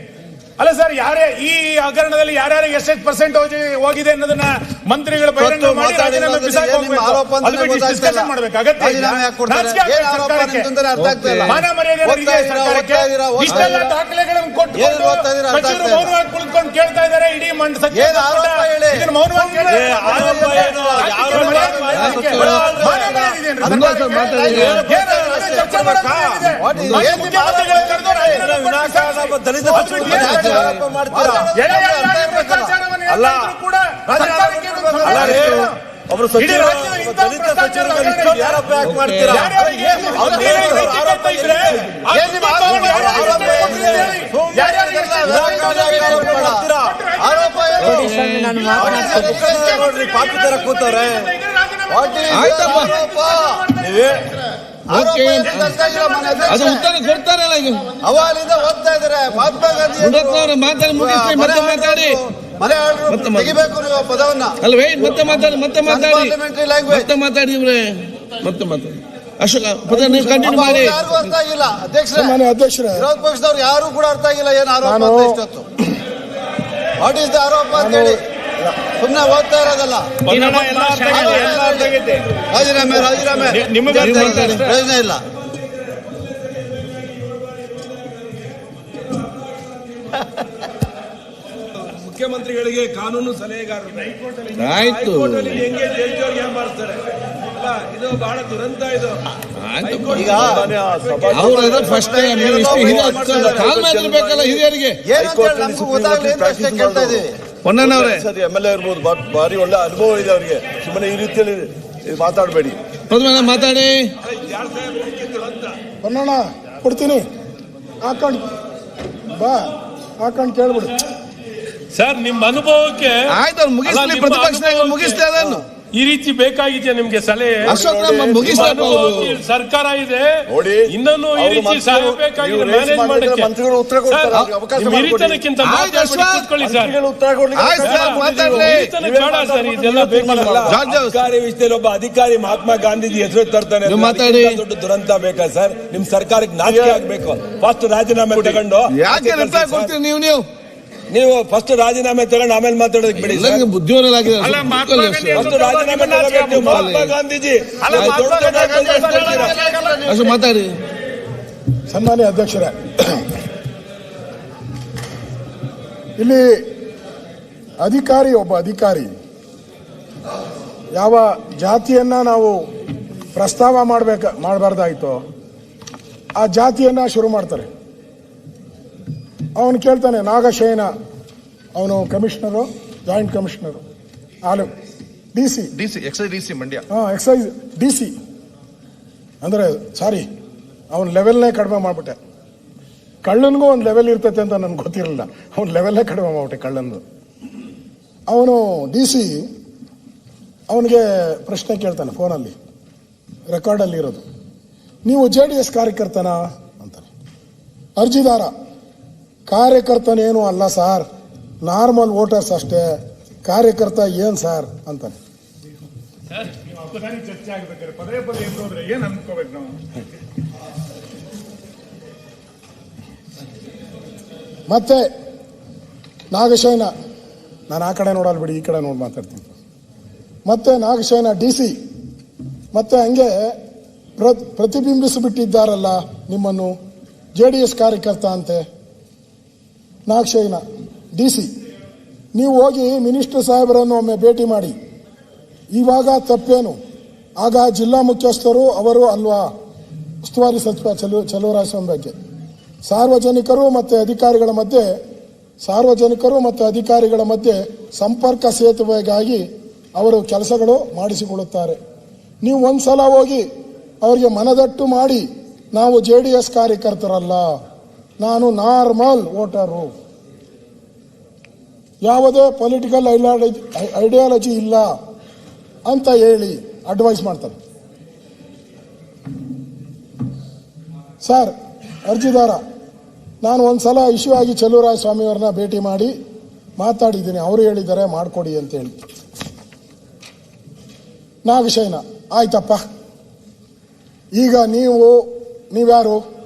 ಅಲ್ಲ ಸರ್, ಯಾರೇ ಈ ಹಗರಣದಲ್ಲಿ ಯಾರ್ಯಾರು ಎಷ್ಟೆಷ್ಟು ಪರ್ಸೆಂಟ್ ಹೋಗಿದೆ ಅನ್ನೋದನ್ನ ಮಂತ್ರಿಗಳು ಬಹಿರಂಗ ಮಾಡಿ ರಾಜೀನಾಮೆ ಬಿಸಾಕಿ ಹೋಗ್ಬೇಕು. ಅದ್ರ ಬಗ್ಗೆ ಡಿಸ್ಕಷನ್ ಮಾಡ್ಬೇಕು. ಅಗತ್ಯ ಇಲ್ಲ. ಮಾನ ಮರ್ಯಾದೆ ಇದೆ ಸರ್ಕಾರಕ್ಕೆ. ಇಷ್ಟೆಲ್ಲ ದಾಖಲೆಗಳನ್ನು ಕೊಟ್ಟುಕೊಂಡು ಸಚಿವರು ಮೌನವಾಗಿ ಕುಳಿತುಕೊಂಡು ಕೇಳ್ತಾ ಇದ್ದಾರೆ. ಇಡೀ ಇದನ್ನು ಮೌನವಾಗಿ ಚರ್ಚೆ ಒಬ್ರು ದಲಿತ ಸಚಿವರಿಗೆ ಆರೋಪ ಯಾಕೆ ಮಾಡ್ತೀರಾ? ಪಾಪಿ ತರ ಕೂತವ್ರೆ. ಅದು ಉತ್ತರ ಕೊಡ್ತಾರಲ್ಲ ಈಗ. ಅವಾಲಿಂದ ಓದ್ತಾ ಇದಾರೆ. ಮಹಾತ್ಮ ಗಾಂಧಿ ಮಾತಾಡಿ ಮುಗಿಸಿ ಮತ್ತೆ ಮಾತಾಡಿ. ತೆಗಿಬೇಕು ನೀವು ಪದವನ್ನ. ಅಲ್ವೇ ಮತ್ತೆ ಮಾತಾಡಿ ಮತ್ತೆ ಮಾತಾಡಿ ಅಶೋಕ ಪದ ನೀವು ಕಂಟಿನ್ಯೂ ಮಾಡಿ. ಯಾರಿಗೂ ಅರ್ಥ ಆಗಿಲ್ಲ ಅಧ್ಯಕ್ಷರೇ. ಅಧ್ಯಕ್ಷರೇ, ವಿರೋಧ ಪಕ್ಷದವ್ರು ಯಾರು ಕೂಡ ಅರ್ಥ ಆಗಿಲ್ಲ ಏನು ಆರೋಪ ಅಂತ ಇಷ್ಟೊತ್ತು. ವಾಟ್ ಇಸ್ ದ ಆರೋಪ ಅಂತ ಹೇಳಿ ಸುಮ್ಮನೆ ಓದ್ತಾ ಇರೋದಲ್ಲ. ರಾಜೀನಾಮೆ ಪ್ರಯೋಜನ ಇಲ್ಲ. ಮುಖ್ಯಮಂತ್ರಿಗಳಿಗೆ ಕಾನೂನು ಸಲಹೆಗಾರರು ಆಯ್ತು ಹೈಕೋರ್ಟಲ್ಲಿ ಹೆಂಗೆ ಜಡ್ಜಿಯವ್ರಿಗೆ ಮಾಡ್ತಾರೆ ಅಲ್ಲ, ಇದು ಬಹಳ ದುರಂತ ಇದು. ಈಗ ಅವ್ರ ಫಸ್ಟ್ ಟೈಮ್ ತಾಳ್ಮೆ ಬೇಕಲ್ಲ ಹಿರಿಯರಿಗೆ. ಹೊನ್ನಣ್ಣವ್ರೆ ಸರಿ MLA ಇರ್ಬೋದು, ಭಾರಿ ಒಳ್ಳೆ ಅನುಭವ ಇದೆ ಅವರಿಗೆ. ಸುಮ್ಮನೆ ಈ ರೀತಿಯಲ್ಲಿ ಮಾತಾಡಬೇಡಿ. ಮಾತಾಡಿ. ಹೊನ್ನಣ್ಣ ಕೊಡ್ತೀನಿ, ಹಾಕೊಂಡು ಬಾ, ಹಾಕೊಂಡು ಕೇಳ್ಬಿಡು. ಸರ್ ನಿಮ್ಮ ಅನುಭವಕ್ಕೆ ಆಯ್ತು ಅವ್ರು ಮುಗಿಸ್ಲಿ, ಪ್ರತಿಪಕ್ಷ ನಾಯಕರು ಮುಗಿಸ್ತಾ ಇದ್ದಾನು. ಈ ರೀತಿ ಬೇಕಾಗಿದೆಯಾ ನಿಮ್ಗೆ ಸಲಹೆ? ಅಶೋಕ್ ಮುಗಿಸ್ತಾರೆ ಸರ್ಕಾರ ಇದೆ, ನೋಡಿ, ಇನ್ನೊಂದು ಈ ರೀತಿ ಸಲಹೆ ಬೇಕಾಗಿದೆ ಮ್ಯಾನೇಜ್ ಮಾಡಕ್ಕೆ. ಮಂತ್ರಿಗಳು ಉತ್ತರ ಕೊಡ್ತಾರೆ, ಅವ್ರಿಗೆ ಅವಕಾಶ ನಿಮ್ಮ ಹಿರಿತನಕ್ಕಿಂತ ಕೂತ್ಕೊಳ್ಳಿ ಸರ್. ಉತ್ತರ ಕೊಡ್ಲಿಕ್ಕೆ ಹಿರಿತನ ಬೇಡ ಸರ್, ಇದೆಲ್ಲ ಬೇಕಿಲ್ಲ. ಅಧಿಕಾರಿ ವಿಷಯದಲ್ಲಿ ಒಬ್ಬ ಅಧಿಕಾರಿ ಮಹಾತ್ಮ ಗಾಂಧೀಜಿ ಹೆಸರು ತರ್ತಾನೆ, ಮಾತಾಡಿ. ದೊಡ್ಡ ದುರಂತ ಬೇಕಾ ಸರ್? ನಿಮ್ ಸರ್ಕಾರಕ್ಕೆ ನಾಚಿಕೆ ಆಗ್ಬೇಕು. ಫಸ್ಟ್ ರಾಜೀನಾಮೆ ತಗೊಂಡು ಯಾಕೆ ರಿಪ್ಲೈ ಕೊಡ್ತೀರಿ ನೀವು ನೀವು ಫಸ್ಟ್ ರಾಜೀನಾಮೆ ತಗೊಂಡು ಆಮೇಲೆ ಮಾತಾಡೋದಕ್ಕೆ ಬಿಡಿ ಸರ್. ಬುದ್ಧಿವರಲಾಗಿದೆ. ಫಸ್ಟ್ ರಾಜೀನಾಮೆ ತಗೋಬೇಕು ನೀವು. ಮಹಾತ್ಮ ಗಾಂಧೀಜಿ ಅಷ್ಟು ಮಾತಾಡಿ. ಸನ್ಮಾನ್ಯ ಅಧ್ಯಕ್ಷರೇ, ಇಲ್ಲಿ ಒಬ್ಬ ಅಧಿಕಾರಿ ಯಾವ ಜಾತಿಯನ್ನ ನಾವು ಪ್ರಸ್ತಾವ ಮಾಡಬಾರ್ದಾಯ್ತೋ ಆ ಜಾತಿಯನ್ನ ಶುರು ಮಾಡ್ತಾರೆ. ಅವನು ಕೇಳ್ತಾನೆ, ನಾಗಶಯನ, ಅವನು commissioner, joint commissioner, DC excise Mandya, excise DC ಅಂದ್ರೆ ಸಾರಿ, ಅವನ ಲೆವೆಲ್ನೇ ಕಡಿಮೆ ಮಾಡ್ಬಿಟ್ಟೆ. ಕಳ್ಳನಿಗೂ ಒಂದು ಲೆವೆಲ್ ಇರ್ತೈತೆ ಅಂತ ನನ್ಗೆ ಗೊತ್ತಿರಲಿಲ್ಲ, ಅವನ ಲೆವೆಲ್ನೇ ಕಡಿಮೆ ಮಾಡ್ಬಿಟ್ಟೆ ಕಳ್ಳಂದು. ಅವನು ಡಿಸಿ ಅವನಿಗೆ ಪ್ರಶ್ನೆ ಕೇಳ್ತಾನೆ ಫೋನಲ್ಲಿ, ರೆಕಾರ್ಡಲ್ಲಿ ಇರೋದು, ನೀವು JDS ಕಾರ್ಯಕರ್ತನಾ ಅಂತಾನೆ. ಅರ್ಜಿದಾರ, ಕಾರ್ಯಕರ್ತನೇನು ಅಲ್ಲ ಸರ್, ನಾರ್ಮಲ್ ವೋಟರ್ಸ್ ಅಷ್ಟೇ, ಕಾರ್ಯಕರ್ತ ಏನ್ ಸರ್ ಅಂತಾನೆ. ಚರ್ಚೆ ಆಗ್ಬೇಕಾದ್ರೆ ಪದೇ ಪದೇ ಹೋದ್ರೆ ಏನ್ ಅನ್ಕೋಬೇಕು ನಾವು? ಮತ್ತೆ ನಾಗಶಯನ, ನಾನು ಆ ಕಡೆ ನೋಡಲ್ ಬಿಡಿ, ಈ ಕಡೆ ನೋಡಿ ಮಾತಾಡ್ತೀನಿ. ಮತ್ತೆ ನಾಗಶಯನ DC, ಮತ್ತೆ ಹಂಗೆ ಪ್ರತಿಬಿಂಬಿಸಿಬಿಟ್ಟಿದ್ದಾರಲ್ಲ ನಿಮ್ಮನ್ನು, JDS ಕಾರ್ಯಕರ್ತ ಅಂತೆ. ನಾಗಶಯನ DC, ನೀವು ಹೋಗಿ ಮಿನಿಸ್ಟರ್ ಸಾಹೇಬರನ್ನು ಒಮ್ಮೆ ಭೇಟಿ ಮಾಡಿ, ಇವಾಗ ತಪ್ಪೇನು? ಆಗ ಜಿಲ್ಲಾ ಮುಖ್ಯಸ್ಥರು ಅವರು ಅಲ್ವಾ ಉಸ್ತುವಾರಿ ಸಚಿವ ಚಲುವರಾಯಸ್ವಾಮಿ ಬಗ್ಗೆ. ಸಾರ್ವಜನಿಕರು ಮತ್ತು ಅಧಿಕಾರಿಗಳ ಮಧ್ಯೆ ಸಂಪರ್ಕ ಸೇತುವೆಗಾಗಿ ಅವರು ಕೆಲಸಗಳು ಮಾಡಿಸಿಕೊಳ್ಳುತ್ತಾರೆ. ನೀವು ಒಂದ್ಸಲ ಹೋಗಿ ಅವರಿಗೆ ಮನದಟ್ಟು ಮಾಡಿ, ನಾವು JDS ಕಾರ್ಯಕರ್ತರಲ್ಲ, ನಾನು ನಾರ್ಮಲ್ ವೋಟರು, ಯಾವುದೇ ಪೊಲಿಟಿಕಲ್ ಐಡಿಯಾಲಜಿ ಇಲ್ಲ ಅಂತ ಹೇಳಿ ಅಡ್ವೈಸ್ ಮಾಡ್ತಾರೆ. ಸರ್, ಅರ್ಜಿದಾರ, ನಾನು ಒಂದ್ಸಲ ಇಶ್ಯೂ ಆಗಿ ಚಲುವರಾಯಸ್ವಾಮಿಯವ್ರನ್ನ ಭೇಟಿ ಮಾಡಿ ಮಾತಾಡಿದ್ದೀನಿ, ಅವರು ಹೇಳಿದ್ದಾರೆ ಮಾಡಿಕೊಡಿ ಅಂತೇಳಿ. ನಾಗಶಯನ, ಆಯ್ತಪ್ಪ, ಈಗ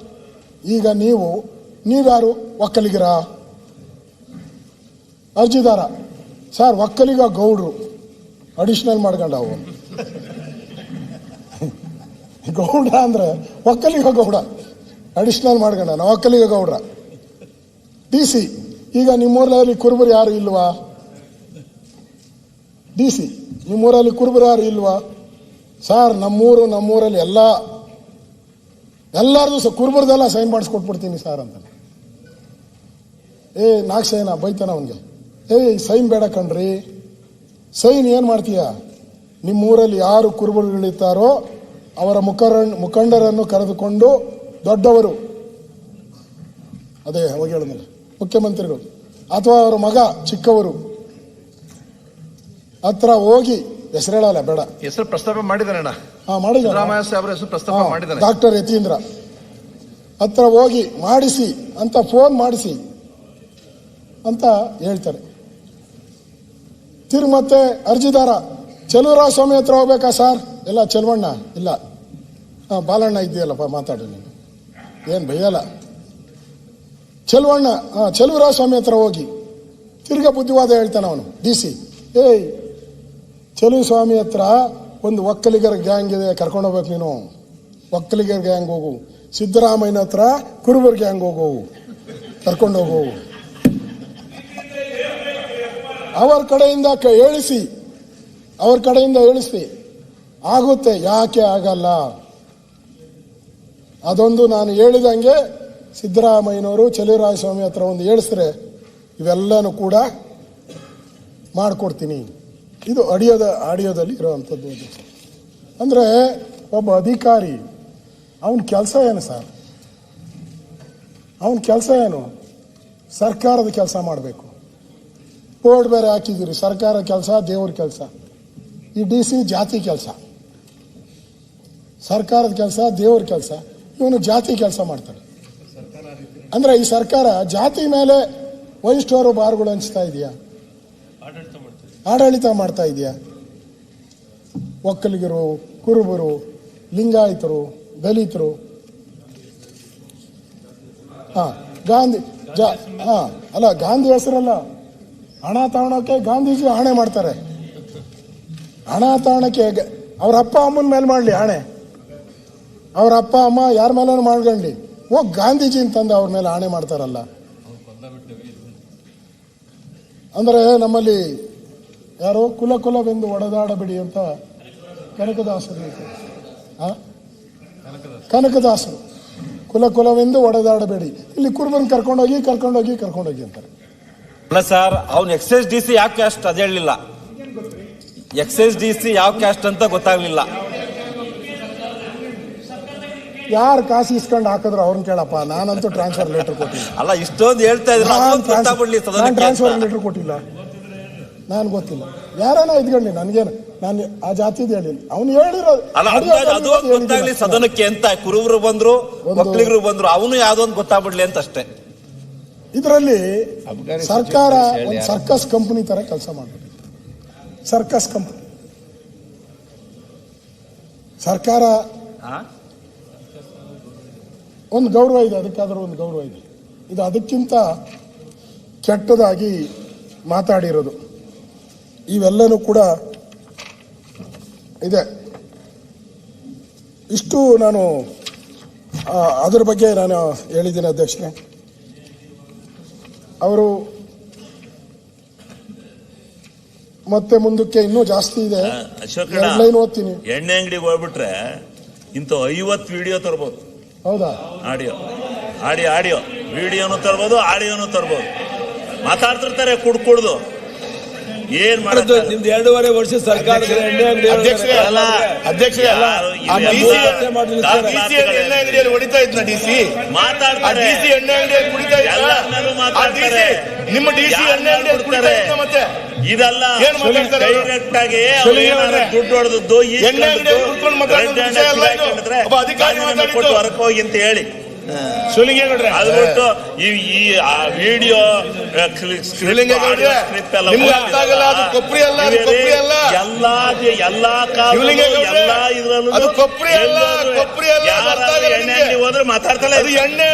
ನೀವ್ಯಾರು ಒಕ್ಕಲಿಗರ? ಅರ್ಜಿದಾರ, ಸರ್ ಒಕ್ಕಲಿಗ ಗೌಡ್ರು, ಅಡಿಷನಲ್ ಮಾಡ್ಕೊಂಡ ಅವು ಗೌಡ ಅಂದ್ರೆ ಒಕ್ಕಲಿಗ ಗೌಡ, ಅಡಿಷನಲ್ ಮಾಡ್ಕೊಂಡ ನಾವು ಒಕ್ಕಲಿಗ ಗೌಡ್ರ. DC, ಈಗ ನಿಮ್ಮೂರಲ್ಲಿ ಕುರುಬರು ಯಾರು ಇಲ್ವಾ? DC, ನಿಮ್ಮೂರಲ್ಲಿ ಕುರುಬರು ಯಾರು ಇಲ್ವಾ? ಸರ್ ನಮ್ಮೂರಲ್ಲಿ ಎಲ್ಲಾರ್ದು ಕುರುಬರದೆಲ್ಲ ಸೈನ್ ಮಾಡಿಸ್ಕೊಟ್ಬಿಡ್ತೀನಿ ಸರ್ ಅಂತ. ನಾಗಶಯನ ಬೈತಾನ ಅವನಿಗೆ, ಸೈನ್ ಬೇಡ ಕಣ್ರಿ, ಸೈನ್ ಏನ್ ಮಾಡ್ತೀಯ? ನಿಮ್ಮೂರಲ್ಲಿ ಯಾರು ಕುರುಬರುಗಳಿರ್ತಾರೋ ಅವರ ಮುಖಂಡರನ್ನು ಕರೆದುಕೊಂಡು ದೊಡ್ಡವರು, ಅದೇ ಅವಾಗ ಹೇಳಿದ್ಮೇಲೆ ಮುಖ್ಯಮಂತ್ರಿಗಳು ಅಥವಾ ಅವರ ಮಗ ಚಿಕ್ಕವರು ಹತ್ರ ಹೋಗಿ, ಹೆಸರು ಹೇಳಲ್ಲ ಬೇಡ, ಹೆಸರು ಪ್ರಸ್ತಾಪ ಮಾಡಿದ್ದಾನೆ, ಸಿದ್ದರಾಮಯ್ಯ ಸಾಹೇಬ್ರ ಹೆಸರು ಪ್ರಸ್ತಾಪ ಮಾಡಿದ್ದಾನೆ, ಡಾಕ್ಟರ್ ಯತೀಂದ್ರ ಹತ್ರ ಹೋಗಿ ಮಾಡಿಸಿ ಅಂತ ಫೋನ್ ಮಾಡಿಸಿ ಅಂತ ಹೇಳ್ತಾರೆ. ಮತ್ತೆ ಅರ್ಜಿದಾರ, ಚಲುವರಾಯಸ್ವಾಮಿ ಹತ್ರ ಹೋಗ್ಬೇಕಾ ಸರ್? ಎಲ್ಲ ಚೆಲುವಣ್ಣ, ಇಲ್ಲ ಬಾಲಣ್ಣ ಇದೆಯಲ್ಲಪ್ಪ, ಮಾತಾಡಿ ನೀನು, ಏನ್ ಬೈಯಲ್ಲ. ಚಲುವರಾಯಸ್ವಾಮಿ ಹತ್ರ ಹೋಗಿ ತಿರ್ಗಾ ಬುದ್ಧಿವಾದ ಹೇಳ್ತಾನೆ ಅವನು DC. ಚಲುವಸ್ವಾಮಿ ಹತ್ರ ಒಂದು ಒಕ್ಕಲಿಗರ ಗ್ಯಾಂಗ್ ಇದೆ, ಕರ್ಕೊಂಡು ಹೋಗ್ಬೇಕು ನೀನು, ಒಕ್ಕಲಿಗರ ಗ್ಯಾಂಗ್ ಹೋಗು. ಸಿದ್ದರಾಮಯ್ಯನ ಹತ್ರ ಕುರುಬರ ಗ್ಯಾಂಗ್ ಹೋಗು, ಕರ್ಕೊಂಡು ಹೋಗು. ಅವರ ಕಡೆಯಿಂದ ಹೇಳಿಸಿ ಆಗುತ್ತೆ. ಯಾಕೆ ಆಗಲ್ಲ? ಅದೊಂದು ನಾನು ಹೇಳಿದಂಗೆ ಸಿದ್ದರಾಮಯ್ಯನವರು ಚಲುವರಾಯಸ್ವಾಮಿ ಹತ್ರ ಒಂದು ಹೇಳಿಸ್ರೆ ಇವೆಲ್ಲನೂ ಕೂಡ ಮಾಡಿಕೊಡ್ತೀನಿ. ಇದು ಆಡಿಯೋದಲ್ಲಿ ಇರುವಂಥದ್ದು. ಅಂದರೆ ಒಬ್ಬ ಅಧಿಕಾರಿ ಅವನ ಕೆಲಸ ಏನು ಸರ್? ಅವನ ಕೆಲಸ ಏನು? ಸರ್ಕಾರದ ಕೆಲಸ ಮಾಡಬೇಕು. ಬೋರ್ಡ್ ಬೇರೆ ಹಾಕಿದ್ದೀರಿ. ಸರ್ಕಾರ ಕೆಲಸ, ದೇವ್ರ ಕೆಲಸ. ಈ DC ಜಾತಿ ಕೆಲಸ, ಸರ್ಕಾರದ ಕೆಲಸ, ದೇವ್ರ ಕೆಲಸ. ಇವನು ಜಾತಿ ಕೆಲಸ ಮಾಡ್ತಾನೆ. ಅಂದ್ರೆ ಈ ಸರ್ಕಾರ ಜಾತಿ ಮೇಲೆ ವೈನ್ ಸ್ಟೋರ್ ಬಾರ್ಗಳು ಹಂಚ್ತಾ ಇದೆಯಾ? ಆಡಳಿತ ಮಾಡ್ತಾ ಇದೆಯಾ? ಒಕ್ಕಲಿಗರು, ಕುರುಬರು, ಲಿಂಗಾಯತರು, ದಲಿತರು, ಗಾಂಧಿ ಹೆಸರಲ್ಲ, ಹಣ ತಗೊಳಕ್ಕೆ ಗಾಂಧೀಜಿ ಆಣೆ ಮಾಡ್ತಾರೆ. ಹಣ ತಗೊಳಕ್ಕೆ ಅವ್ರ ಅಪ್ಪ ಅಮ್ಮನ ಮೇಲೆ ಮಾಡಲಿ ಆಣೆ, ಅವ್ರ ಅಪ್ಪ ಅಮ್ಮ ಯಾರ ಮೇಲೂ ಮಾಡ್ಕೊಳ್ಳಿ, ಹೋಗಿ ಗಾಂಧೀಜಿ ಅಂತಂದು ಅವ್ರ ಮೇಲೆ ಆಣೆ ಮಾಡ್ತಾರಲ್ಲ. ಅಂದರೆ ನಮ್ಮಲ್ಲಿ ಯಾರೋ ಕುಲವೆಂದು ಒಡೆದಾಡಬೇಡಿ ಅಂತ ಕನಕದಾಸರು, ಕನಕದಾಸರು ಕುಲವೆಂದು ಒಡೆದಾಡಬೇಡಿ, ಇಲ್ಲಿ ಕುರುಬನ್ ಕರ್ಕೊಂಡೋಗಿ ಅಂತಾರೆ. ಅಲ್ಲ ಸರ್, ಅವ್ನು ಎಕ್ಸೈಸ್ DC ಯಾವ ಕ್ಯಾಸ್ಟ್ ಅದ ಹೇಳಿಲ್ಲ. ಎಕ್ಸೈಸ್ DC ಯಾವ ಕ್ಯಾಸ್ಟ್ ಅಂತ ಗೊತ್ತಾಗ್ಲಿಲ್ಲ. ಯಾರು ಕಾಸು ಇಸ್ಕೊಂಡು ಹಾಕಿದ್ರು ಅವ್ರನ್ನ ಕೇಳಪ್ಪ. ನಾನಂತೂ ಟ್ರಾನ್ಸ್ಫರ್ ಲೆಟರ್ ಕೊಟ್ಟಿಲ್ಲ. ಅಲ್ಲ, ಇಷ್ಟೊಂದು ಹೇಳ್ತಾ ಇದ್ರೆ ಟ್ರಾನ್ಸ್ಫರ್ ಲೆಟರ್ ಕೊಟ್ಟಿಲ್ಲ. ನಾನು ಗೊತ್ತಿಲ್ಲ, ಯಾರನ ಇದ್ಕೊಳ್ಳಿ, ನನಗೇನು, ನಾನು ಆ ಜಾತಿದು ಹೇಳಿಲ್ಲ. ಅವ್ನು ಹೇಳಿರೋದು ಅದು ಗೊತ್ತಾಗ್ಲಿ ಸದನಕ್ಕೆ ಅಂತ. ಕುರುಬರು ಬಂದ್ರು, ಒಕ್ಕಲಿಗರು ಬಂದ್ರು, ಅವನು ಯಾವ್ದೋ ಒಂದು ಗೊತ್ತಾಗ್ಬಿಡ್ಲಿ ಅಂತ ಅಷ್ಟೇ. ಇದರಲ್ಲಿ ಸರ್ಕಾರ ಒಂದು ಸರ್ಕಸ್ ಕಂಪನಿ ತರ ಕೆಲಸ ಮಾಡಬೇಕು. ಸರ್ಕಸ್ ಕಂಪನಿ ಸರ್ಕಾರ ಒಂದು ಗೌರವ ಇದೆ, ಅದಕ್ಕಾದ್ರೂ ಒಂದು ಗೌರವ ಇದೆ. ಇದು ಅದಕ್ಕಿಂತ ಕೆಟ್ಟದಾಗಿ ಮಾತಾಡಿರೋದು ಇವೆಲ್ಲನೂ ಕೂಡ ಇದೆ. ಇಷ್ಟು ನಾನು ಅದ್ರ ಬಗ್ಗೆ ನಾನು ಹೇಳಿದ್ದೀನಿ ಅಧ್ಯಕ್ಷರೇ. ಅವರು ಮತ್ತೆ ಮುಂದಕ್ಕೆ ಇನ್ನೂ ಜಾಸ್ತಿ ಇದೆ. ಲೈನ್ ಓದ್ತೀನಿ. ಎಣ್ಣೆ ಅಂಗಡಿಗೆ ಹೋಗ್ಬಿಟ್ರೆ ಇಂಥ 50 ವಿಡಿಯೋ ತರ್ಬೋದು. ಹೌದಾ? ಆಡಿಯೋ ವಿಡಿಯೋನು ತರ್ಬೋದು, ಆಡಿಯೋನು ತರ್ಬೋದು. ಮಾತಾಡ್ತಿರ್ತಾರೆ ಕುಡ್ದು. ಏನ್ ಮಾಡೋದು? ನಿಮ್ದು 2.5 ವರ್ಷ ಸರ್ಕಾರದ ಎಣ್ಣೆ ಅಂಗಡಿ ಹೊಡಿತಾ ಇದ್ನ DC ಮಾತಾಡ್ತಾರೆ. ನಿಮ್ಮ DC ಎಣ್ಣೆ ಅಂಗಡಿ ಮತ್ತೆ ಇದೆಲ್ಲ ಡೈರೆಕ್ಟ್ ಆಗಿ ದುಡ್ಡು ಹೊಡೆದದ್ದು ಕೊಟ್ಟು ಹೊರಕ್ಕೆ ಹೋಗಿ ಅಂತ ಹೇಳಿ ಅದು ಬಿಟ್ಟು ಈ ವಿಡಿಯೋ ಎಲ್ಲಾ ಕಾಲದಲ್ಲೂ ಎಲ್ಲಾ ಇದ್ರಲ್ಲೂ ಎಣ್ಣೆ ಅಂಗಡಿ ಹೋದ್ರೆ ಮಾತಾಡ್ತಲ್ಲ ಎಣ್ಣೆ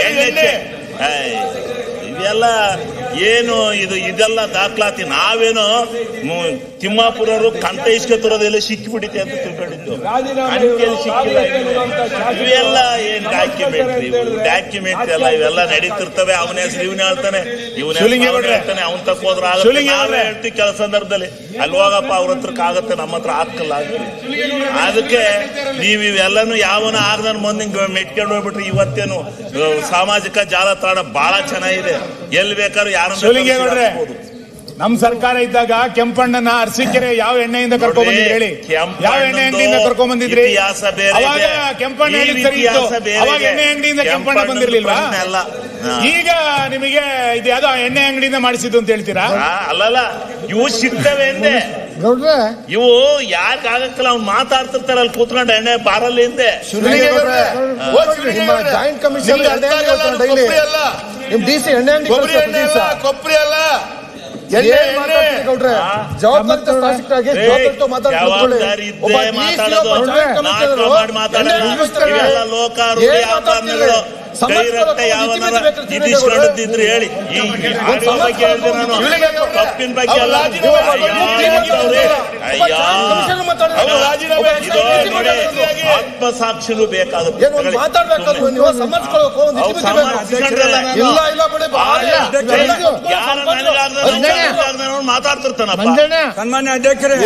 ಇದೆಲ್ಲ ಏನು ಇದೆಲ್ಲ ದಾಖಲಾತಿ. ನಾವೇನೋ ತಿಮ್ಮಾಪುರರು ಕಂಠ ಇಸ್ಕೊತಿರೋದೆಲ್ಲ ಸಿಕ್ಕಿಬಿಡಿತೆ ಅಂತ ತಿಳ್ಕೊಂಡಿದ್ದು. ಸಿಕ್ಕಿಲ್ಲ. ಇವೆಲ್ಲ ಏನ್ ಡಾಕ್ಯುಮೆಂಟ್ ಎಲ್ಲ ಇವೆಲ್ಲ ನಡೀತಿರ್ತವೆ. ಅವನ ಹೆಸರು ಇವನೇ ಹೇಳ್ತಾನೆ, ಹೇಳ್ತಾನೆ, ಅವನ್ ತಕ್ಕೋದ್ರ ನಾವೇ ಹೇಳ್ತೀವಿ ಕೆಲ ಸಂದರ್ಭದಲ್ಲಿ. ಅಲ್ಲಿ ಹೋಗಪ್ಪ ಅವ್ರ ಹತ್ರಕ್ಕೆ ಆಗತ್ತೆ, ನಮ್ಮ ಹತ್ರ ಹಾಕಲ್ಲ. ಅದಕ್ಕೆ ನೀವ್ ಇವೆಲ್ಲನು ಯಾವನ ಆಗದನ್ ಮುಂದೆ ಮೆಟ್ಕೊಂಡು ಹೋಗ್ಬಿಟ್ರಿ. ಇವತ್ತೇನು ಸಾಮಾಜಿಕ ಜಾಲತಾಣ ಬಹಳ ಚೆನ್ನಾಗಿದೆ. ಎಲ್ಲಿ ಬೇಕಾದ್ರೂ ಯಾರು ನಮ್ ಸರ್ಕಾರ ಇದ್ದಾಗ ಕೆಂಪಣ್ಣನ ಅರಸೀಕೆರೆ ಯಾವ ಎಣ್ಣೆಯಿಂದ ಕರ್ಕೊಂಡ್ ಬಂದಿದ್ರಿ ಹೇಳಿ? ಯಾವ ಎಣ್ಣೆ ಅಂಗಡಿಯಿಂದ ಕರ್ಕೊಂಡ್ ಬಂದಿದ್ರಿ? ಅವಾಗ ಕೆಂಪಣ್ಣ ಸರಿ ಇತ್ತು, ಅವಾಗ ಎಣ್ಣೆ ಅಂಗಡಿಯಿಂದ ಕೆಂಪಣ್ಣ ಬಂದಿರ್ಲಿಲ್ವಾ? ಈಗ ನಿಮಗೆ ಇದು ಯಾವ್ದೋ ಎಣ್ಣೆ ಅಂಗಡಿಯಿಂದ ಮಾಡಿಸಿದ್ದು ಅಂತ ಹೇಳ್ತೀರಾ? ಅಲ್ಲಲ್ಲ, ಇವು ಸಿಗ್ತವೆ ಅಂದೆ. ಇವು ಯಾಕಾಗಕ್ಕಲ್ಲ, ಅವ್ನು ಮಾತಾಡ್ತಿರ್ತಾರೆ ಅಲ್ಲಿ ಕೂತ್ಕೊಂಡು ಎಣ್ಣೆ ಬಾರಲ್ಲಿ ಹಿಂದೆ. ಜಾಯಿಂಟ್ ಕಮಿಷನ್ DC ಎಣ್ಣೆ ಅಂಗಡಿ ಕೊಬ್ಬರಿ ಅಲ್ಲ ಡೈರೆಕ್ಟ್ ಯಾವನಾರ ಇದಿಸ್ಕೊಂಡಿದ್ರೆ ಹೇಳಿ. ಈ ಆಡಿಯೋ ಬಗ್ಗೆ ಹೇಳಿದೆ ನಾನು, ತಪ್ಪಿನ ಬಗ್ಗೆ ಅಲ್ಲ. ಆತ್ಮಸಾಕ್ಷಿನೂ ಬೇಕಾಗುತ್ತೆ. ಮಾತಾಡ್ತಿರ್ತಾನಪ್ಪ. ಸನ್ಮಾನ್ಯ ಅಧ್ಯಕ್ಷರೇ,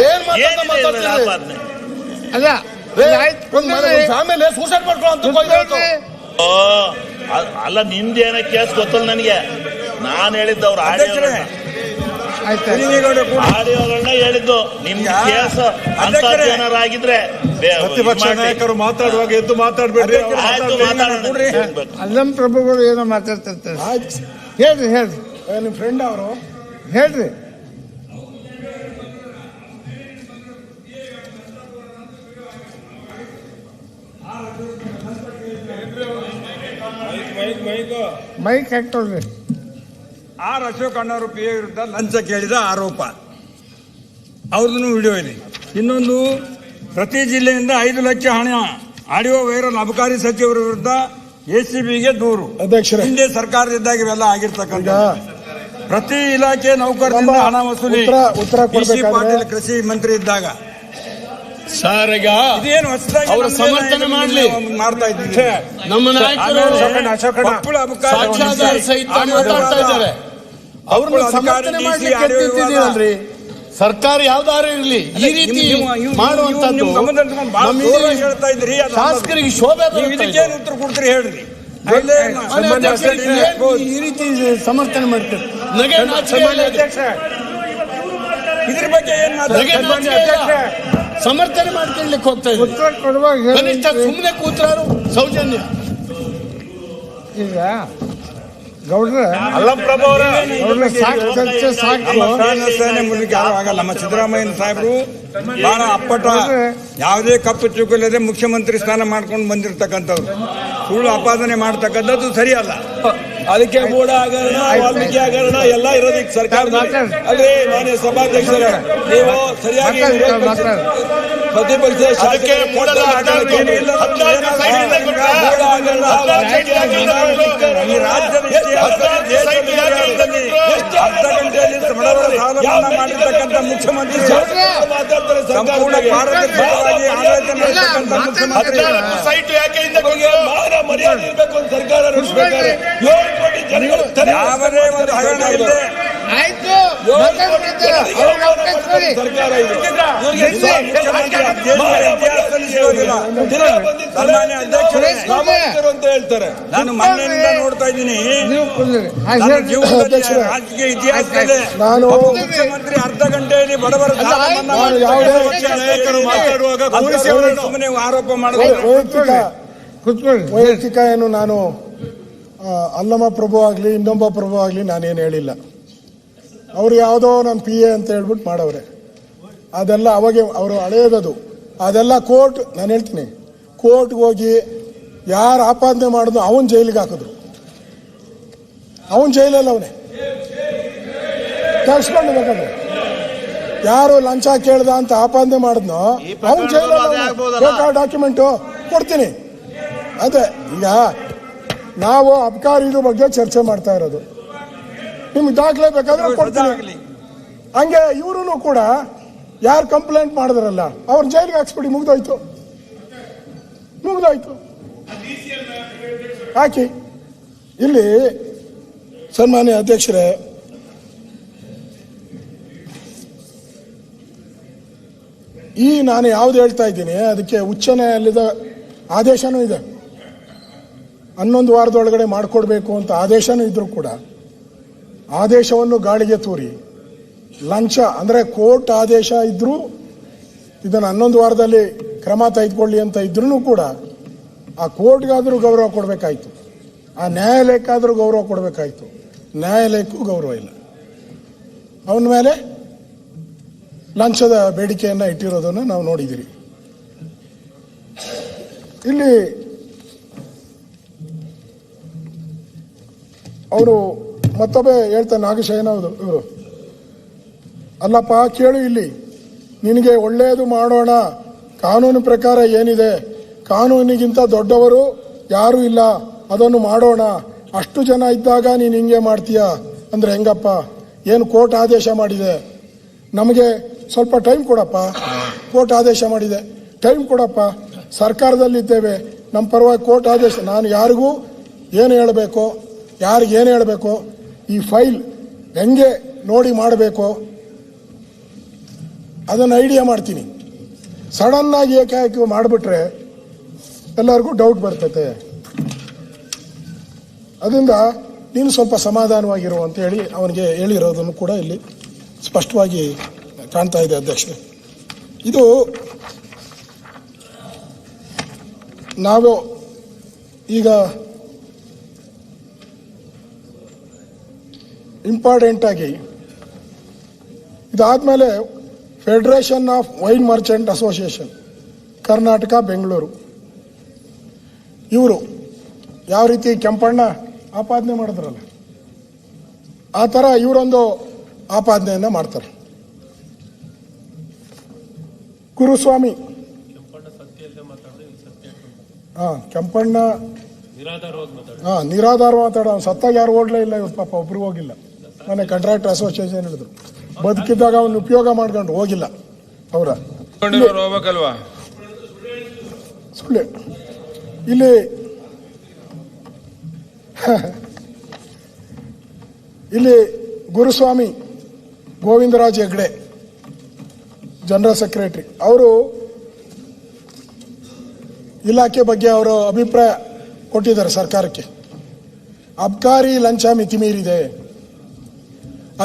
ಅಲ್ಲ ನಿಮ್ದೇನ ಕೇಸ್ ಗೊತ್ತಲ್ಲ ನನಗೆ. ನಾನು ಹೇಳಿದ್ದು ಅವ್ರ ಆಡಿಯೋಗಳನ್ನ ಹೇಳಿದ್ದು. ನಿಮ್ ಕೇಸ್ ಅಂತ ಏನಾರಾಗಿದ್ರೆ ಪ್ರತಿಪಕ್ಷ ನಾಯಕರು ಮಾತಾಡುವಾಗ ಎದ್ದು ಮಾತಾಡ್ಬೇಡ್ರಿ. ಅಲ್ಲಂ ಪ್ರಭುಗಳು ಏನೋ ಮಾತಾಡ್ತಿರ್ತಾರೆ. ಹೇಳ್ರಿ ಹೇಳ್ರಿ, ನಿಮ್ ಫ್ರೆಂಡ್ ಅವರು ಹೇಳ್ರಿ. ಮೈಕ್ ಹಾಕ್ತವ್ರಿ. ಆರ್ ಅಶೋಕ್ ಅಣ್ಣವರು ಪಿ ಎ ವಿರುದ್ಧ ಲಂಚ ಕೇಳಿದ ಆರೋಪ, ಅವ್ರದ್ದು ವಿಡಿಯೋ ಇದೆ. ಇನ್ನೊಂದು, ಪ್ರತಿ ಜಿಲ್ಲೆಯಿಂದ 5 ಲಕ್ಷ ಹಣ ಆಡಿಯೋ ವೈರಲ್ ಅಬಕಾರಿ ಸಚಿವರ ವಿರುದ್ಧ ಎಸಿಬಿಗೆ ದೂರು. ಅಧ್ಯಕ್ಷರೇ, ಹಿಂದೆ ಸರ್ಕಾರದಿದ್ದಾಗ ಇವೆಲ್ಲ ಆಗಿರ್ತಕ್ಕಂಥ ಪ್ರತಿ ಇಲಾಖೆ ನೌಕರರಿಂದ ಹಣ ವಸೂಲಿ. ಉತ್ತರ ಪಾಟೀಲ್ ಕೃಷಿ ಮಂತ್ರಿ ಇದ್ದಾಗ ಸರ್, ಈಗ ಇದೇನು ಹೊಸದಾಗಿ ಅವರು ಸಮರ್ಥನೆ ಮಾಡಲಿ ಮಾಡ್ತಾ ಇದ್ದೀವಿ. ನಮ್ಮ ನಾಯಕರು ಸಾಕ್ಷ್ಯಾಧಾರ ಸಹಿತ ಮಾತಾಡ್ತಾ ಇದ್ದಾರೆ. ಅವ್ರನ್ನ ಸಮರ್ಥನೆ ಮಾಡ್ಲಿಕ್ಕೆ ಎತ್ತಿದ್ದೀರಲ್ರಿ. ಸರ್ಕಾರ ಯಾವ್ದಾರು ಇರಲಿ, ಈ ರೀತಿ ಮಾಡುವಂತದ್ದು ಹೇಳ್ತಾ ಇದ್ರಿ. ಶಾಸಕರಿಗೆ ಶೋಭೆ ಇದಕ್ಕೇನು ಉತ್ತರ ಕೊಡ್ತೀರಿ ಹೇಳ್ರಿ. ಈ ರೀತಿ ಸಮರ್ಥನೆ ಮಾಡ್ತಾರೆ. ಇದ್ರ ಬಗ್ಗೆ ಏನ್ ಸಮರ್ಥನೆ ಮಾಡ್ಕೊಳ್ಳಿಕ್ಕೆ ಹೋಗ್ತಾ ಇದ್ದಾರೆ. ಕನಿಷ್ಠ ಸುಮ್ಮನೆ ಕೂತ್ರಾರು ಸೌಜನ್ಯ. ಈಗ ಗೌಡ್ರೆ, ಆಗಲ್ಲ. ನಮ್ಮ ಸಿದ್ದರಾಮಯ್ಯ ಸಾಹೇಬರು ಬಹಳ ಅಪ್ಪಟ, ಯಾವುದೇ ಕಪ್ಪು ಚುಕ್ಕಲ್ಲದೆ ಮುಖ್ಯಮಂತ್ರಿ ಸ್ಥಾನ ಮಾಡ್ಕೊಂಡು ಬಂದಿರತಕ್ಕಂಥವ್ರು. ಸುಳ್ಳು ಆಪಾದನೆ ಮಾಡ್ತಕ್ಕಂಥದ್ದು ಸರಿಯಲ್ಲ. ಅದಕ್ಕೆ ಮೂಢ ಹಗರಣ, ವಾಲ್ಮೀಕಿ ಹಗರಣ ಎಲ್ಲ ಇರೋದಕ್ಕೆ ಸರ್ಕಾರ. ಅಲ್ರಿ ಮಾನ್ಯ ಸಭಾಧ್ಯಕ್ಷರೇ, ನೀವು ಸರಿಯಾಗಿ ಪ್ರತಿಪಕ್ಷ ಶಾಸಕರಿಗೆ ಈ ರಾಜ್ಯದ ಅರ್ಧ ಗಂಟೆಯಲ್ಲಿ ಬಡವರ ಸಾಲ ಮನ್ನಾ ಮಾಡಿರ್ತಕ್ಕಂಥ ಮುಖ್ಯಮಂತ್ರಿ, ಸಂಪೂರ್ಣ ಪಾರದರ್ಶಕವಾಗಿ ಆಡಳಿತ ನಡೆಸತಕ್ಕಂಥ ಮುಖ್ಯಮಂತ್ರಿ. ಮರ್ಯಾದೆ ಇರಬೇಕು ಅಂತ ಸರ್ಕಾರ ನಡೆಸಬೇಕಾದ್ರೆ 7 ಕೋಟಿ ಜನಗಳು ಯಾವುದೇ ಒಂದು ಹಗರಣ ಇದೆ. ಸರ್ಕಾರ ಇದೆ. ಸನ್ಮಾನ್ಯ ಅಧ್ಯಕ್ಷರೇ, ಅಂತ ಹೇಳ್ತಾರೆ. ನಾನು ಮನೆಯಿಂದ ನೋಡ್ತಾ ಇದ್ದೀನಿ. ರಾಜಕೀಯ ಇತಿಹಾಸದಲ್ಲಿ ಮುಖ್ಯಮಂತ್ರಿ ಅರ್ಧ ಗಂಟೆಯಲ್ಲಿ ಬಡವರ ಸಾಲ ಮನ್ನಾ ಮಾತಾಡುವಾಗ ಸುಮ್ಮನೆ ಆರೋಪ ಮಾಡೋದು. ವೈಯಕ್ತಿಕ ಏನು ನಾನು ಅಲ್ಲಮ ಪ್ರಭು ಆಗಲಿ ಇನ್ನೊಬ್ಬ ಪ್ರಭು ಆಗಲಿ ನಾನೇನು ಹೇಳಿಲ್ಲ. ಅವ್ರು ಯಾವುದೋ ನನ್ನ ಪಿ ಎ ಅಂತ ಹೇಳ್ಬಿಟ್ಟು ಮಾಡವ್ರೆ. ಅದೆಲ್ಲ ಅವಾಗೆ ಅವರು ಹಳೆಯದದು. ಅದೆಲ್ಲ ಕೋರ್ಟ್, ನಾನು ಹೇಳ್ತೀನಿ, ಕೋರ್ಟ್ಗೆ ಹೋಗಿ ಯಾರು ಆಪಾದನೆ ಮಾಡಿದ್ನು ಅವನ್ ಜೈಲಿಗೆ ಹಾಕಿದ್ರು. ಅವನ್ ಜೈಲಲ್ಲಿ ಅವನೇ ತರ್ಸ್ಕೊಂಡು ಬೇಕಾದ್ರೆ ಯಾರು ಲಂಚ ಕೇಳ್ದ ಅಂತ ಆಪಾದನೆ ಮಾಡಿದ್ನೋ ಅವನ್ ಜೈಲಲ್ಲಿ ಡಾಕ್ಯುಮೆಂಟು ಕೊಡ್ತೀನಿ. ಅದೇ ಈಗ ನಾವು ಅಬಕಾರಿದು ಬಗ್ಗೆ ಚರ್ಚೆ ಮಾಡ್ತಾ ಇರೋದು. ನಿಮ್ಗೆ ದಾಖಲೆ ಬೇಕಾದ್ರೆ ಕೊಡ್ತೀನಿ. ಹಂಗೆ ಇವರು ಕೂಡ ಯಾರು ಕಂಪ್ಲೇಂಟ್ ಮಾಡಿದ್ರಲ್ಲ ಅವ್ರ ಜೈಲಿಗೆ ಹಾಕ್ಸ್ಬಿಡಿ, ಮುಗ್ದೋಯ್ತು. ಹಾಕಿ. ಇಲ್ಲಿ ಸನ್ಮಾನ್ಯ ಅಧ್ಯಕ್ಷರೇ, ಈ ನಾನು ಯಾವ್ದು ಹೇಳ್ತಾ ಇದ್ದೀನಿ ಅದಕ್ಕೆ ಉಚ್ಚ ನ್ಯಾಯಾಲಯದ ಆದೇಶನೂ ಇದೆ. 11 ವಾರದೊಳಗಡೆ ಮಾಡಿಕೊಡ್ಬೇಕು ಅಂತ ಆದೇಶನೂ ಇದ್ರು ಕೂಡ ಆದೇಶವನ್ನು ಗಾಳಿಗೆ ತೂರಿ ಲಂಚ ಅಂದರೆ ಕೋರ್ಟ್ ಆದೇಶ ಇದ್ರೂ ಇದನ್ನು 11 ವಾರದಲ್ಲಿ ಕ್ರಮ ತೆಗೆದುಕೊಳ್ಳಿ ಅಂತ ಇದ್ರೂ ಕೂಡ ಆ ಕೋರ್ಟ್ಗಾದರೂ ಗೌರವ ಕೊಡಬೇಕಾಯ್ತು, ಆ ನ್ಯಾಯಾಲಯಕ್ಕಾದರೂ ಗೌರವ ಕೊಡಬೇಕಾಯ್ತು. ನ್ಯಾಯಾಲಯಕ್ಕೂ ಗೌರವ ಇಲ್ಲ. ಅವನ ಮೇಲೆ ಲಂಚದ ಬೇಡಿಕೆಯನ್ನು ಇಟ್ಟಿರೋದನ್ನು ನಾವು ನೋಡಿದ್ದೀರಿ. ಇಲ್ಲಿ ಅವರು ಮತ್ತೊಬ್ಬ ಹೇಳ್ತಾನೆ, ನಾಗಶಯನವರು ಇವರು, ಅಲ್ಲಪ್ಪ ಕೇಳು ಇಲ್ಲಿ, ನಿನಗೆ ಒಳ್ಳೆಯದು ಮಾಡೋಣ, ಕಾನೂನು ಪ್ರಕಾರ ಏನಿದೆ, ಕಾನೂನಿಗಿಂತ ದೊಡ್ಡವರು ಯಾರೂ ಇಲ್ಲ, ಅದನ್ನು ಮಾಡೋಣ. ಅಷ್ಟು ಜನ ಇದ್ದಾಗ ನೀನು ಹಿಂಗೆ ಮಾಡ್ತೀಯಾ ಅಂದರೆ ಹೆಂಗಪ್ಪ? ಏನು ಕೋರ್ಟ್ ಆದೇಶ ಮಾಡಿದೆ, ನಮಗೆ ಸ್ವಲ್ಪ ಟೈಮ್ ಕೊಡಪ್ಪ. ಕೋರ್ಟ್ ಆದೇಶ ಮಾಡಿದೆ, ಟೈಮ್ ಕೊಡಪ್ಪ. ಸರ್ಕಾರದಲ್ಲಿದ್ದೇವೆ, ನಮ್ಮ ಪರವಾಗಿ ಕೋರ್ಟ್ ಆದೇಶ. ನಾನು ಯಾರಿಗೂ ಏನು ಹೇಳಬೇಕು, ಯಾರಿಗೇನು ಹೇಳಬೇಕು, ಈ ಫೈಲ್ ಹೆಂಗೆ ನೋಡಿ ಮಾಡಬೇಕು ಅದನ್ನು ಐಡಿಯಾ ಮಾಡ್ತೀನಿ. ಸಡನ್ನಾಗಿ ಏಕಾಏಕಿ ಮಾಡಿಬಿಟ್ರೆ ಎಲ್ಲರಿಗೂ ಡೌಟ್ ಬರ್ತೈತೆ. ಅದರಿಂದ ನೀನು ಸ್ವಲ್ಪ ಸಮಾಧಾನವಾಗಿರು ಅಂತ ಹೇಳಿ ಅವನಿಗೆ ಹೇಳಿರೋದನ್ನು ಕೂಡ ಇಲ್ಲಿ ಸ್ಪಷ್ಟವಾಗಿ ಕಾಣ್ತಾ ಇದೆ ಅಧ್ಯಕ್ಷರೇ. ಇದು ನಾವು ಈಗ ಇಂಪಾರ್ಟೆಂಟ್ ಆಗಿ ಇದಾದಮೇಲೆ federation of wine merchant association Karnataka Bengaluru, ಇವರು ಯಾವ ರೀತಿ ಕೆಂಪಣ್ಣ ಆಪಾದನೆ ಮಾಡಿದ್ರಲ್ಲ ಆ ಥರ ಇವರೊಂದು ಆಪಾದನೆಯನ್ನು ಮಾಡ್ತಾರೆ. ಗುರುಸ್ವಾಮಿ ಕೆಂಪಣ್ಣ ನಿರಾಧಾರ ಮಾತಾಡೋ, ಸತ್ತಾಗ ಯಾರು ಓಡ್ಲೇ ಇಲ್ಲ, ಇವ್ರು ಪಾಪ ಒಬ್ರು ಹೋಗಿಲ್ಲ. ಮೊನ್ನೆ ಕಾಂಟ್ರಾಕ್ಟರ್ ಅಸೋಸಿಯೇಷನ್ ಹೇಳಿದ್ರು, ಬದುಕಿದ್ದಾಗ ಅವನು ಉಪಯೋಗ ಮಾಡ್ಕೊಂಡು ಹೋಗಿಲ್ಲ. ಅವರ ಹೋಗ್ಬೇಕಲ್ವಾ ಸುಳ್ಳು. ಇಲ್ಲಿ ಇಲ್ಲಿ ಗುರುಸ್ವಾಮಿ ಗೋವಿಂದರಾಜ್ ಹೆಗ್ಡೆ ಜನರಲ್ ಸೆಕ್ರೆಟರಿ, ಅವರು ಇಲಾಖೆ ಬಗ್ಗೆ ಅವರು ಅಭಿಪ್ರಾಯ ಕೊಟ್ಟಿದ್ದಾರೆ ಸರ್ಕಾರಕ್ಕೆ. ಅಬ್ಕಾರಿ ಲಂಚ ಮಿತಿ ಮೀರಿದೆ,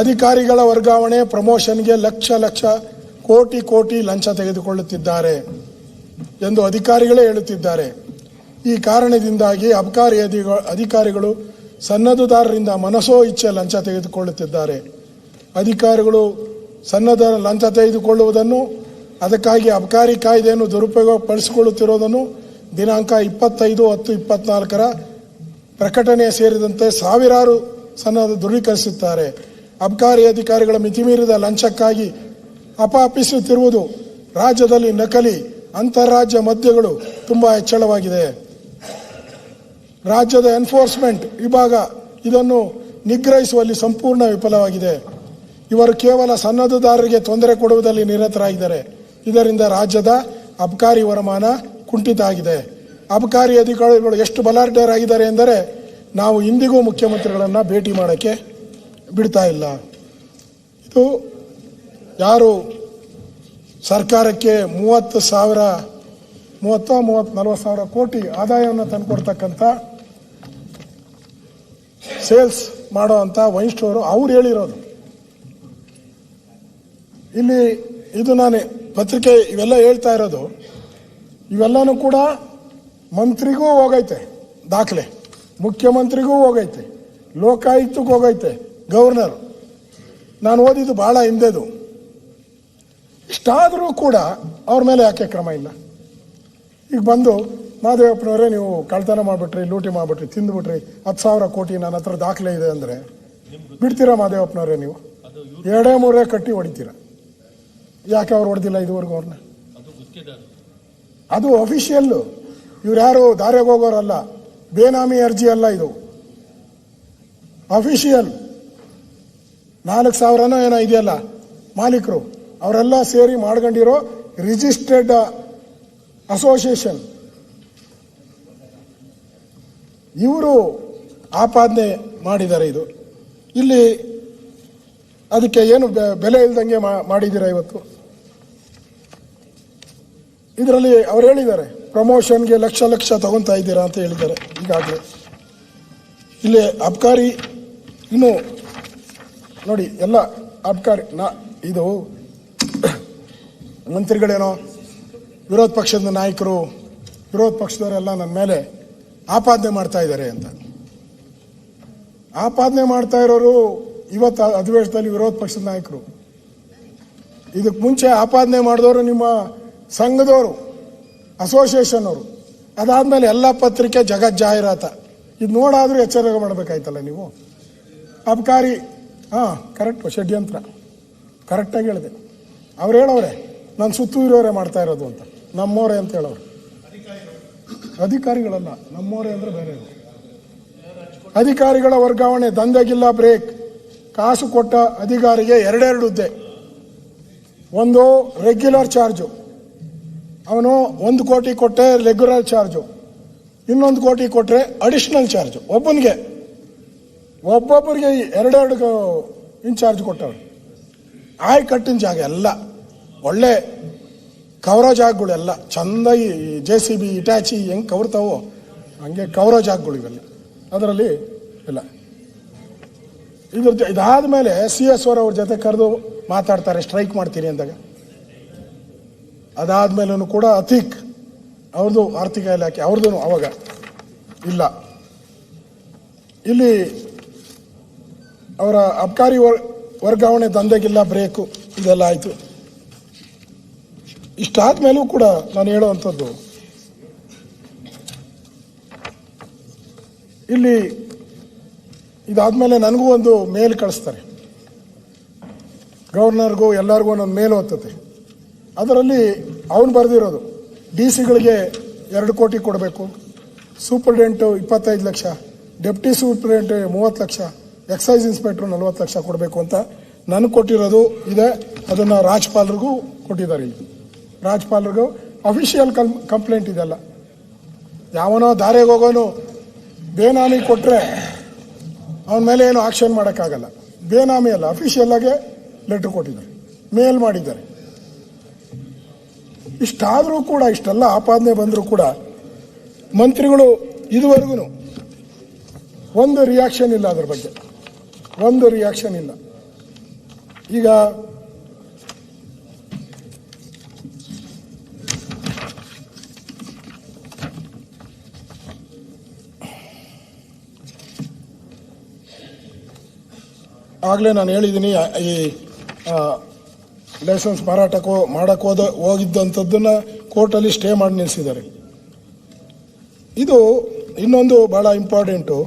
ಅಧಿಕಾರಿಗಳ ವರ್ಗಾವಣೆ ಪ್ರಮೋಷನ್ಗೆ ಲಕ್ಷ ಲಕ್ಷ ಕೋಟಿ ಕೋಟಿ ಲಂಚ ತೆಗೆದುಕೊಳ್ಳುತ್ತಿದ್ದಾರೆ ಎಂದು ಅಧಿಕಾರಿಗಳೇ ಹೇಳುತ್ತಿದ್ದಾರೆ. ಈ ಕಾರಣದಿಂದಾಗಿ ಅಬ್ಕಾರಿ ಅಧಿಕಾರಿಗಳು ಸನ್ನದ್ದುದಾರರಿಂದ ಮನಸೋ ಇಚ್ಛೆ ಲಂಚ ತೆಗೆದುಕೊಳ್ಳುತ್ತಿದ್ದಾರೆ. ಅಧಿಕಾರಿಗಳು ಸನ್ನದ ಲಂಚ ತೆಗೆದುಕೊಳ್ಳುವುದನ್ನು, ಅದಕ್ಕಾಗಿ ಅಬ್ಕಾರಿ ಕಾಯ್ದೆಯನ್ನು ದುರುಪಯೋಗಪಡಿಸಿಕೊಳ್ಳುತ್ತಿರುವುದನ್ನು ದಿನಾಂಕ 25/10/24 ಪ್ರಕಟಣೆ ಸೇರಿದಂತೆ ಸಾವಿರಾರು ಸನ್ನದ ದೃಢೀಕರಿಸುತ್ತಾರೆ. ಅಬ್ಕಾರಿ ಅಧಿಕಾರಿಗಳ ಮಿತಿಮೀರಿದ ಲಂಚಕ್ಕಾಗಿ ಅಪಾಪಿಸುತ್ತಿರುವುದು ರಾಜ್ಯದಲ್ಲಿ ನಕಲಿ ಅಂತಾರಾಜ್ಯ ಮದ್ಯಗಳು ತುಂಬಾ ಹೆಚ್ಚಳವಾಗಿದೆ. ರಾಜ್ಯದ ಎನ್ಫೋರ್ಸ್ಮೆಂಟ್ ವಿಭಾಗ ಇದನ್ನು ನಿಗ್ರಹಿಸುವಲ್ಲಿ ಸಂಪೂರ್ಣ ವಿಫಲವಾಗಿದೆ. ಇವರು ಕೇವಲ ಸನ್ನದ್ದುದಾರರಿಗೆ ತೊಂದರೆ ಕೊಡುವುದರಲ್ಲಿ ನಿರತರಾಗಿದ್ದಾರೆ. ಇದರಿಂದ ರಾಜ್ಯದ ಅಬ್ಕಾರಿ ವರಮಾನ ಕುಂಠಿತ ಆಗಿದೆ. ಅಬ್ಕಾರಿ ಅಧಿಕಾರಿಗಳು ಎಷ್ಟು ಬಲಾಢ್ಯರಾಗಿದ್ದಾರೆ ಎಂದರೆ ನಾವು ಇಂದಿಗೂ ಮುಖ್ಯಮಂತ್ರಿಗಳನ್ನು ಭೇಟಿ ಮಾಡೋಕ್ಕೆ ಬಿಡ್ತಾ ಇಲ್ಲ. ಇದು ಯಾರು ಸರ್ಕಾರಕ್ಕೆ 40,000 ಕೋಟಿ ಆದಾಯವನ್ನು ತಂದುಕೊಡ್ತಕ್ಕಂಥ ಸೇಲ್ಸ್ ಮಾಡೋ ಅಂಥ ವೈನ್ ಸ್ಟೋರು ಅವ್ರು ಹೇಳಿರೋದು. ಇಲ್ಲಿ ಇದು ನಾನು ಪತ್ರಿಕೆ ಇವೆಲ್ಲ ಹೇಳ್ತಾ ಇರೋದು, ಇವೆಲ್ಲನೂ ಕೂಡ ಮಂತ್ರಿಗೂ ಹೋಗೈತೆ ದಾಖಲೆ, ಮುಖ್ಯಮಂತ್ರಿಗೂ ಹೋಗೈತೆ, ಲೋಕಾಯುಕ್ತಕ್ಕೆ ಹೋಗೈತೆ, ಗವರ್ನರ್. ನಾನು ಓದಿದ್ದು ಭಾಳ ಹಿಂದೆದು. ಇಷ್ಟಾದರೂ ಕೂಡ ಅವ್ರ ಮೇಲೆ ಯಾಕೆ ಕ್ರಮ ಇಲ್ಲ? ಈಗ ಬಂದು ಮಹದೇವಪ್ಪನವರೇ ನೀವು ಕಳ್ತನ ಮಾಡಿಬಿಟ್ರಿ, ಲೂಟಿ ಮಾಡಿಬಿಟ್ರಿ, ತಿಂದುಬಿಟ್ರಿ, 10,000 ಕೋಟಿ ನನ್ನ ಹತ್ರ ದಾಖಲೆ ಇದೆ ಅಂದರೆ ಬಿಡ್ತೀರಾ ಮಹದೇವಪ್ಪನವರೇ? ನೀವು 2-3 ಕಟ್ಟಿ ಹೊಡಿತೀರ. ಯಾಕೆ ಅವ್ರು ಹೊಡೆದಿಲ್ಲ ಇದುವರೆಗೂ ಅವ್ರನ್ನ? ಅದು ಅಫಿಷಿಯಲ್ಲು. ಇವ್ರು ಯಾರು ದಾರಿಗೆ ಹೋಗೋರಲ್ಲ, ಬೇನಾಮಿ ಅರ್ಜಿ ಅಲ್ಲ, ಇದು ಅಫಿಷಿಯಲ್. 4,000 ಏನೋ ಇದೆಯಲ್ಲ ಮಾಲೀಕರು, ಅವರೆಲ್ಲ ಸೇರಿ ಮಾಡ್ಕೊಂಡಿರೋ ರಿಜಿಸ್ಟರ್ಡ್ ಅಸೋಸಿಯೇಷನ್. ಇವರು ಆಪಾದನೆ ಮಾಡಿದ್ದಾರೆ. ಇದು ಇಲ್ಲಿ ಅದಕ್ಕೆ ಏನು ಬೆಲೆ ಇಲ್ದಂಗೆ ಮಾಡಿದ್ದೀರಾ ಇವತ್ತು? ಇದರಲ್ಲಿ ಅವ್ರು ಹೇಳಿದ್ದಾರೆ ಪ್ರಮೋಷನ್ಗೆ ಲಕ್ಷ ಲಕ್ಷ ತಗೊತಾ ಇದ್ದೀರಾ ಅಂತ ಹೇಳಿದ್ದಾರೆ ಈಗಾಗಲೇ. ಇಲ್ಲಿ ಅಬ್ಕಾರಿ ಇನ್ನು ನೋಡಿ ಎಲ್ಲ ಅಬ್ಕಾರಿ ಇದು ಮಂತ್ರಿಗಳೇನೋ ವಿರೋಧ ಪಕ್ಷದ ನಾಯಕರು, ವಿರೋಧ ಪಕ್ಷದವರೆಲ್ಲ ನನ್ನ ಮೇಲೆ ಆಪಾದನೆ ಮಾಡ್ತಾ ಇದ್ದಾರೆ ಅಂತ. ಆಪಾದನೆ ಮಾಡ್ತಾ ಇರೋರು ಇವತ್ತು ಅಧಿವೇಶನದಲ್ಲಿ ವಿರೋಧ ಪಕ್ಷದ ನಾಯಕರು. ಇದಕ್ಕೆ ಮುಂಚೆ ಆಪಾದನೆ ಮಾಡಿದವರು ನಿಮ್ಮ ಸಂಘದವರು, ಅಸೋಸಿಯೇಷನ್ ಅವರು. ಅದಾದ್ಮೇಲೆ ಎಲ್ಲ ಪತ್ರಿಕೆ ಜಗತ್ ಜಾಹೀರಾತ. ಇದು ನೋಡಾದ್ರೂ ಎಚ್ಚರ ಮಾಡಬೇಕಾಯ್ತಲ್ಲ ನೀವು. ಅಬ್ಕಾರಿ ಕರೆಕ್ಟ್, ಷಡ್ಯಂತ್ರ ಕರೆಕ್ಟಾಗಿ ಹೇಳಿದೆ. ಅವ್ರು ಹೇಳವ್ರೆ ನಾನು ಸುತ್ತು ಇರೋರೆ ಮಾಡ್ತಾ ಇರೋದು ಅಂತ, ನಮ್ಮೋರೆ ಅಂತ ಹೇಳೋರು. ಅಧಿಕಾರಿಗಳಲ್ಲ, ನಮ್ಮೋರೆ ಅಂದರೆ ಬೇರೆ. ಅಧಿಕಾರಿಗಳ ವರ್ಗಾವಣೆ ದಂಧೆಗಿಲ್ಲ ಬ್ರೇಕ್. ಕಾಸು ಕೊಟ್ಟ ಅಧಿಕಾರಿಗೆ ಎರಡೆರಡು ಹುದ್ದೆ. ಒಂದು ರೆಗ್ಯುಲರ್ ಚಾರ್ಜು, ಅವನು 1 ಕೋಟಿ ಕೊಟ್ಟರೆ ರೆಗ್ಯುಲರ್ ಚಾರ್ಜು, 1 ಕೋಟಿ ಕೊಟ್ಟರೆ ಅಡಿಷನಲ್ ಚಾರ್ಜು. ಒಬ್ಬೊಬ್ಬರಿಗೆ ಎರಡೆರಡು ಇನ್ಚಾರ್ಜ್ ಕೊಟ್ಟವ್ರು. ಕಟ್ಟಿನ ಜಾಗ ಎಲ್ಲ ಒಳ್ಳೆ ಕವರೋ ಜಾಗಗಳೆಲ್ಲ ಚಂದ. JCB ಇಟಾಚಿ ಹೆಂಗೆ ಕವರ್ತಾವೋ ಹಂಗೆ ಕವರೋ ಜಾಗಗಳು ಇವೆಲ್ಲ ಅದರಲ್ಲಿ ಇಲ್ಲ. ಇದಾದ ಮೇಲೆ CS ಅವ್ರ ಜೊತೆ ಕರೆದು ಮಾತಾಡ್ತಾರೆ, ಸ್ಟ್ರೈಕ್ ಮಾಡ್ತೀನಿ ಅಂದಾಗ. ಅದಾದ್ಮೇಲೂ ಕೂಡ ಅತೀಕ್ ಅವ್ರದ್ದು ಆರ್ಥಿಕ ಇಲಾಖೆ ಅವ್ರದ್ದು ಅವಾಗ ಇಲ್ಲ. ಇಲ್ಲಿ ಅವರ ಅಬ್ಕಾರಿ ವರ್ಗಾವಣೆ ದಂಧೆಗಿಲ್ಲ ಬ್ರೇಕು, ಇದೆಲ್ಲ ಆಯಿತು. ಇಷ್ಟಾದ ಮೇಲೂ ಕೂಡ ನಾನು ಹೇಳುವಂಥದ್ದು, ಇಲ್ಲಿ ಇದಾದ್ಮೇಲೆ ನನಗೂ ಒಂದು ಮೇಲ್ ಕಳಿಸ್ತಾರೆ, ಗವರ್ನರ್ಗೂ ಎಲ್ಲರಿಗೂ ಒಂದೊಂದು ಮೇಲ್ ಓದ್ತತೆ. ಅದರಲ್ಲಿ ಅವನು ಬರೆದಿರೋದು DC-ಗಳಿಗೆ 2 ಕೋಟಿ ಕೊಡಬೇಕು, superintendent 25 lakh, deputy superintendent 30 lakh, excise inspector 40 lakh ಕೊಡಬೇಕು ಅಂತ ನನಗೆ ಕೊಟ್ಟಿರೋದು ಇದೆ. ಅದನ್ನು ರಾಜ್ಪಾಲರಿಗೂ ಕೊಟ್ಟಿದ್ದಾರೆ. ಇಲ್ಲಿ ರಾಜ್ಪಾಲರಿಗೂ ಅಫಿಷಿಯಲ್ ಕಂಪ್ಲೇಂಟ್ ಇದೆಲ್ಲ. ಯಾವನೋ ದಾರಿಗೆ ಹೋಗೋನು ಬೇನಾಮಿ ಕೊಟ್ಟರೆ ಅವನ ಮೇಲೆ ಏನು ಆಕ್ಷನ್ ಮಾಡೋಕ್ಕಾಗಲ್ಲ. ಬೇನಾಮಿ ಅಲ್ಲ, ಅಫಿಷಿಯಲ್ ಆಗಿ ಲೆಟ್ರ್ ಕೊಟ್ಟಿದ್ದಾರೆ, ಮೇಲ್ ಮಾಡಿದ್ದಾರೆ. ಇಷ್ಟಾದರೂ ಕೂಡ, ಇಷ್ಟೆಲ್ಲ ಆಪಾದನೆ ಬಂದರೂ ಕೂಡ ಮಂತ್ರಿಗಳು ಇದುವರೆಗೂ ಒಂದು ರಿಯಾಕ್ಷನ್ ಇಲ್ಲ, ಅದ್ರ ಬಗ್ಗೆ ಒಂದು ರಿಯಾಕ್ಷನ್ ಇಲ್ಲ. ಈಗ ಆಗಲೇ ನಾನು ಹೇಳಿದ್ದೀನಿ, ಈ ಲೈಸೆನ್ಸ್ ಮಾಡಕ್ಕೆ ಹೋಗಿದ್ದಂಥದ್ದನ್ನು ಕೋರ್ಟಲ್ಲಿ ಸ್ಟೇ ಮಾಡಿ ನಿಲ್ಲಿಸಿದ್ದಾರೆ. ಇದು ಇನ್ನೊಂದು ಭಾಳ ಇಂಪಾರ್ಟೆಂಟು.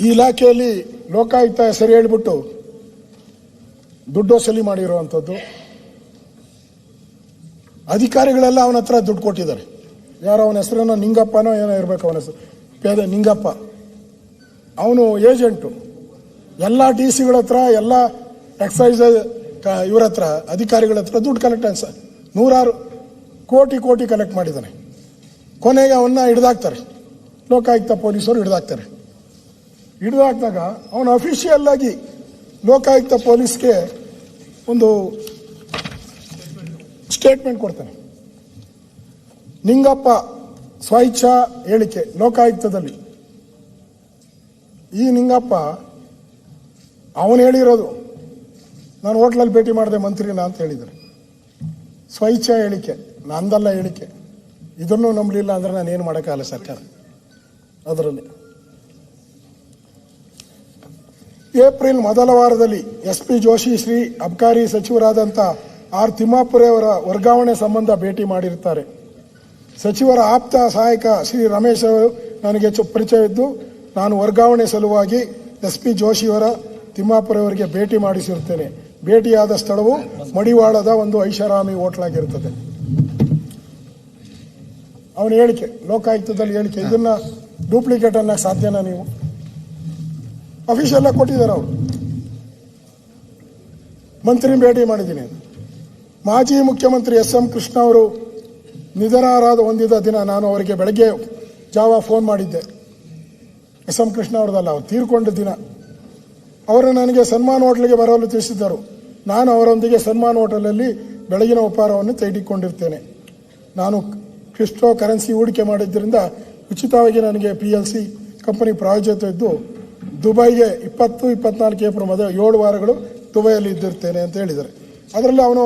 ಈ ಇಲಾಖೆಯಲ್ಲಿ ಲೋಕಾಯುಕ್ತ ಹೆಸರು ಹೇಳಿಬಿಟ್ಟು ದುಡ್ಡು ವಸೂಲಿ ಮಾಡಿರುವಂಥದ್ದು. ಅಧಿಕಾರಿಗಳೆಲ್ಲ ಅವನ ಹತ್ರ ದುಡ್ಡು ಕೊಟ್ಟಿದ್ದಾರೆ. ಯಾರೋ ಅವನ ಹೆಸರನ್ನು ನಿಂಗಪ್ಪನೋ ಏನೋ ಇರಬೇಕು, ಅವನ ಹೆಸರು ಪೇದೆ ನಿಂಗಪ್ಪ. ಅವನು ಏಜೆಂಟು. ಎಲ್ಲ DC-ಗಳ ಹತ್ರ, ಎಲ್ಲ ಎಕ್ಸೈಸ್ ಇವ್ರ ಹತ್ರ, ಅಧಿಕಾರಿಗಳ ಹತ್ರ ದುಡ್ಡು ಕಲೆಕ್ಟ್ 100 ಕೋಟಿ ಕಲೆಕ್ಟ್ ಮಾಡಿದ್ದಾನೆ. ಕೊನೆಗೆ ಅವನ್ನ ಹಿಡ್ದಾಕ್ತಾರೆ, ಲೋಕಾಯುಕ್ತ ಪೊಲೀಸರು ಹಿಡ್ದಾಕ್ತಾರೆ. ಹಿಡ್ದಾಕ್ದಾಗ ಅವನು ಅಫಿಷಿಯಲ್ ಆಗಿ ಲೋಕಾಯುಕ್ತ ಪೊಲೀಸ್ಗೆ ಒಂದು ಸ್ಟೇಟ್ಮೆಂಟ್ ಕೊಡ್ತಾನೆ. ನಿಂಗಪ್ಪ ಸ್ವಇಚ್ಛಾ ಹೇಳಿಕೆ ಲೋಕಾಯುಕ್ತದಲ್ಲಿ. ಈ ನಿಂಗಪ್ಪ ಅವನು ಹೇಳಿರೋದು, ನಾನು ಹೋಟ್ಲಲ್ಲಿ ಭೇಟಿ ಮಾಡಿದೆ ಮಂತ್ರಿನ ಅಂತ ಹೇಳಿದ್ದಾರೆ. ಸ್ವಇಚ್ಛಾ ಹೇಳಿಕೆ, ನಂದಲ್ಲ ಹೇಳಿಕೆ. ಇದನ್ನು ನಂಬಲಿಲ್ಲ ಅಂದ್ರೆ ನಾನು ಏನು ಮಾಡೋಕ್ಕಾಗಲ್ಲ ಸರ್ಕಾರ. ಅದರಲ್ಲಿ ಏಪ್ರಿಲ್ ಮೊದಲ ವಾರದಲ್ಲಿ SP ಜೋಶಿ ಶ್ರೀ ಅಬ್ಕಾರಿ ಸಚಿವರಾದಂಥ R ತಿಮ್ಮಾಪುರೆ ಅವರ ವರ್ಗಾವಣೆ ಸಂಬಂಧ ಭೇಟಿ ಮಾಡಿರುತ್ತಾರೆ. ಸಚಿವರ ಆಪ್ತ ಸಹಾಯಕ ಶ್ರೀ ರಮೇಶ್ ಅವರು ನನಗೆ ಪರಿಚಯವಿದ್ದು, ನಾನು ವರ್ಗಾವಣೆ ಸಲುವಾಗಿ SP ಜೋಶಿಯವರ ತಿಮ್ಮಾಪುರೆ ಅವರಿಗೆ ಭೇಟಿ ಮಾಡಿಸಿರುತ್ತೇನೆ. ಭೇಟಿಯಾದ ಸ್ಥಳವು ಮಡಿವಾಳದ ಒಂದು ಐಷಾರಾಮಿ ಹೋಟ್ಲಾಗಿರುತ್ತದೆ. ಅವನ ಹೇಳಿಕೆ, ಲೋಕಾಯುಕ್ತದಲ್ಲಿ ಹೇಳಿಕೆ. ಇದನ್ನ ಡೂಪ್ಲಿಕೇಟ್ ಅನ್ನಕ್ಕೆ ಸಾಧ್ಯನಾ ನೀವು? ಅಫಿಷಿಯಲ್ ಆಗಿ ಕೊಟ್ಟಿದ್ದಾರೆ ಅವರು. ಮಂತ್ರಿ ಭೇಟಿ ಮಾಡಿದ್ದೀನಿ. ಮಾಜಿ ಮುಖ್ಯಮಂತ್ರಿ SM ಕೃಷ್ಣ ಅವರು ನಿಧನರಾದ ಹೊಂದಿದ ದಿನ ನಾನು ಅವರಿಗೆ ಬೆಳಗ್ಗೆ ಜಾವ ಫೋನ್ ಮಾಡಿದ್ದೆ. SM ಕೃಷ್ಣ ಅವ್ರದ್ದಲ್ಲ, ಅವ್ರು ತೀರ್ಕೊಂಡ ದಿನ. ಅವರು ನನಗೆ ಸನ್ಮಾನ್ ಹೋಟೆಲ್ಗೆ ಬರಲು ತಿಳಿಸಿದ್ದರು. ನಾನು ಅವರೊಂದಿಗೆ ಸನ್ಮಾನ್ ಹೋಟೆಲಲ್ಲಿ ಬೆಳಗಿನ ಉಪಹಾರವನ್ನು ತೆಗೆದುಕೊಂಡಿರ್ತೇನೆ. ನಾನು ಕ್ರಿಪ್ಟೋ ಕರೆನ್ಸಿ ಹೂಡಿಕೆ ಮಾಡಿದ್ದರಿಂದ ಉಚಿತವಾಗಿ ನನಗೆ PLC ಕಂಪನಿ ಪ್ರಾಯೋಜಕ ಇದ್ದು ದುಬೈಗೆ 20-24 ಏಪ್ರಿಲ್ 7 ವಾರಗಳು ದುಬೈಯಲ್ಲಿ ಇದ್ದಿರ್ತೇನೆ ಅಂತ ಹೇಳಿದ್ದಾರೆ. ಅದರಲ್ಲಿ ಅವನು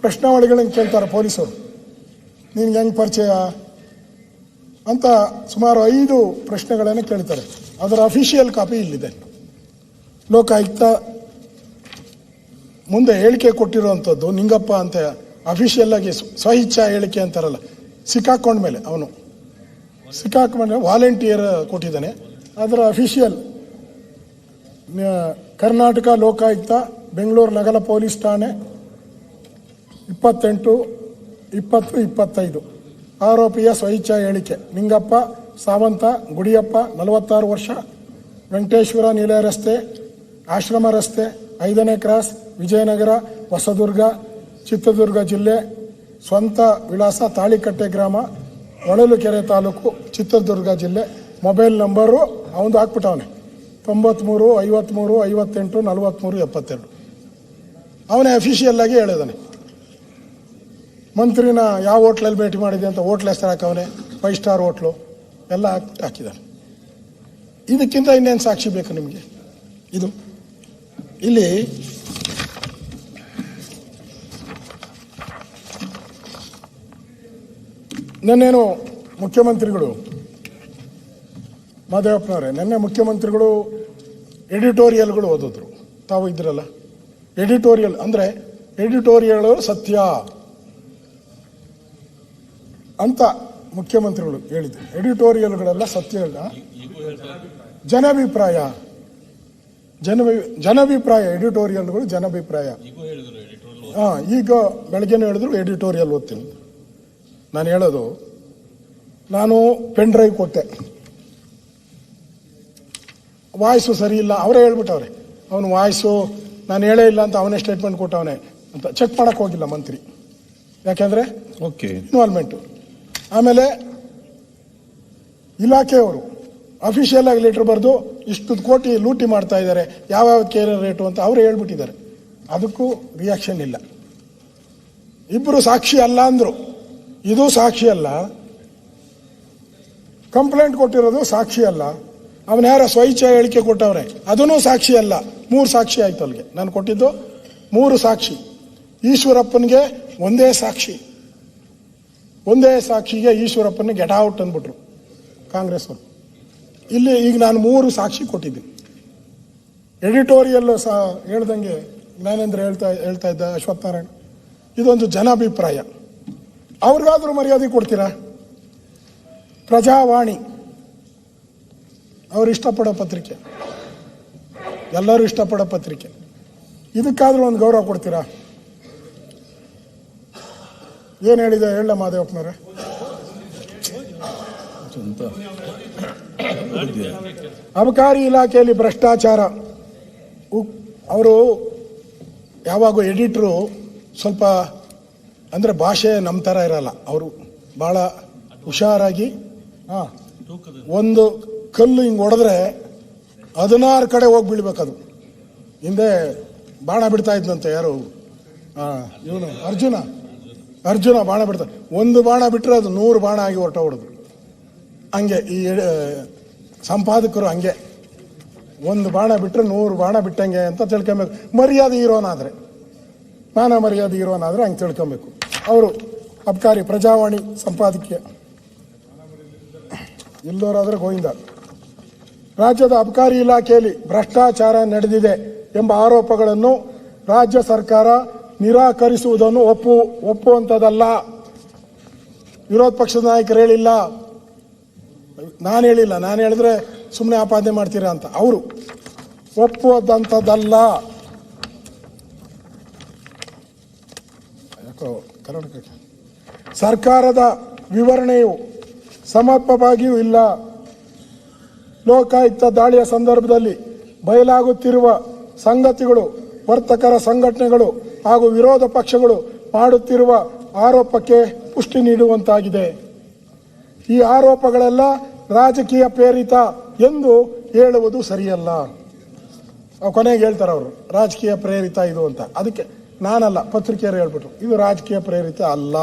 ಪ್ರಶ್ನಾವಳಿಗಳನ್ನು ಕೇಳ್ತಾರೆ ಪೊಲೀಸರು, ನಿನ್ಗೆ ಹೆಂಗೆ ಪರಿಚಯ ಅಂತ ಸುಮಾರು 5 ಪ್ರಶ್ನೆಗಳನ್ನು ಕೇಳ್ತಾರೆ. ಅದರ ಅಫಿಷಿಯಲ್ ಕಾಪಿ ಇಲ್ಲಿದೆ. ಲೋಕಾಯುಕ್ತ ಮುಂದೆ ಹೇಳಿಕೆ ಕೊಟ್ಟಿರುವಂಥದ್ದು ನಿಂಗಪ್ಪ ಅಂತ ಅಫಿಷಿಯಲ್ ಆಗಿ ಸ್ವಇಚ್ಛಾ ಹೇಳಿಕೆ ಅಂತಾರಲ್ಲ, ಸಿಕ್ಕಾಕೊಂಡ್ಮೇಲೆ ಅವನು ಸಿಕ್ಕಾಕೊಂಡ್ಮೇಲೆ ವಾಲಂಟಿಯರ್ ಕೊಟ್ಟಿದ್ದಾನೆ. ಅದರ ಅಫಿಷಿಯಲ್ ಕರ್ನಾಟಕ ಲೋಕಾಯುಕ್ತ ಬೆಂಗಳೂರು ನಗರ ಪೊಲೀಸ್ ಠಾಣೆ 28/20/25 ಆರೋಪಿಯ ಸ್ವಇಚ್ಛಾ ಹೇಳಿಕೆ ನಿಂಗಪ್ಪ ಸಾವಂತ, ಗುಡಿಯಪ್ಪ 46 ವರ್ಷ, ವೆಂಕಟೇಶ್ವರ ನಿಲಯ ರಸ್ತೆ, ಆಶ್ರಮ ರಸ್ತೆ, 5ನೇ ಕ್ರಾಸ್, ವಿಜಯನಗರ, ಹೊಸದುರ್ಗ, ಚಿತ್ರದುರ್ಗ ಜಿಲ್ಲೆ. ಸ್ವಂತ ವಿಳಾಸ ತಾಳಿಕಟ್ಟೆ ಗ್ರಾಮ, ಹೊಳಲುಕೆರೆ ತಾಲೂಕು, ಚಿತ್ರದುರ್ಗ ಜಿಲ್ಲೆ. ಮೊಬೈಲ್ ನಂಬರು ಅವನು ಹಾಕ್ಬಿಟ್ಟವನೆ 93 53 58 43 72. ಅವನೇ ಅಫಿಷಿಯಲ್ ಆಗಿ ಹೇಳಿದಾನೆ. ಮಂತ್ರಿನ ಯಾವ ಹೋಟ್ಲಲ್ಲಿ ಭೇಟಿ ಮಾಡಿದೆ ಅಂತ ಹೋಟ್ಲ್ ಹೆಸರು ಹಾಕವನೆ, 5 ಸ್ಟಾರ್ ಹೋಟ್ಲು ಎಲ್ಲ ಹಾಕಿದ್ದಾನೆ. ಇದಕ್ಕಿಂತ ಇನ್ನೇನು ಸಾಕ್ಷಿ ಬೇಕು ನಿಮಗೆ? ಇದು ಇಲ್ಲಿ ನೆನ್ನೇನು ಮುಖ್ಯಮಂತ್ರಿಗಳು, ಮಾದೇವಪ್ಪನವರೇ, ನೆನ್ನೆ ಮುಖ್ಯಮಂತ್ರಿಗಳು ಎಡಿಟೋರಿಯಲ್ಗಳು ಓದಿದ್ರು. ತಾವು ಇದ್ರಲ್ಲ, ಎಡಿಟೋರಿಯಲ್ ಅಂದರೆ ಎಡಿಟೋರಿಯಲ್ ಸತ್ಯ ಅಂತ ಮುಖ್ಯಮಂತ್ರಿಗಳು ಹೇಳಿದ್ರು. ಎಡಿಟೋರಿಯಲ್ಗಳೆಲ್ಲ ಸತ್ಯ, ಜನಾಭಿಪ್ರಾಯ, ಜನಾಭಿಪ್ರಾಯ, ಎಡಿಟೋರಿಯಲ್ಗಳು ಜನಾಭಿಪ್ರಾಯ. ಈಗ ಬೆಳಗ್ಗೆನೂ ಹೇಳಿದ್ರು ಎಡಿಟೋರಿಯಲ್ ಓದ್ತೀನಿ. ನಾನು ಹೇಳೋದು, ನಾನು ಪೆನ್ ಡ್ರೈವ್ ಕೊಟ್ಟೆ, ವಾಯ್ಸು ಸರಿ ಇಲ್ಲ, ಅವರೇ ಹೇಳ್ಬಿಟ್ಟವ್ರೆ. ಅವನು ವಾಯ್ಸು ನಾನು ಹೇಳೇ ಇಲ್ಲ ಅಂತ ಅವನೇ ಸ್ಟೇಟ್ಮೆಂಟ್ ಕೊಟ್ಟವನೇ ಅಂತ ಚೆಕ್ ಮಾಡಕ್ಕೆ ಹೋಗಿಲ್ಲ ಮಂತ್ರಿ, ಯಾಕೆಂದ್ರೆ ಇನ್ವಾಲ್ವ್ಮೆಂಟು. ಆಮೇಲೆ ಇಲಾಖೆಯವರು ಅಫಿಷಿಯಲ್ ಆಗಿ ಲೆಟರ್ ಬರೆದು ಇಷ್ಟು ಕೋಟಿ ಲೂಟಿ ಮಾಡ್ತಾ ಇದ್ದಾರೆ, ಯಾವ್ಯಾವ ಕೇರ್ ರೇಟು ಅಂತ ಅವರೇ ಹೇಳ್ಬಿಟ್ಟಿದ್ದಾರೆ. ಅದಕ್ಕೂ ರಿಯಾಕ್ಷನ್ ಇಲ್ಲ. ಇಬ್ಬರು ಸಾಕ್ಷಿ ಅಲ್ಲ ಅಂದ್ರು. ಇದು ಸಾಕ್ಷಿ ಅಲ್ಲ, ಕಂಪ್ಲೇಂಟ್ ಕೊಟ್ಟಿರೋದು ಸಾಕ್ಷಿ ಅಲ್ಲ, ಅವನ ಯಾರ ಸ್ವಇಚ್ಛೆ ಹೇಳಿಕೆ ಕೊಟ್ಟವ್ರೆ ಅದನ್ನೂ ಸಾಕ್ಷಿ ಅಲ್ಲ. 3 ಸಾಕ್ಷಿ ಆಯ್ತು ಅಲ್ಲಿಗೆ. ನಾನು ಕೊಟ್ಟಿದ್ದು 3 ಸಾಕ್ಷಿ. ಈಶ್ವರಪ್ಪನಿಗೆ ಒಂದೇ ಸಾಕ್ಷಿ, ಒಂದೇ ಸಾಕ್ಷಿಗೆ ಈಶ್ವರಪ್ಪನ ಗೆಟ್ ಔಟ್ ಅಂದ್ಬಿಟ್ರು ಕಾಂಗ್ರೆಸ್ ಅವರು. ಇಲ್ಲಿ ಈಗ ನಾನು 3 ಸಾಕ್ಷಿ ಕೊಟ್ಟಿದ್ದೀನಿ. ಎಡಿಟೋರಿಯಲ್ ಹೇಳ್ದಂಗೆ ಜ್ಞಾನೇಂದ್ರ ಹೇಳ್ತಾ ಇದ್ದ, ಅಶ್ವತ್ಥನಾರಾಯಣ, ಇದೊಂದು ಜನಾಭಿಪ್ರಾಯ. ಅವ್ರಿಗಾದ್ರೂ ಮರ್ಯಾದೆ ಕೊಡ್ತೀರಾ? ಪ್ರಜಾವಾಣಿ ಅವ್ರು ಇಷ್ಟಪಡೋ ಪತ್ರಿಕೆ, ಎಲ್ಲರೂ ಇಷ್ಟಪಡೋ ಪತ್ರಿಕೆ, ಇದಕ್ಕಾದ್ರೂ ಒಂದು ಗೌರವ ಕೊಡ್ತೀರಾ? ಏನು ಹೇಳಿದೆ ಹೇಳ ಮಾದೇವಪ್ಪನವ್ರೆ? ಅಬಕಾರಿ ಇಲಾಖೆಯಲ್ಲಿ ಭ್ರಷ್ಟಾಚಾರ. ಅವರು ಯಾವಾಗೂ ಎಡಿಟ್ರು ಸ್ವಲ್ಪ ಅಂದರೆ ಭಾಷೆ ನಮ್ಮ ಥರ ಇರಲ್ಲ, ಅವರು ಭಾಳ ಹುಷಾರಾಗಿ ಒಂದು ಕಲ್ಲು ಹಿಂಗೆ ಹೊಡೆದ್ರೆ 16 ಕಡೆ ಹೋಗಿ ಬೀಳ್ಬೇಕದು. ಹಿಂದೆ ಬಾಣ ಬಿಡ್ತಾ ಇದ್ದಂತೆ ಯಾರು, ಇವನು ಅರ್ಜುನ ಬಾಣ ಬಿಡ್ತಾರೆ. ಒಂದು ಬಾಣ ಬಿಟ್ಟರೆ ಅದು 100 ಬಾಣ ಆಗಿ ಹೊರಟೋಗ್ಬಿಡೋದು. ಹಂಗೆ ಈ ಸಂಪಾದಕರು ಹಂಗೆ, ಒಂದು ಬಾಣ ಬಿಟ್ಟರೆ 100 ಬಾಣ ಬಿಟ್ಟಂಗೆ ಅಂತ ತಿಳ್ಕೊಬೇಕು. ಮರ್ಯಾದೆ ಇರೋನಾದರೆ, ಮಾನ ಮರ್ಯಾದೆ ಇರೋನಾದರೆ ಹಂಗೆ ತಿಳ್ಕೊಬೇಕು. ಅವರು ಅಬಕಾರಿ ಪ್ರಜಾವಾಣಿ ಸಂಪಾದಕೀಯ ಇಲ್ಲೋರಾದ್ರೆ ಗೋವಿಂದ. ರಾಜ್ಯದ ಅಬಕಾರಿ ಇಲಾಖೆಯಲ್ಲಿ ಭ್ರಷ್ಟಾಚಾರ ನಡೆದಿದೆ ಎಂಬ ಆರೋಪಗಳನ್ನು ರಾಜ್ಯ ಸರ್ಕಾರ ನಿರಾಕರಿಸುವುದನ್ನು ಒಪ್ಪುವಂಥದ್ದಲ್ಲ. ವಿರೋಧ ಪಕ್ಷದ ನಾಯಕರು ಹೇಳಿಲ್ಲ, ನಾನು ಹೇಳಿಲ್ಲ. ನಾನು ಹೇಳಿದ್ರೆ ಸುಮ್ಮನೆ ಆಪಾದನೆ ಮಾಡ್ತೀರಾ ಅಂತ. ಅವರು ಒಪ್ಪುವಂಥದ್ದಲ್ಲ. ಸರ್ಕಾರದ ವಿವರಣೆಯು ಸಮರ್ಪಕವಾಗಿಯೂ ಇಲ್ಲ. ಲೋಕಾಯುಕ್ತ ದಾಳಿಯ ಸಂದರ್ಭದಲ್ಲಿ ಬಯಲಾಗುತ್ತಿರುವ ಸಂಗತಿಗಳು ವರ್ತಕರ ಸಂಘಟನೆಗಳು ಹಾಗೂ ವಿರೋಧ ಪಕ್ಷಗಳು ಮಾಡುತ್ತಿರುವ ಆರೋಪಕ್ಕೆ ಪುಷ್ಟಿ ನೀಡುವಂತಾಗಿದೆ. ಈ ಆರೋಪಗಳೆಲ್ಲ ರಾಜಕೀಯ ಪ್ರೇರಿತ ಎಂದು ಹೇಳುವುದು ಸರಿಯಲ್ಲ. ಕೊನೆಗೆ ಹೇಳ್ತಾರೆ ಅವರು, ರಾಜಕೀಯ ಪ್ರೇರಿತ ಇದು ಅಂತ. ಅದಕ್ಕೆ ನಾನಲ್ಲ, ಪತ್ರಿಕೆಯರು ಹೇಳ್ಬಿಟ್ರು ಇದು ರಾಜಕೀಯ ಪ್ರೇರಿತ ಅಲ್ಲ.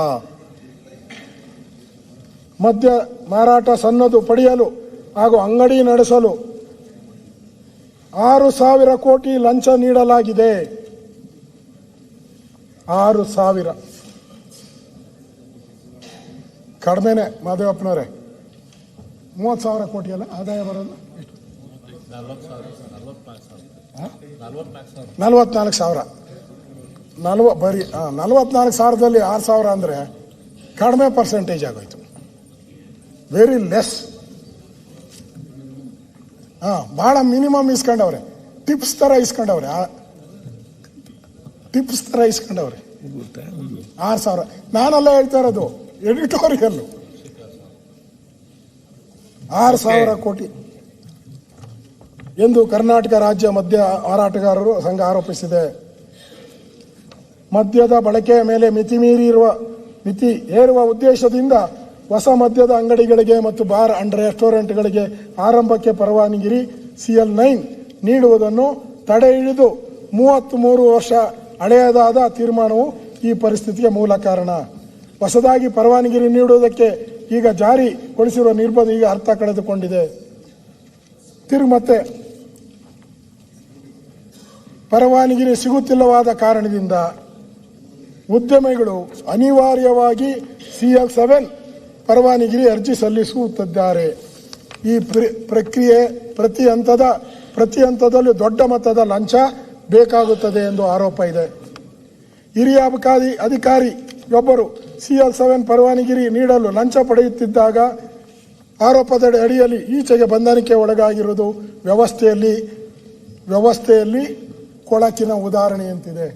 ಮದ್ಯ ಮಾರಾಟ ಸನ್ನದು ಪಡೆಯಲು ಹಾಗೂ ಅಂಗಡಿ ನಡೆಸಲು 6,000 ಕೋಟಿ ಲಂಚ ನೀಡಲಾಗಿದೆ. 6,000 ಕಡಿಮೆನೆ ಮಾದೇವಪ್ಪನವರೇ. 30,000 ಕೋಟಿ ಅಲ್ಲ ಆದಾಯ ಬರೋದು? 44,000 ಬರೀ 44,000ದಲ್ಲಿ 6,000 ಅಂದರೆ ಕಡಿಮೆ ಪರ್ಸೆಂಟೇಜ್ ಆಗೋಯ್ತು. Very less. ಭಾಳ ಮಿನಿಮಮ್ ಇಸ್ಕೊಂಡವ್ರೆ, ಟಿಪ್ಸ್ ಥರ ಇಸ್ಕೊಂಡವ್ರೆ. 6,000 ನಾನೆಲ್ಲ ಹೇಳ್ತಾ ಇರೋದು ಎಡಿಟೋರಿಯಲ್. 6,000 ಕೋಟಿ ಎಂದು ಕರ್ನಾಟಕ ರಾಜ್ಯ ಮದ್ಯ ಮಾರಾಟಗಾರರು ಸಂಘ ಆರೋಪಿಸಿದೆ. ಮದ್ಯದ ಬಳಕೆಯ ಮೇಲೆ ಮಿತಿ ಹೇರುವ ಉದ್ದೇಶದಿಂದ ಹೊಸ ಮದ್ಯದ ಅಂಗಡಿಗಳಿಗೆ ಮತ್ತು ಬಾರ್ ಅಂಡ್ ರೆಸ್ಟೋರೆಂಟ್ಗಳಿಗೆ ಆರಂಭಕ್ಕೆ ಪರವಾನಗಿ CL9 ನೀಡುವುದನ್ನು ತಡೆ ಹಿಡಿದು 33 ವರ್ಷ ಹಳೆಯದಾದ ತೀರ್ಮಾನವು ಈ ಪರಿಸ್ಥಿತಿಗೆ ಮೂಲ ಕಾರಣ. ಹೊಸದಾಗಿ ಪರವಾನಗಿ ನೀಡುವುದಕ್ಕೆ ಈಗ ಜಾರಿಗೊಳಿಸಿರುವ ನಿರ್ಬಂಧ ಈಗ ಅರ್ಥ ಕಳೆದುಕೊಂಡಿದೆ. ಮತ್ತೆ ಪರವಾನಗಿ ಸಿಗುತ್ತಿಲ್ಲವಾದ ಕಾರಣದಿಂದ ಉದ್ಯಮಿಗಳು ಅನಿವಾರ್ಯವಾಗಿ CL7 ಪರವಾನಗಿ ಅರ್ಜಿ ಸಲ್ಲಿಸುತ್ತಿದ್ದಾರೆ. ಈ ಪ್ರಕ್ರಿಯೆ ಪ್ರತಿ ಹಂತದಲ್ಲೂ ದೊಡ್ಡ ಮೊತ್ತದ ಲಂಚ ಬೇಕಾಗುತ್ತದೆ ಎಂದು ಆರೋಪ ಇದೆ. ಹಿರಿಯ ಅಧಿಕಾರಿಯೊಬ್ಬರು CL7 ಪರವಾನಗಿ ನೀಡಲು ಲಂಚ ಪಡೆಯುತ್ತಿದ್ದಾಗ ಆರೋಪದ ಅಡಿಯಲ್ಲಿ ಈಚೆಗೆ ಬಂಧನಕ್ಕೆ ಒಳಗಾಗಿರುವುದು ವ್ಯವಸ್ಥೆಯಲ್ಲಿ ಕೊಳಕಿನ ಉದಾಹರಣೆಯಂತಿದೆ.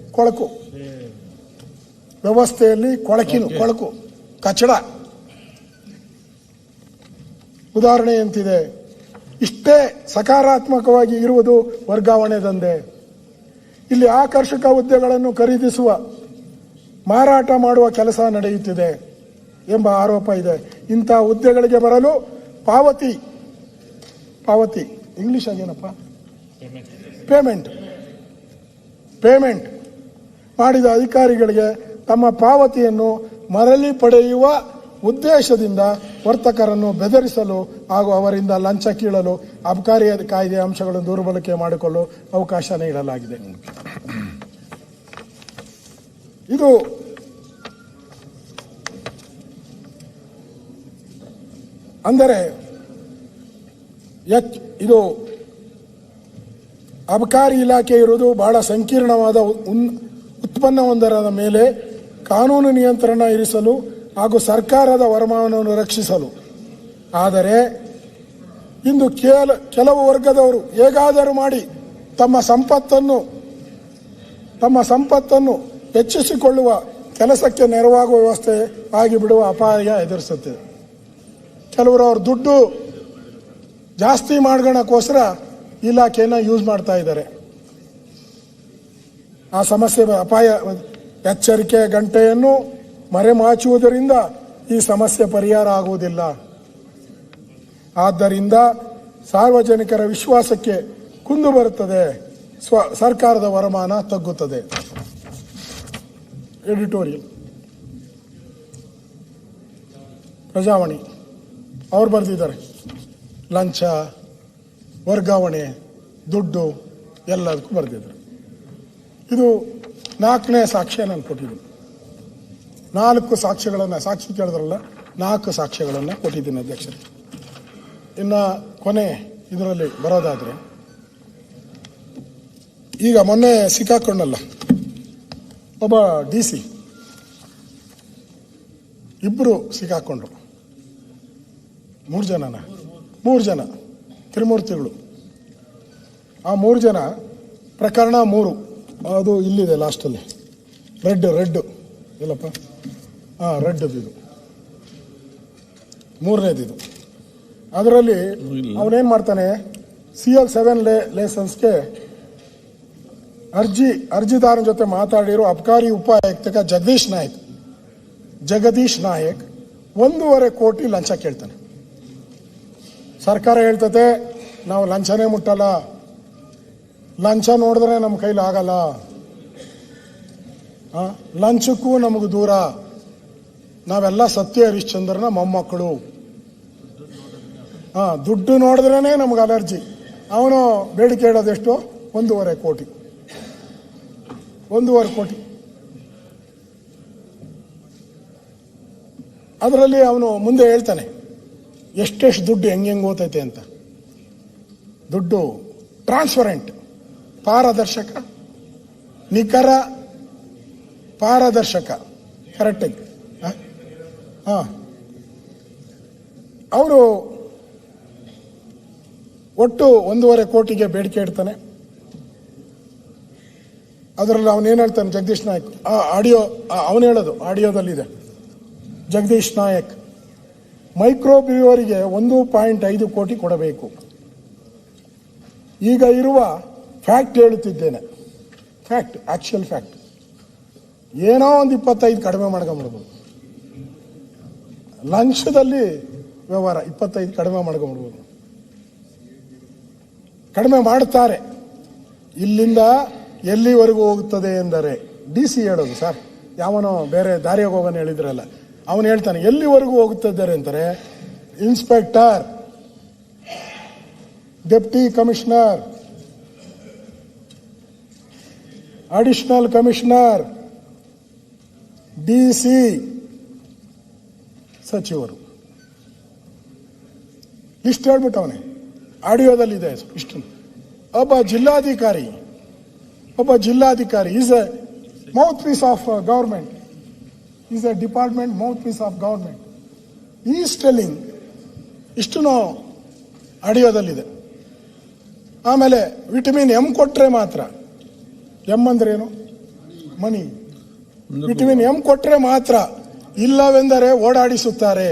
ವ್ಯವಸ್ಥೆಯಲ್ಲಿ ಕೊಳಕು ಕಚಡ ಉದಾಹರಣೆಯಂತಿದೆ. ಇಷ್ಟೇ ಸಕಾರಾತ್ಮಕವಾಗಿ ಇರುವುದು ವರ್ಗಾವಣೆ ದಂಧೆ. ಇಲ್ಲಿ ಆಕರ್ಷಕ ಹುದ್ದೆಗಳನ್ನು ಖರೀದಿಸುವ ಮಾರಾಟ ಮಾಡುವ ಕೆಲಸ ನಡೆಯುತ್ತಿದೆ ಎಂಬ ಆರೋಪ ಇದೆ. ಇಂತಹ ಹುದ್ದೆಗಳಿಗೆ ಬರಲು ಪಾವತಿ ಇಂಗ್ಲಿಷ್ ಆಗೇನಪ್ಪ ಪೇಮೆಂಟ್ ಮಾಡಿದ ಅಧಿಕಾರಿಗಳಿಗೆ ತಮ್ಮ ಪಾವತಿಯನ್ನು ಮರಳಿ ಪಡೆಯುವ ಉದ್ದೇಶದಿಂದ ವರ್ತಕರನ್ನು ಬೆದರಿಸಲು ಹಾಗೂ ಅವರಿಂದ ಲಂಚ ಕೀಳಲು ಅಬಕಾರಿ ಕಾಯ್ದೆ ಅಂಶಗಳನ್ನು ದುರ್ಬಳಕೆ ಮಾಡಿಕೊಳ್ಳಲು ಅವಕಾಶ ನೀಡಲಾಗಿದೆ. ಇದು ಅಂದರೆ ಇದು ಅಬಕಾರಿ ಇಲಾಖೆ ಇರುವುದು ಬಹಳ ಸಂಕೀರ್ಣವಾದ ಉತ್ಪನ್ನವೊಂದರ ಮೇಲೆ ಕಾನೂನು ನಿಯಂತ್ರಣ ಇರಿಸಲು ಹಾಗೂ ಸರ್ಕಾರದ ವರಮಾನವನ್ನು ರಕ್ಷಿಸಲು. ಆದರೆ ಇಂದು ಕೆಲವು ವರ್ಗದವರು ಹೇಗಾದರೂ ಮಾಡಿ ತಮ್ಮ ಸಂಪತ್ತನ್ನು ಹೆಚ್ಚಿಸಿಕೊಳ್ಳುವ ಕೆಲಸಕ್ಕೆ ನೆರವಾಗುವ ವ್ಯವಸ್ಥೆ ಆಗಿಬಿಡುವ ಅಪಾಯ ಎದುರಿಸುತ್ತಿದೆ. ಕೆಲವರು ಅವ್ರ ದುಡ್ಡು ಜಾಸ್ತಿ ಮಾಡ್ಕೊಳ್ಳೋಕ್ಕೋಸ್ಕರ ಇಲಾಖೆಯನ್ನು ಯೂಸ್ ಮಾಡ್ತಾ ಇದ್ದಾರೆ. ಆ ಸಮಸ್ಯೆ ಅಪಾಯ ಎಚ್ಚರಿಕೆ ಗಂಟೆಯನ್ನು ಮರೆಮಾಚುವುದರಿಂದ ಈ ಸಮಸ್ಯೆ ಪರಿಹಾರ ಆಗುವುದಿಲ್ಲ. ಆದ್ದರಿಂದ ಸಾರ್ವಜನಿಕರ ವಿಶ್ವಾಸಕ್ಕೆ ಕುಂದು ಬರುತ್ತದೆ, ಸರ್ಕಾರದ ವರಮಾನ ತಗ್ಗುತ್ತದೆ. ಎಡಿಟೋರಿಯಲ್ ಪ್ರಜಾವಾಣಿ ಅವ್ರು ಬರೆದಿದ್ದಾರೆ. ಲಂಚ, ವರ್ಗಾವಣೆ, ದುಡ್ಡು ಎಲ್ಲದಕ್ಕೂ ಬರೆದಿದ್ದಾರೆ. ಇದು 4ನೇ ಸಾಕ್ಷ್ಯ ನಾನು ಕೊಟ್ಟಿದ್ದೀನಿ. 4 ಸಾಕ್ಷ್ಯಗಳನ್ನು, ಸಾಕ್ಷಿ ಕೇಳಿದ್ರಲ್ಲ, 4 ಸಾಕ್ಷ್ಯಗಳನ್ನು ಕೊಟ್ಟಿದ್ದೀನಿ ಅಧ್ಯಕ್ಷರೇ. ಇನ್ನು ಕೊನೆ ಇದರಲ್ಲಿ ಬರೋದಾದರೆ, ಈಗ ಮೊನ್ನೆ ಸಿಕ್ಕಾಕೊಂಡಲ್ಲ ಒಬ್ಬ DC, ಇಬ್ಬರು ಸಿಕ್ಕಾಕೊಂಡ್ರು. 3 ಜನ ತ್ರಿಮೂರ್ತಿಗಳು. ಆ 3 ಜನ ಪ್ರಕರಣ 3 ಅದು ಇಲ್ಲಿದೆ ಲಾಸ್ಟಲ್ಲಿ. ರೆಡ್ ಇಲ್ಲಪ್ಪ, ರೆಡ್ ಇದು 3ನೇದಿದು. ಅದರಲ್ಲಿ ಅವನೇನು ಮಾಡ್ತಾನೆ, CL7 ಲೈಸೆನ್ಸ್ಗೆ ಅರ್ಜಿದಾರನ ಜೊತೆ ಮಾತಾಡಿರೋ ಅಬಕಾರಿ ಉಪಾಯುಕ್ತ ಜಗದೀಶ್ ನಾಯಕ್ 1.5 ಕೋಟಿ ಲಂಚ ಕೇಳ್ತಾನೆ. ಸರ್ಕಾರ ಹೇಳ್ತತೆ ನಾವು ಲಂಚನೇ ಮುಟ್ಟಲ್ಲ, ಲಂಚ ನೋಡಿದ್ರೆ ನಮ್ಮ ಕೈಲಿ ಆಗಲ್ಲ, ಲಂಚಕ್ಕೂ ನಮಗೂ ದೂರ, ನಾವೆಲ್ಲ ಸತ್ಯ ಹರಿಶ್ಚಂದ್ರನ ಮೊಮ್ಮಕ್ಕಳು, ದುಡ್ಡು ನೋಡಿದ್ರೇ ನಮ್ಗೆ ಅಲರ್ಜಿ. ಅವನು ಬೇಡಿಕೆ ಇಡೋದೆಷ್ಟು? 1.5 ಕೋಟಿ. 1.5 ಕೋಟಿ. ಅದರಲ್ಲಿ ಅವನು ಮುಂದೆ ಹೇಳ್ತಾನೆ ಎಷ್ಟೆಷ್ಟು ದುಡ್ಡು ಹೆಂಗೆ ಓತೈತೆ ಅಂತ. ದುಡ್ಡು ಟ್ರಾನ್ಸ್ಪರೆಂಟ್, ಪಾರದರ್ಶಕ, ನಿಖರ, ಪಾರದರ್ಶಕ, ಕರೆಕ್ಟಾಗಿ. ಅವರು ಒಟ್ಟು 1.5 ಕೋಟಿಗೆ ಬೇಡಿಕೆ ಇಡ್ತಾನೆ. ಅದರಲ್ಲಿ ಅವನೇನು ಹೇಳ್ತಾನೆ, ಜಗದೀಶ್ ನಾಯಕ್, ಆಡಿಯೋ ಅವನು ಹೇಳೋದು ಆಡಿಯೋದಲ್ಲಿದೆ. ಜಗದೀಶ್ ನಾಯಕ್ ಮೈಕ್ರೋ ಬ್ರೀವರಿಗೆ 1.5 ಕೋಟಿ ಕೊಡಬೇಕು. ಈಗ ಇರುವ ಫ್ಯಾಕ್ಟ್ ಹೇಳುತ್ತಿದ್ದೇನೆ, ಫ್ಯಾಕ್ಟ್, ಆಕ್ಚುಯಲ್ ಫ್ಯಾಕ್ಟ್. ಏನೋ ಒಂದು 25 ಕಡಿಮೆ ಮಾಡ್ಕೊಂಬಿಡ್ಬೋದು. ಲಂಚದಲ್ಲಿ ವ್ಯವಹಾರ 25 ಕಡಿಮೆ ಮಾಡ್ಕೊಂಬಿಡ್ಬೋದು. ಕಡಿಮೆ ಮಾಡ್ತಾರೆ. ಇಲ್ಲಿಂದ ಎಲ್ಲಿವರೆಗೂ ಹೋಗುತ್ತದೆ ಎಂದರೆ DC ಹೇಳೋದು, ಸರ್ ಯಾವನೋ ಬೇರೆ ದಾರಿಯಾಗ ಹೋಗೋನು ಹೇಳಿದ್ರಲ್ಲ, ಅವನು ಹೇಳ್ತಾನೆ ಎಲ್ಲಿವರೆಗೂ ಹೋಗುತ್ತಿದ್ದಾರೆ ಅಂತಾರೆ. Inspector, deputy commissioner, additional commissioner, DC, ಸಚಿವರು. ಇಷ್ಟು ಹೇಳ್ಬಿಟ್ಟವನೇ, ಆಡಿಯೋದಲ್ಲಿದೆ ಇಷ್ಟು. ಒಬ್ಬ ಜಿಲ್ಲಾಧಿಕಾರಿ is a mouthpiece of government, is a department mouthpiece of government. Is telling, ಇಷ್ಟು ಆಡಿಯೋದಲ್ಲಿದೆ. ಆಮೇಲೆ ವಿಟಮಿನ್ M ಕೊಟ್ರೆ ಮಾತ್ರ, ಎಂ ಅಂದ್ರೆ ಏನು? ಮನಿ. ವಿಟಮಿನ್ M ಕೊಟ್ರೆ ಮಾತ್ರ, ಇಲ್ಲವೆಂದರೆ ಓಡಾಡಿಸುತ್ತಾರೆ.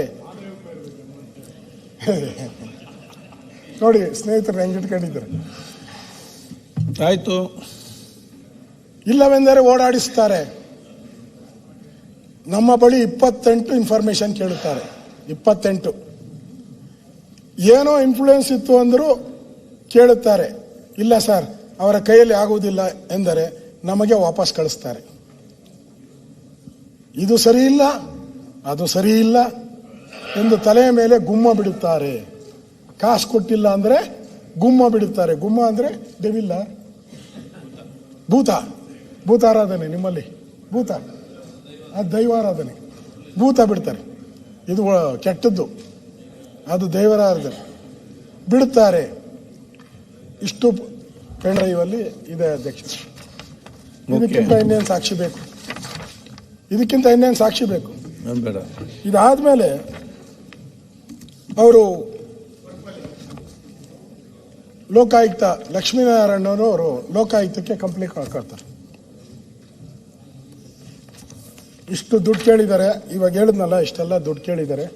ನೋಡಿ ಸ್ನೇಹಿತರು ಹೆಂಗ್ ಇಟ್ಕೊಂಡಿದ್ದಾರೆ. ಆಯ್ತು, ಇಲ್ಲವೆಂದರೆ ಓಡಾಡಿಸುತ್ತಾರೆ. ನಮ್ಮ ಬಳಿ 28 ಇನ್ಫಾರ್ಮೇಶನ್ ಕೇಳುತ್ತಾರೆ. 28 ಏನೋ ಇನ್ಫ್ಲೂಯೆನ್ಸ್ ಇತ್ತು ಅಂದರೂ ಕೇಳುತ್ತಾರೆ. ಇಲ್ಲ ಸರ್ ಅವರ ಕೈಯಲ್ಲಿ ಆಗುವುದಿಲ್ಲ ಎಂದರೆ ನಮಗೆ ವಾಪಸ್ ಕಳಿಸ್ತಾರೆ. ಇದು ಸರಿ ಇಲ್ಲ, ಅದು ಸರಿ ಇಲ್ಲ ಎಂದು ತಲೆಯ ಮೇಲೆ ಗುಮ್ಮ ಬಿಡುತ್ತಾರೆ. ಕಾಸು ಕೊಟ್ಟಿಲ್ಲ ಅಂದ್ರೆ ಗುಮ್ಮ ಬಿಡುತ್ತಾರೆ. ಗುಮ್ಮ ಅಂದ್ರೆ ಡೆವಿಲ್ಲ, ಭೂತಾರಾಧನೆ. ನಿಮ್ಮಲ್ಲಿ ಭೂತ, ಅದು ದೈವಾರಾಧನೆ. ಭೂತ ಬಿಡ್ತಾರೆ, ಇದು ಕೆಟ್ಟದ್ದು, ಅದು ದೈವಾರಾಧನೆ. ಬಿಡುತ್ತಾರೆ. ಇಷ್ಟು ಪೆಂಡ್ರೈವಲ್ಲಿ ಇದೆ ಅಧ್ಯಕ್ಷ. ಇದಕ್ಕಿಂತ ಇನ್ನೇನು ಸಾಕ್ಷಿ ಬೇಕು? ಇದಕ್ಕಿಂತ ಇನ್ನೇನು ಸಾಕ್ಷಿ ಬೇಕು? ಬೇಡ. ಇದಾದ್ಮೇಲೆ ಅವರು ಲೋಕಾಯುಕ್ತ ಲಕ್ಷ್ಮೀನಾರಾಯಣವರು ಲೋಕಾಯುಕ್ತಕ್ಕೆ ಕಂಪ್ಲೇಂಟ್ ಹಾಕ್ತಾರೆ. ಇಷ್ಟು ದುಡ್ಡು ಕೇಳಿದ್ದಾರೆ, ಇವಾಗ ಹೇಳಿದ್ನಲ್ಲ ಇಷ್ಟೆಲ್ಲ ದುಡ್ಡು ಕೇಳಿದ್ದಾರೆ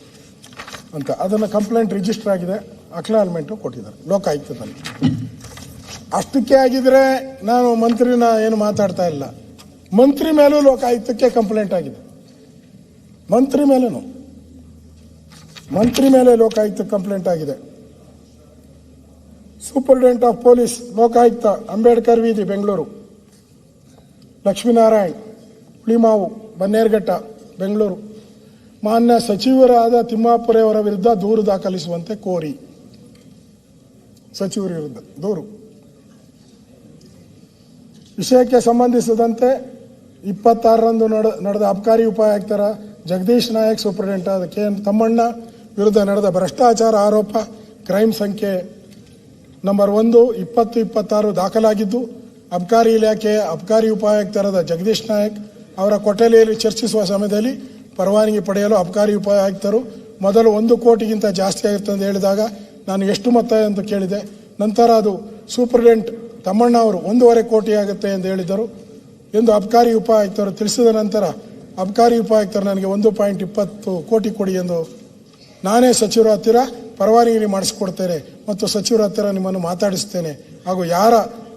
ಅಂತ. ಅದನ್ನು ಕಂಪ್ಲೇಂಟ್ ರಿಜಿಸ್ಟರ್ ಆಗಿದೆ, ಅಕ್ನಾಲ್ಮೆಂಟು ಕೊಟ್ಟಿದ್ದಾರೆ ಲೋಕಾಯುಕ್ತದಲ್ಲಿ. ಅಷ್ಟಕ್ಕೆ ಆಗಿದ್ರೆ ನಾನು ಮಂತ್ರಿನ ಏನು ಮಾತಾಡ್ತಾ ಇಲ್ಲ. ಮಂತ್ರಿ ಮೇಲೂ ಲೋಕಾಯುಕ್ತಕ್ಕೆ ಕಂಪ್ಲೇಂಟ್ ಆಗಿದೆ. ಮಂತ್ರಿ ಮೇಲೆ ಲೋಕಾಯುಕ್ತ ಕಂಪ್ಲೇಂಟ್ ಆಗಿದೆ. Superintendent of police Lokayukta Ambedkar ವೀಧಿ ಬೆಂಗಳೂರು, ಲಕ್ಷ್ಮೀನಾರಾಯಣ್ ಹುಳಿಮಾವು ಬನ್ನೇರ್ಘಟ್ಟ ಬೆಂಗಳೂರು, ಮಾನ್ಯ ಸಚಿವರಾದ ತಿಮ್ಮಾಪುರೆಯವರ ವಿರುದ್ಧ ದೂರು ದಾಖಲಿಸುವಂತೆ ಕೋರಿ. ಸಚಿವರ ವಿರುದ್ಧ ದೂರು. ವಿಷಯಕ್ಕೆ ಸಂಬಂಧಿಸಿದಂತೆ 26ರಂದು ನಡೆದ ಅಬಕಾರಿ ಉಪಾಯುಕ್ತರ ಜಗದೀಶ್ ನಾಯಕ್, ಸೂಪರಿಂಟೆಂಡೆಂಟ್ ಆದ KN ತಮ್ಮಣ್ಣ ವಿರುದ್ಧ ನಡೆದ ಭ್ರಷ್ಟಾಚಾರ ಆರೋಪ ಕ್ರೈಮ್ ಸಂಖ್ಯೆ ನಂಬರ್ 1/2026 ದಾಖಲಾಗಿದ್ದು, ಅಬಕಾರಿ ಇಲಾಖೆಯ ಅಬಕಾರಿ ಉಪಾಯುಕ್ತರಾದ ಜಗದೀಶ್ ನಾಯಕ್ ಅವರ ಕೊಠಡಿಯಲ್ಲಿ ಚರ್ಚಿಸುವ ಸಮಯದಲ್ಲಿ ಪರವಾನಗಿ ಪಡೆಯಲು ಅಬಕಾರಿ ಉಪಾಯುಕ್ತರು ಮೊದಲು 1 ಕೋಟಿಗಿಂತ ಜಾಸ್ತಿ ಆಗುತ್ತೆ ಅಂತ ಹೇಳಿದಾಗ ನಾನು ಎಷ್ಟು ಮೊತ್ತ ಅಂತ ಕೇಳಿದೆ. ನಂತರ ಅದು ಸೂಪರಿಂಟೆಂಡೆಂಟ್ ತಮ್ಮಣ್ಣ ಅವರು 1.5 ಕೋಟಿ ಆಗುತ್ತೆ ಎಂದು ಹೇಳಿದರು ಎಂದು ಅಬಕಾರಿ ಉಪಾಯುಕ್ತರು ತಿಳಿಸಿದ ನಂತರ ಅಬಕಾರಿ ಉಪಾಯುಕ್ತರು ನನಗೆ 1.20 ಕೋಟಿ ಕೊಡಿ ಎಂದು ನಾನೇ ಸಚಿವರ ಹತ್ತಿರ ಪರವಾನಗಿ ಮಾಡಿಸಿಕೊಡ್ತೇನೆ ಮತ್ತು ಸಚಿವರ ಹತ್ತಿರ ನಿಮ್ಮನ್ನು ಮಾತಾಡಿಸ್ತೇನೆ ಹಾಗೂ ಯಾರ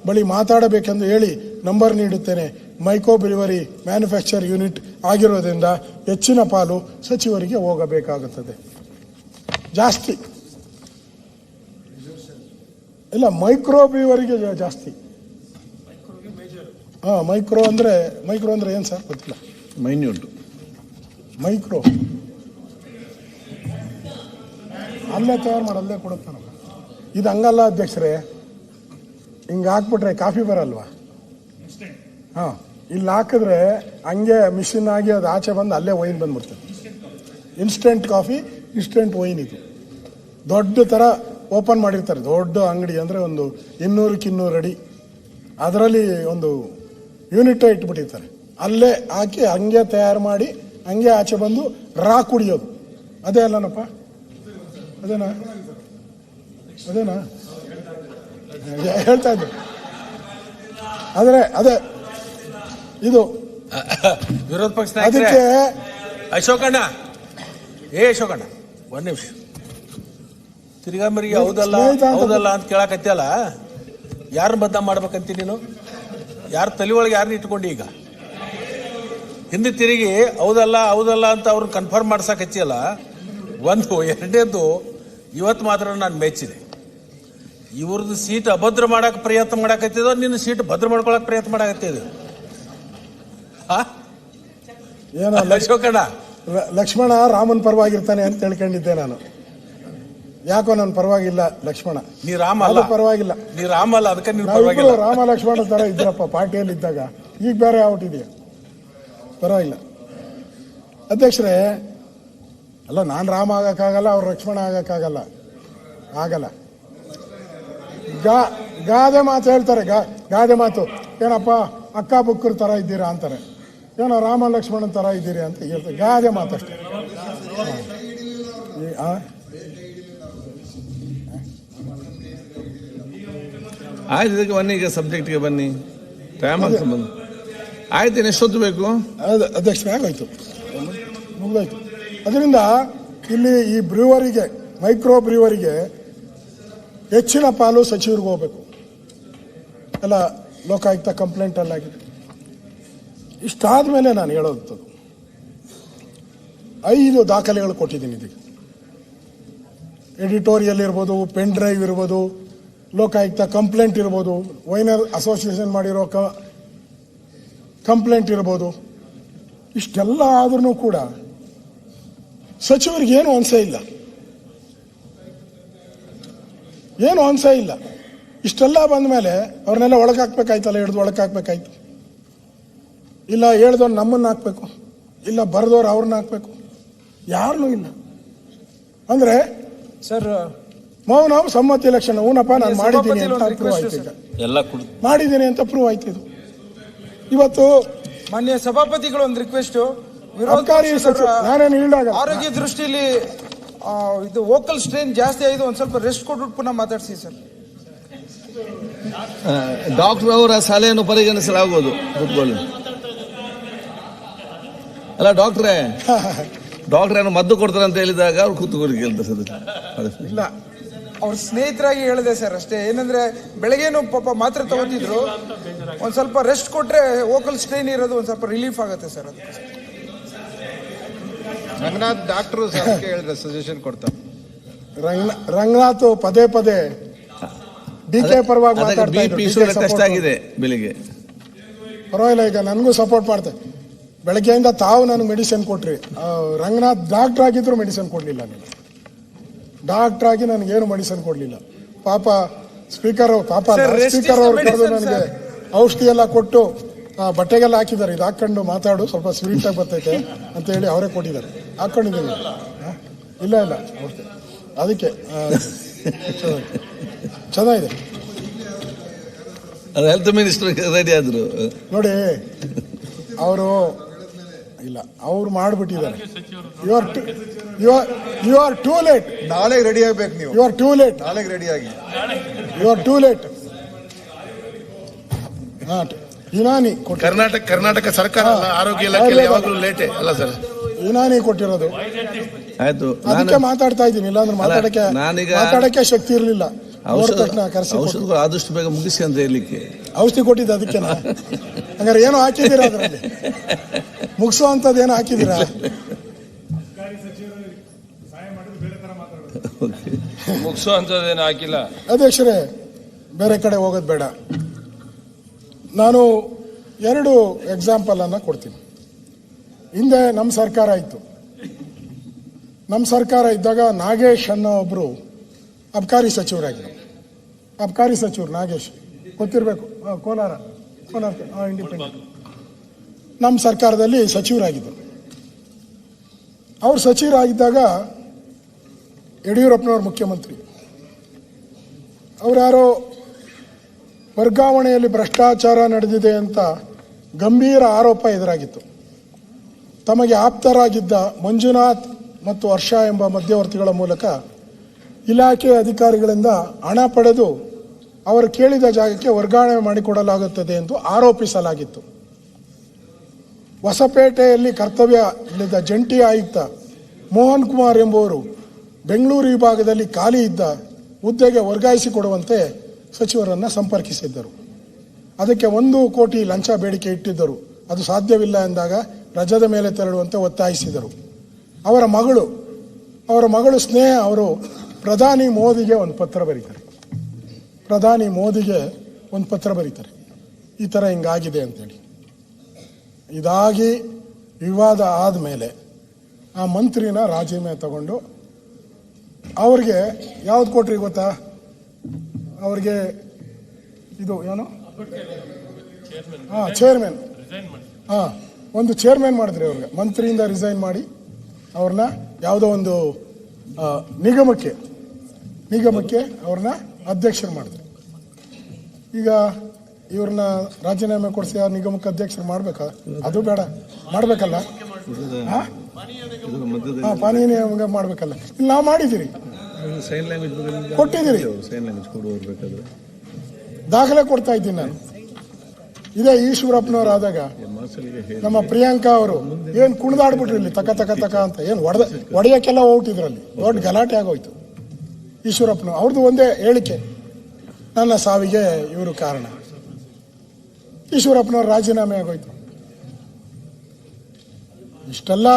ಬಳಿ ಮಾತಾಡಬೇಕೆಂದು ಹೇಳಿ ನಂಬರ್ ನೀಡುತ್ತೇನೆ. ಮೈಕ್ರೋ ಬ್ರೀವರಿ ಮ್ಯಾನುಫ್ಯಾಕ್ಚರ್ ಯೂನಿಟ್ ಆಗಿರೋದ್ರಿಂದ ಹೆಚ್ಚಿನ ಪಾಲು ಸಚಿವರಿಗೆ ಹೋಗಬೇಕಾಗುತ್ತದೆ. ಜಾಸ್ತಿ ಇಲ್ಲ, ಮೈಕ್ರೋ ಬ್ರೀವರಿಗೆ ಜಾಸ್ತಿ. ಮೈಕ್ರೋ ಅಂದ್ರೆ ಏನು ಸರ್ ಗೊತ್ತಿಲ್ಲ. ಮೈನ್ಯೂಟ್ ಮೈಕ್ರೋ ಅಲ್ಲೇ ತಯಾರು ಮಾಡಿ ಅಲ್ಲೇ ಕೊಡುತ್ತಾನಲ್ಲ. ಇದು ಹಂಗಲ್ಲ ಅಧ್ಯಕ್ಷರೇ, ಹಿಂಗೆ ಹಾಕ್ಬಿಟ್ರೆ ಕಾಫಿ ಬರಲ್ವಾ? ಇಲ್ಲಿ ಹಾಕಿದ್ರೆ ಹಂಗೆ ಮಿಷಿನ್ ಆಗಿ ಅದು ಆಚೆ ಬಂದು ಅಲ್ಲೇ ವೈನ್ ಬಂದ್ಬಿಡ್ತದೆ. Instant coffee, instant wine. ಇದು ದೊಡ್ಡ ಥರ ಓಪನ್ ಮಾಡಿರ್ತಾರೆ, ದೊಡ್ಡ ಅಂಗಡಿ ಅಂದರೆ ಒಂದು 200-200 ಅಡಿ. ಅದರಲ್ಲಿ ಒಂದು ಯೂನಿಟ್ ಇಟ್ಬಿಟ್ಟಿರ್ತಾರೆ. ಅಲ್ಲೇ ಹಾಕಿ ಹಂಗೆ ತಯಾರು ಮಾಡಿ ಹಂಗೆ ಆಚೆ ಬಂದು ರಾ ಕುಡಿಯೋದು. ಅದೇ ಅಲ್ಲನಪ್ಪ? ಅದೇನಾ ಹೇಳ್ತಾ ಇದ್ದೆ. ಆದರೆ ಅದೇ ಇದು ವಿರೋಧ ಪಕ್ಷ ಅದಕ್ಕೆ ಅಶೋಕಣ್ಣ ಒಂದ್ ನಿಮಿಷ ತಿರ್ಗಾ ಮರಿಗೆ ಹೌದಲ್ಲ ಅಂತ ಕೇಳಕತ್ತಿಯಲ್ಲ, ಯಾರನ್ನ ಬದ್ನಾಮ ಮಾಡ್ಬೇಕಂತ ನೀನು? ಯಾರ ತಲೆ ಒಳಗೆ ಯಾರನ್ನ ಇಟ್ಕೊಂಡು ಈಗ ಹಿಂದೆ ತಿರುಗಿ ಹೌದಲ್ಲ ಅಂತ ಅವ್ರನ್ನ ಕನ್ಫರ್ಮ್ ಮಾಡ್ಸಕತ್ತಿಯಲ್ಲ. ಒಂದು ಎರಡನೇದು, ಇವತ್ತು ಮಾತ್ರ ನಾನು ಮೆಚ್ಚಿದೆ. ಇವ್ರದ್ದು ಸೀಟ್ ಅಭದ್ರ ಮಾಡಕ್ ಪ್ರಯತ್ನ ಮಾಡಕತ್ತಿದೋ, ನಿನ್ನ ಸೀಟ್ ಭದ್ರ ಮಾಡ್ಕೊಳಕ್ ಪ್ರಯತ್ನ ಮಾಡಕತ್ತಿದ? ಏನೋ ಅಶೋಕಣ್ಣ, ಲಕ್ಷ್ಮಣ ರಾಮನ್ ಪರವಾಗಿರ್ತಾನೆ ಅಂತ ತಿಳ್ಕೊಂಡಿದ್ದೆ ನಾನು. ಯಾಕೋ ನನ್ನ ಪರವಾಗಿಲ್ಲ ಲಕ್ಷ್ಮಣ. ನೀ ರಾಮ ಅಲ್ಲ, ಪರವಾಗಿಲ್ಲ. ನೀ ರಾಮ ಅಲ್ಲ, ಅದಕ್ಕೆ ನೀವು ಪರವಾಗಿಲ್ಲ. ರಾಮ ಲಕ್ಷ್ಮಣ ತರ ಇದ್ರಪ್ಪ ಪಾರ್ಟಿಯಲ್ಲಿ ಇದ್ದಾಗ, ಈಗ ಬೇರೆ ಔಟಿದೆಯಾ? ಪರವಾಗಿಲ್ಲ ಅಧ್ಯಕ್ಷರೇ. ಅಲ್ಲ, ನಾನು ರಾಮ ಆಗಕ್ಕಾಗಲ್ಲ, ಅವ್ರು ಲಕ್ಷ್ಮಣ ಆಗಕ್ಕಾಗಲ್ಲ, ಆಗಲ್ಲ. ಗಾದೆ ಮಾತು ಹೇಳ್ತಾರೆ, ಗಾದೆ ಮಾತು. ಏನಪ್ಪ ಅಕ್ಕ ಬುಕ್ಕರ ತರ ಇದ್ದೀರಾ ಅಂತಾರೆ, ಏನೋ ರಾಮ ಲಕ್ಷ್ಮಣನ್ ತರ ಇದ್ದೀರಿ ಅಂತ ಹೇಳ್ತಾರೆ. ಗಾದೆ ಮಾತಷ್ಟೇ. ಆಯ್ತು, ಇದಕ್ಕೆ ಬನ್ನಿ, ಈಗ ಸಬ್ಜೆಕ್ಟ್ಗೆ ಬನ್ನಿ. ಟೈಮ್ ಅಂತ ಬಂದು ಆಯ್ತು. ಎಷ್ಟೊತ್ತು ಬೇಕು? ಅಧ್ಯಕ್ಷರೇ, ಆಗೋಯ್ತು, ಮುಗಿದೋಯ್ತು. ಅದರಿಂದ ಇಲ್ಲಿ ಈ ಬ್ರೂವರಿಗೆ, ಮೈಕ್ರೋ ಬ್ರೂವರಿಗೆ ಹೆಚ್ಚಿನ ಪಾಲು ಸಚಿವರಿಗೆ ಹೋಗ್ಬೇಕು. ಎಲ್ಲ ಲೋಕಾಯುಕ್ತ ಕಂಪ್ಲೇಂಟ್ ಅಲ್ಲಾಗಿದೆ. ಇಷ್ಟಾದ ಮೇಲೆ ನಾನು ಹೇಳೋದು 5 ದಾಖಲೆಗಳು ಕೊಟ್ಟಿದ್ದೀನಿ. ಇದಕ್ಕೆ ಎಡಿಟೋರಿಯಲ್ ಇರ್ಬೋದು, ಪೆನ್ ಡ್ರೈವ್ ಇರ್ಬೋದು, ಲೋಕಾಯುಕ್ತ ಕಂಪ್ಲೇಂಟ್ ಇರ್ಬೋದು, ವೈನರ್ ಅಸೋಸಿಯೇಷನ್ ಮಾಡಿರೋ ಕಂಪ್ಲೇಂಟ್ ಇರ್ಬೋದು. ಇಷ್ಟೆಲ್ಲ ಆದ್ರೂ ಕೂಡ ಸಚಿವರಿಗೆ ಏನು ಅನ್ಸೇ ಇಲ್ಲ, ಏನು ಅನ್ಸೇ ಇಲ್ಲ. ಇಷ್ಟೆಲ್ಲ ಬಂದ ಮೇಲೆ ಅವ್ರನ್ನೆಲ್ಲ ಒಳಗಾಕ್ಬೇಕಾಯ್ತಲ್ಲ, ಹಿಡಿದು ಒಳಗಾಕ್ಬೇಕಾಯ್ತು. ಇಲ್ಲ ಹೇಳ್ದವ್ರು ನಮ್ಮನ್ನ ಹಾಕ್ಬೇಕು, ಇಲ್ಲ ಬರೆದವ್ರು ಅವ್ರನ್ನ ಹಾಕ್ಬೇಕು, ಯಾರನ್ನೂ ಇಲ್ಲ. ಅಂದ್ರೆ ಸರ್ ಮೌನ ಸಮ್ಮತಿ ಎಲೆಕ್ಷನ್. ಹೂನಪ್ಪ ನಾನು ಮಾಡಿದ್ದೀನಿ ಅಂತ ಪ್ರೂವ್ ಆಯ್ತು. ಎಲ್ಲ ಮಾಡಿದ್ದೀನಿ ಅಂತ ಪ್ರೂವ್ ಆಯ್ತು. ಇದು ಇವತ್ತು ಮಾನ್ಯ ಸಭಾಪತಿಗಳು ಒಂದು ರಿಕ್ವೆಸ್ಟ್, ನಾನೇನು ಹೇಳಿದಾಗ ಆರೋಗ್ಯ ದೃಷ್ಟಿಯಲ್ಲಿ ಇದು ವೋಕಲ್ ಸ್ಟ್ರೈನ್ ಜಾಸ್ತಿ ಆಗಿದೆ, ಒಂದ್ ಸ್ವಲ್ಪ ರೆಸ್ಟ್ ಕೊಟ್ಬಿಟ್ಟು ಪುನಃ ಮಾತಾಡ್ಸಿ ಸರ್. ಡಾಕ್ಟರ್ ಅವರ ಸಲಹೆಯನ್ನು ಪರಿಗಣಿಸಲಾಗುವುದು. ಕೂತ್ಕೊಳ್ಳಿ. ಅಲ್ಲ ಡಾಕ್ಟ್ರೇ ಏನು ಮದ್ದು ಕೊಡ್ತಾರೆ ಅಂತ ಹೇಳಿದಾಗ ಅವ್ರು ಕೂತ್ಕೊಳ್ಳಿ ಕೇಳ್ತಾರೆ. ಇಲ್ಲ, ಅವ್ರ ಸ್ನೇಹಿತರಾಗಿ ಹೇಳಿದೆ ಸರ್ ಅಷ್ಟೇ. ಏನಂದ್ರೆ ಬೆಳಗ್ಗೆನು ಪಾಪ ಮಾತ್ರೆ ತಗೋತಿದ್ರು, ಒಂದ್ ಸ್ವಲ್ಪ ರೆಸ್ಟ್ ಕೊಟ್ರೆ ವೋಕಲ್ ಸ್ಟ್ರೈನ್ ಇರೋದು ಒಂದ್ ಸ್ವಲ್ಪ ರಿಲೀಫ್ ಆಗುತ್ತೆ ಸರ್. ಅದು ರಂಗನಾಥ್ ಡಾಕ್ಟರ್ ಹೇಳಿದ್ರೆ ಸಜೆಷನ್ ಕೊಡ್ತಾರೆ. ರಂಗನಾಥ್ ಪದೇ ಪದೇ ಡಿಕೆ ಪರವಾಗಿ ಮಾತಾಡ್ತಾ ಕಷ್ಟ ಆಗಿದೆ ಬೆಳಿಗ್ಗೆ. ಪರವಾಗಿಲ್ಲ, ಈಗ ನನಗೂ ಸಪೋರ್ಟ್ ಮಾಡ್ತಾರೆ. ಬೆಳಗ್ಗೆಯಿಂದ ತಾವು ನನಗೆ ಮೆಡಿಸಿನ್ ಕೊಟ್ರಿ. ರಂಗನಾಥ್ ಡಾಕ್ಟರ್ ಆಗಿದ್ರು ಮೆಡಿಸಿನ್ ಕೊಡ್ಲಿಲ್ಲ. ನೀವು ಡಾಕ್ಟರ್ ಆಗಿ ನನಗೇನು ಮೆಡಿಸಿನ್ ಕೊಡ್ಲಿಲ್ಲ. ಪಾಪ ಸ್ಪೀಕರ್ ಅವ್ರು ಕರೆದು ನನಗೆ ಔಷಧಿ ಎಲ್ಲ ಕೊಟ್ಟು ಬಟ್ಟೆಗೆಲ್ಲ ಹಾಕಿದ್ದಾರೆ. ಇದು ಹಾಕೊಂಡು ಮಾತಾಡು, ಸ್ವಲ್ಪ ಸ್ವೀಟ್ ಆಗಿ ಬರ್ತೈತೆ ಅಂತ ಹೇಳಿ ಅವರೇ ಕೊಟ್ಟಿದ್ದಾರೆ. ಹಾಕೊಂಡಿದ್ದೀನಿ. ಇಲ್ಲ ಅದಕ್ಕೆ ಚೆನ್ನಾಗಿದೆ. ಹೆಲ್ತ್ ಮಿನಿಸ್ಟರ್ ರೆಡಿ ಆದ್ರು ನೋಡಿ. ಅವರು ಇಲ್ಲ, ಅವ್ರು ಮಾಡ್ಬಿಟ್ಟಿದ್ದಾರೆ. You are too late. ನಾಳೆ ರೆಡಿ ಆಗ್ಬೇಕು ನೀವು. You are too late. ನಾಳೆಗೆ ರೆಡಿ ಆಗಿ. You are too late. Unani Karnataka ಸರ್ಕಾರ ಆರೋಗ್ಯ ಇಲಾಖೆ ಯಾವಾಗಲೂ ಲೇಟೇ ಅಲ್ಲ ಸರ್. ಯುನಾನಿ ಕೊಟ್ಟಿರೋದು. ಆಯ್ತು, ಅದಕ್ಕೆ ಮಾತಾಡ್ತಾ ಇದ್ದೀನಿ. ಇಲ್ಲಾಂದ್ರೆ ಮಾತಾಡಕ್ಕೆ ಶಕ್ತಿ ಇರಲಿಲ್ಲ. ಔಷಧಿಗಳು ಆದಷ್ಟು ಬೇಗ ಮುಗಿಸಿ ಅಂತ ಹೇಳಲಿಕ್ಕೆ ಔಷಧಿ ಕೊಟ್ಟಿದ್ದೆ. ಅದಕ್ಕೆ ಹಂಗಾರೆ ಏನೋ ಹಾಕಿದ್ದೀರಾ ಅದರಲ್ಲಿ? ಮುಗಿಸೋ ಅಂತದ್ದು ಏನೋ ಹಾಕಿದ್ದೀರಾ? ಮುಗಿಸೋ ಅಂತದೇನು ಹಾಕಿಲ್ಲ. ಅಧ್ಯಕ್ಷರೇ, ಬೇರೆ ಕಡೆ ಹೋಗೋದು ಬೇಡ. ನಾನು 2 ಎಕ್ಸಾಂಪಲ್ ಅನ್ನ ಕೊಡ್ತೀನಿ. ಹಿಂದೆ ನಮ್ಮ ಸರ್ಕಾರ ಇತ್ತು. ನಮ್ಮ ಸರ್ಕಾರ ಇದ್ದಾಗ ನಾಗೇಶ್ ಅನ್ನೋ ಒಬ್ರು ಅಬ್ಕಾರಿ ಸಚಿವರಾಗಿದ್ದರು. ಅಬ್ಕಾರಿ ಸಚಿವರು ನಾಗೇಶ್ ಗೊತ್ತಿರಬೇಕು, ಕೋಲಾರ ಇಂಡಿಪೆಂಡೆಂಟ್. ನಮ್ಮ ಸರ್ಕಾರದಲ್ಲಿ ಸಚಿವರಾಗಿದ್ದರು. ಅವ್ರು ಸಚಿವರಾಗಿದ್ದಾಗ ಯಡಿಯೂರಪ್ಪನವ್ರ ಮುಖ್ಯಮಂತ್ರಿ. ಅವರ್ಯಾರೋ ವರ್ಗಾವಣೆಯಲ್ಲಿ ಭ್ರಷ್ಟಾಚಾರ ನಡೆದಿದೆ ಅಂತ ಗಂಭೀರ ಆರೋಪ ಎದುರಾಗಿತ್ತು. ತಮಗೆ ಆಪ್ತರಾಗಿದ್ದ ಮಂಜುನಾಥ್ ಮತ್ತು ಹರ್ಷ ಎಂಬ ಮಧ್ಯವರ್ತಿಗಳ ಮೂಲಕ ಇಲಾಖೆ ಅಧಿಕಾರಿಗಳಿಂದ ಹಣ ಪಡೆದು ಅವರು ಕೇಳಿದ ಜಾಗಕ್ಕೆ ವರ್ಗಾವಣೆ ಮಾಡಿಕೊಡಲಾಗುತ್ತದೆ ಎಂದು ಆರೋಪಿಸಲಾಗಿತ್ತು. ಹೊಸಪೇಟೆಯಲ್ಲಿ ಕರ್ತವ್ಯದಲ್ಲಿದ್ದ ಜಂಟಿ ಆಯುಕ್ತ ಮೋಹನ್ ಕುಮಾರ್ ಎಂಬುವರು ಬೆಂಗಳೂರು ವಿಭಾಗದಲ್ಲಿ ಖಾಲಿ ಇದ್ದ ಹುದ್ದೆಗೆ ವರ್ಗಾಯಿಸಿಕೊಡುವಂತೆ ಸಚಿವರನ್ನು ಸಂಪರ್ಕಿಸಿದ್ದರು. ಅದಕ್ಕೆ 1 ಕೋಟಿ ಲಂಚ ಬೇಡಿಕೆ ಇಟ್ಟಿದ್ದರು. ಅದು ಸಾಧ್ಯವಿಲ್ಲ ಎಂದಾಗ ರಜದ ಮೇಲೆ ತೆರಳುವಂತೆ ಒತ್ತಾಯಿಸಿದರು. ಅವರ ಮಗಳು ಸ್ನೇಹ ಅವರು ಪ್ರಧಾನಿ ಮೋದಿಗೆ ಒಂದು ಪತ್ರ ಬರೀತಾರೆ. ಈ ಥರ ಹಿಂಗಾಗಿದೆ ಅಂತೇಳಿ. ಇದಾಗಿ ವಿವಾದ ಆದಮೇಲೆ ಆ ಮಂತ್ರಿನ ರಾಜೀನಾಮೆ ತಗೊಂಡು ಅವ್ರಿಗೆ ಯಾವ್ದು ಕೊಟ್ರಿ ಗೊತ್ತಾ? ಅವ್ರಿಗೆ ಇದು ಏನು ಚೇರ್ಮನ್ ಒಂದು ಚೇರ್ಮನ್ ಮಾಡಿದ್ರಿ. ಅವ್ರಿಗೆ ಮಂತ್ರಿಯಿಂದ ರಿಸೈನ್ ಮಾಡಿ ಅವ್ರನ್ನ ಯಾವುದೋ ಒಂದು ನಿಗಮಕ್ಕೆ ಅವ್ರನ್ನ ಅಧ್ಯಕ್ಷರು ಮಾಡಿದ್ರು. ಈಗ ಇವ್ರನ್ನ ರಾಜೀನಾಮೆ ಕೊಡಿಸಿ ಆ ನಿಗಮಕ್ಕೆ ಅಧ್ಯಕ್ಷರು ಮಾಡ್ಬೇಕಾ? ಅದು ಬೇಡ, ಮಾಡ್ಬೇಕಲ್ಲ. ಪಾನೀಯ ನಿಗಮ ಮಾಡ್ಬೇಕಲ್ಲ. ಇಲ್ಲಿ ನಾವು ಮಾಡಿದಿರಿ, ಕೊಟ್ಟಿದ್ದೀರಿ, ದಾಖಲೆ ಕೊಡ್ತಾ ಇದ್ದೀನಿ ನಾನು. ಇದೇ ಈಶ್ವರಪ್ಪನವ್ರು ಆದಾಗ ನಮ್ಮ ಪ್ರಿಯಾಂಕಾ ಅವರು ಏನ್ ಕುಣಿದಾಡ್ಬಿಟ್ರಿ ಇಲ್ಲಿ ತಕ ಅಂತ ಏನ್ ಒಡೆಯಕ್ಕೆಲ್ಲ ಹೋಗ್ತಿದ್ರಲ್ಲಿ. ದೊಡ್ಡ ಗಲಾಟೆ ಆಗೋಯ್ತು. ಈಶ್ವರಪ್ಪನ ಅವ್ರದ್ದು ಒಂದೇ ಹೇಳಿಕೆ, ನನ್ನ ಸಾವಿಗೆ ಇವರು ಕಾರಣ. ಈಶ್ವರಪ್ಪನವ್ರ ರಾಜೀನಾಮೆ ಆಗೋಯ್ತು. ಇಷ್ಟೆಲ್ಲ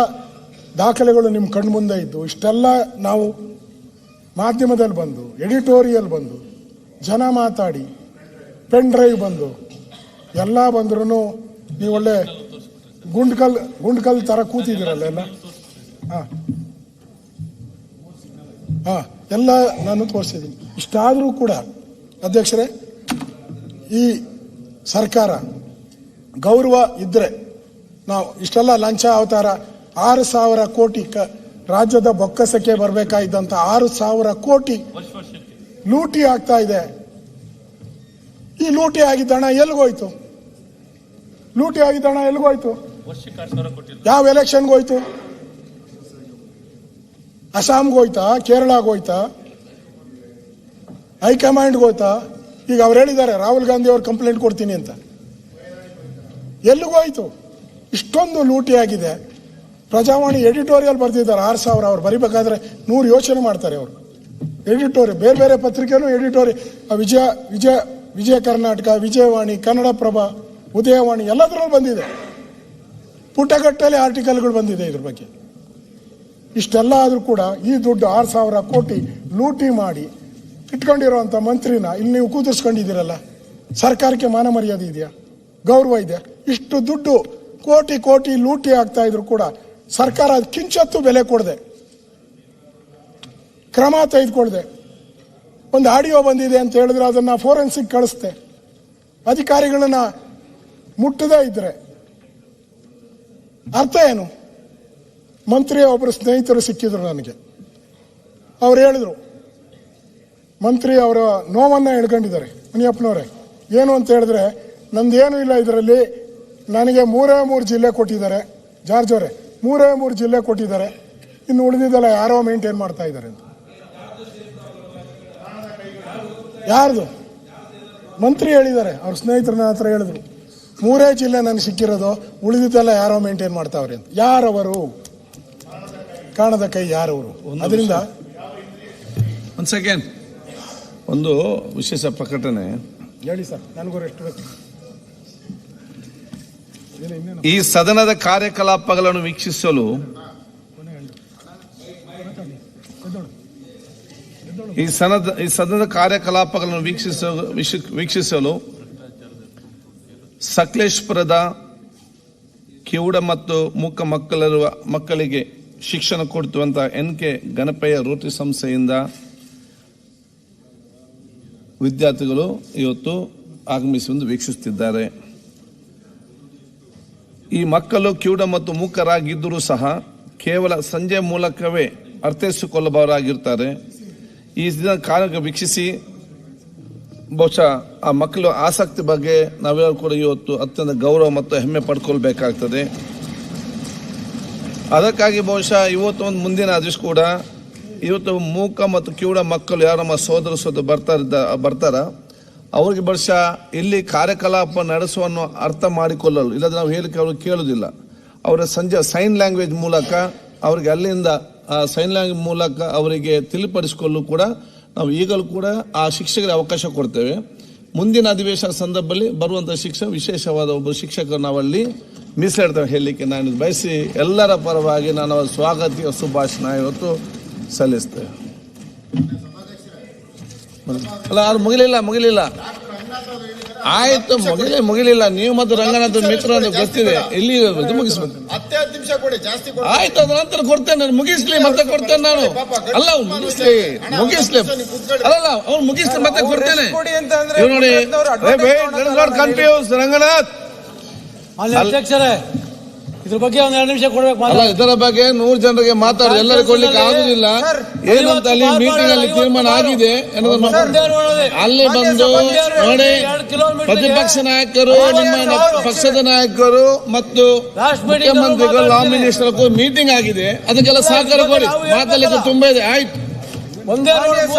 ದಾಖಲೆಗಳು ನಿಮ್ಮ ಕಣ್ಮುಂದೆ ಇದ್ದು, ಇಷ್ಟೆಲ್ಲ ನಾವು ಮಾಧ್ಯಮದಲ್ಲಿ ಬಂದು, ಎಡಿಟೋರಿಯಲ್ ಬಂದು, ಜನ ಮಾತಾಡಿ, ಪೆನ್ ಡ್ರೈವ್ ಬಂದು ಎಲ್ಲ ಬಂದ್ರೂ ನೀವು ಒಳ್ಳೆ ಗುಂಡ್ಕಲ್ ತರ ಕೂತಿದ್ದೀರಲ್ಲ ಎಲ್ಲ. ಎಲ್ಲ ನಾನು ತೋರಿಸಿದ್ದೀನಿ. ಇಷ್ಟಾದರೂ ಕೂಡ ಅಧ್ಯಕ್ಷರೇ, ಈ ಸರ್ಕಾರ ಗೌರವ ಇದ್ರೆ ನಾವು ಇಷ್ಟೆಲ್ಲ ಲಂಚ ಅವತಾರ 6,000 ಕೋಟಿ ರಾಜ್ಯದ ಬೊಕ್ಕಸಕ್ಕೆ ಬರಬೇಕಾಗಿದ್ದಂತ 6,000 ಕೋಟಿ ಲೂಟಿ ಆಗ್ತಾ ಇದೆ. ಈ ಲೂಟಿ ಆಗಿದ್ದ ಹಣ ಎಲ್ಲಿಗೋಯ್ತು? ಯಾವ ಎಲೆಕ್ಷನ್ಗೆ ಹೋಯ್ತು? ಅಸ್ಸಾಂಗೆ ಹೋಯ್ತಾ? ಕೇರಳಗೆ ಹೋಯ್ತಾ? ಹೈಕಮಾಂಡ್ಗೆ ಹೋಯ್ತಾ? ಈಗ ಅವ್ರು ಹೇಳಿದ್ದಾರೆ ರಾಹುಲ್ ಗಾಂಧಿ ಅವ್ರು ಕಂಪ್ಲೇಂಟ್ ಕೊಡ್ತೀನಿ ಅಂತ. ಎಲ್ಲಿಗೋಯ್ತು? ಇಷ್ಟೊಂದು ಲೂಟಿ ಆಗಿದೆ. ಪ್ರಜಾವಾಣಿ ಎಡಿಟೋರಿಯಲ್ ಬರ್ತಿದ್ದಾರೆ 6,000. ಅವ್ರು ಬರಿಬೇಕಾದ್ರೆ 100 ಯೋಚನೆ ಮಾಡ್ತಾರೆ. ಅವರು ಎಡಿಟೋರಿಯಲ್, ಬೇರೆ ಪತ್ರಿಕೆನೂ ಎಡಿಟೋರಿಯಲ್, ವಿಜಯ ಕರ್ನಾಟಕ, ವಿಜಯವಾಣಿ, ಕನ್ನಡಪ್ರಭ, ಉದಯವಾಣಿ ಎಲ್ಲದರಲ್ಲೂ ಬಂದಿದೆ. ಪುಟಗಟ್ಟಲೆ ಆರ್ಟಿಕಲ್ಗಳು ಬಂದಿದೆ ಇದ್ರ ಬಗ್ಗೆ. ಇಷ್ಟೆಲ್ಲ ಆದರೂ ಕೂಡ ಈ ದುಡ್ಡು 6,000 ಕೋಟಿ ಲೂಟಿ ಮಾಡಿ ಇಟ್ಕೊಂಡಿರೋಂಥ ಮಂತ್ರಿನ ಇಲ್ಲಿ ನೀವು ಕೂತಿಸ್ಕೊಂಡಿದ್ದೀರಲ್ಲ. ಸರ್ಕಾರಕ್ಕೆ ಮಾನ ಮರ್ಯಾದೆ ಇದೆಯಾ? ಗೌರವ ಇದೆ? ಇಷ್ಟು ದುಡ್ಡು ಕೋಟಿ ಲೂಟಿ ಆಗ್ತಾ ಇದ್ರು ಕೂಡ ಸರ್ಕಾರ ಕಿಂಚತ್ತು ಬೆಲೆ ಕೊಡದೆ, ಕ್ರಮ ತೆಗೆದುಕೊಳ್ಳದೆ, ಒಂದು ಆಡಿಯೋ ಬಂದಿದೆ ಅಂತ ಹೇಳಿದ್ರೆ ಅದನ್ನ ಫೋರೆನ್ಸಿಕ್ ಕಳಿಸ್ತೆ, ಅಧಿಕಾರಿಗಳನ್ನ ಮುಟ್ಟದೇ ಇದ್ರೆ ಅರ್ಥ ಏನು? ಮಂತ್ರಿಯ ಒಬ್ಬರು ಸ್ನೇಹಿತರು ಸಿಕ್ಕಿದ್ರು ನನಗೆ. ಅವ್ರು ಹೇಳಿದ್ರು, ಮಂತ್ರಿ ಅವರ ನೋವನ್ನ ಹೇಳ್ಕೊಂಡಿದ್ದಾರೆ ಮುನಿಯಪ್ಪನವರೇ. ಏನು ಅಂತ ಹೇಳಿದ್ರೆ, ನಂದೇನು ಇಲ್ಲ ಇದರಲ್ಲಿ, ನನಗೆ 3 ಜಿಲ್ಲೆ ಕೊಟ್ಟಿದ್ದಾರೆ, ಜಾರ್ಜ್ ಅವರೇ 3 ಜಿಲ್ಲೆ ಕೊಟ್ಟಿದ್ದಾರೆ, ಇನ್ನು ಉಳಿದಿದ್ದೆಲ್ಲ ಯಾರೋ ಮೇಂಟೈನ್ ಮಾಡ್ತಾ ಇದ್ದಾರೆ ಅಂತ. ಯಾರ್ದು? ಮಂತ್ರಿ ಹೇಳಿದ್ದಾರೆ, ಅವ್ರ ಸ್ನೇಹಿತರನ್ನ ಹತ್ರ ಹೇಳಿದ್ರು 3 ಜಿಲ್ಲೆ ನನಗೆ ಸಿಕ್ಕಿರೋದು, ಉಳಿದಿದ್ದೆಲ್ಲ ಯಾರೋ ಮೇಂಟೈನ್ ಮಾಡ್ತಾವ್ರೆ ಅಂತ. ಯಾರವರು? ಕಾಣದ ಕೈ ಯಾರವರು? ಅದರಿಂದ ಒಂದು ಸೆಕೆಂಡ್, ಒಂದು ವಿಶೇಷ ಪ್ರಕಟಣೆ ಹೇಳಿ ಸರ್, ನನಗೂ ಎಷ್ಟು ಬೇಕು. ಈ ಸದನದ ಕಾರ್ಯಕಲಾಪಗಳನ್ನು ವೀಕ್ಷಿಸಲು ಈ ಸದನದ ಕಾರ್ಯಕಲಾಪಗಳನ್ನು ವೀಕ್ಷಿಸಲು ಸಕಲೇಶ್ಪುರದ ಕಿವುಡ ಮತ್ತು ಮೂಕ ಮಕ್ಕಳಿಗೆ ಶಿಕ್ಷಣ ಕೊಡುವಂತಹ NK ಗಣಪಯ್ಯ ರೋಟರಿ ಸಂಸ್ಥೆಯಿಂದ ವಿದ್ಯಾರ್ಥಿಗಳು ಇವತ್ತು ಆಗಮಿಸಿ ವೀಕ್ಷಿಸುತ್ತಿದ್ದಾರೆ. ಈ ಮಕ್ಕಳು ಕಿವುಡ ಮತ್ತು ಮೂಕರಾಗಿದ್ದರೂ ಸಹ ಕೇವಲ ಸಂಜೆ ಮೂಲಕವೇ ಅರ್ಥೈಸಿಕೊಳ್ಳಬಹುದಾಗಿರ್ತಾರೆ. ಈ ದಿನ ಕಾರ್ಯ ವೀಕ್ಷಿಸಿ ಬಹುಶಃ ಆ ಮಕ್ಕಳು ಆಸಕ್ತಿ ಬಗ್ಗೆ ನಾವೆಲ್ಲರೂ ಕೂಡ ಇವತ್ತು ಅತ್ಯಂತ ಗೌರವ ಮತ್ತು ಹೆಮ್ಮೆ ಪಡ್ಕೊಳ್ಬೇಕಾಗ್ತದೆ. ಅದಕ್ಕಾಗಿ ಬಹುಶಃ ಇವತ್ತು ಒಂದು ಮುಂದಿನ ಆದೇಶ ಕೂಡ ಇವತ್ತು ಮೂಕ ಮತ್ತು ಕಿವುಡ ಮಕ್ಕಳು ಯಾರು ನಮ್ಮ ಸೋದರ ಬರ್ತಾರ ಅವ್ರಿಗೆ ಬಹುಶಃ ಇಲ್ಲಿ ಕಾರ್ಯಕಲಾಪ ನಡೆಸುವನ್ನು ಅರ್ಥ ಮಾಡಿಕೊಳ್ಳಲು ಇಲ್ಲದ್ರೆ ನಾವು ಹೇಳಿಕೆ ಅವ್ರಿಗೆ ಕೇಳುವುದಿಲ್ಲ. ಅವರ ಸಂಜೆ ಸೈನ್ ಲ್ಯಾಂಗ್ವೇಜ್ ಮೂಲಕ ಅವ್ರಿಗೆ ಅಲ್ಲಿಂದ ಸೈನ್ ಲ್ಯಾಂಗ್ವೇಜ್ ಮೂಲಕ ಅವರಿಗೆ ತಿಳಿಪಡಿಸಿಕೊಳ್ಳಲು ಕೂಡ ನಾವು ಈಗಲೂ ಕೂಡ ಆ ಶಿಕ್ಷಕರಿಗೆ ಅವಕಾಶ ಕೊಡ್ತೇವೆ. ಮುಂದಿನ ಅಧಿವೇಶನ ಸಂದರ್ಭದಲ್ಲಿ ಬರುವಂತಹ ವಿಶೇಷವಾದ ಒಬ್ಬರು ಶಿಕ್ಷಕರು ನಾವಲ್ಲಿ ಮೀಸಲಿಡ್ತೇವೆ ಹೇಳಲಿಕ್ಕೆ ನಾನು ಬಯಸಿ ಎಲ್ಲರ ಪರವಾಗಿ ನಾನು ಅವರ ಸ್ವಾಗತ ಶುಭಾಶಯ ಇವತ್ತು ಸಲ್ಲಿಸ್ತೇವೆ. ಅಲ್ಲ ಅದು ಮುಗಿಲಿಲ್ಲ ಆಯ್ತು, ಮುಗಿಲಿಲ್ಲ. ನೀವು ಮತ್ತು ರಂಗನಾಥ್ ಮಿತ್ರ ಗೊತ್ತಿದೆ, ಇಲ್ಲಿ ಇದು ಮುಗಿಸ್ಬೇಕು. ಆಯ್ತು, ಅದ ನಂತರ ಕೊಡ್ತೇನೆ, ಮುಗಿಸ್ಲಿ ಮತ್ತೆ ಕೊಡ್ತೇನೆ ನಾನು. ಅಲ್ಲ ಮುಗಿಸ್ಲಿ ಅಲ್ಲ ಅವ್ನು ಮುಗಿಸ್ಲಿ ಮತ್ತೆ ಕೊಡ್ತೇನೆ. ನೋಡಿ ಕನ್ಫ್ಯೂಸ್ ರಂಗನಾಥ್ ಅಧ್ಯಕ್ಷರೇ, ಇದ್ರ ಬಗ್ಗೆ ಒಂದ್ 2 ನಿಮಿಷ ಕೊಡ್ಬೇಕು. ಅಲ್ಲ, ಇದರ ಬಗ್ಗೆ 100 ಜನರಿಗೆ ಮಾತಾಡಿ ಎಲ್ಲರೂ ಕೊಡ್ಲಿಕ್ಕೆ ಆಗುದಿಲ್ಲ. ಏನು ಅಂತ ಅಲ್ಲಿ ಮೀಟಿಂಗ್ ಅಲ್ಲಿ ತೀರ್ಮಾನ ಆಗಿದೆ ಅಲ್ಲಿ ಬಂದು ನೋಡಿ, ಪ್ರತಿಪಕ್ಷ ನಾಯಕರು, ನಿಮ್ಮ ಪಕ್ಷದ ನಾಯಕರು ಮತ್ತು ಮುಖ್ಯಮಂತ್ರಿಗಳು, ಲಾ ಮಿನಿಸ್ಟರ್ ಮೀಟಿಂಗ್ ಆಗಿದೆ. ಅದಕ್ಕೆಲ್ಲ ಸಹಕಾರ ಕೊಡಿ. ಮಾತಾಡ್ಲಿಕ್ಕೆ ತುಂಬಾ ಇದೆ. ಆಯ್ತು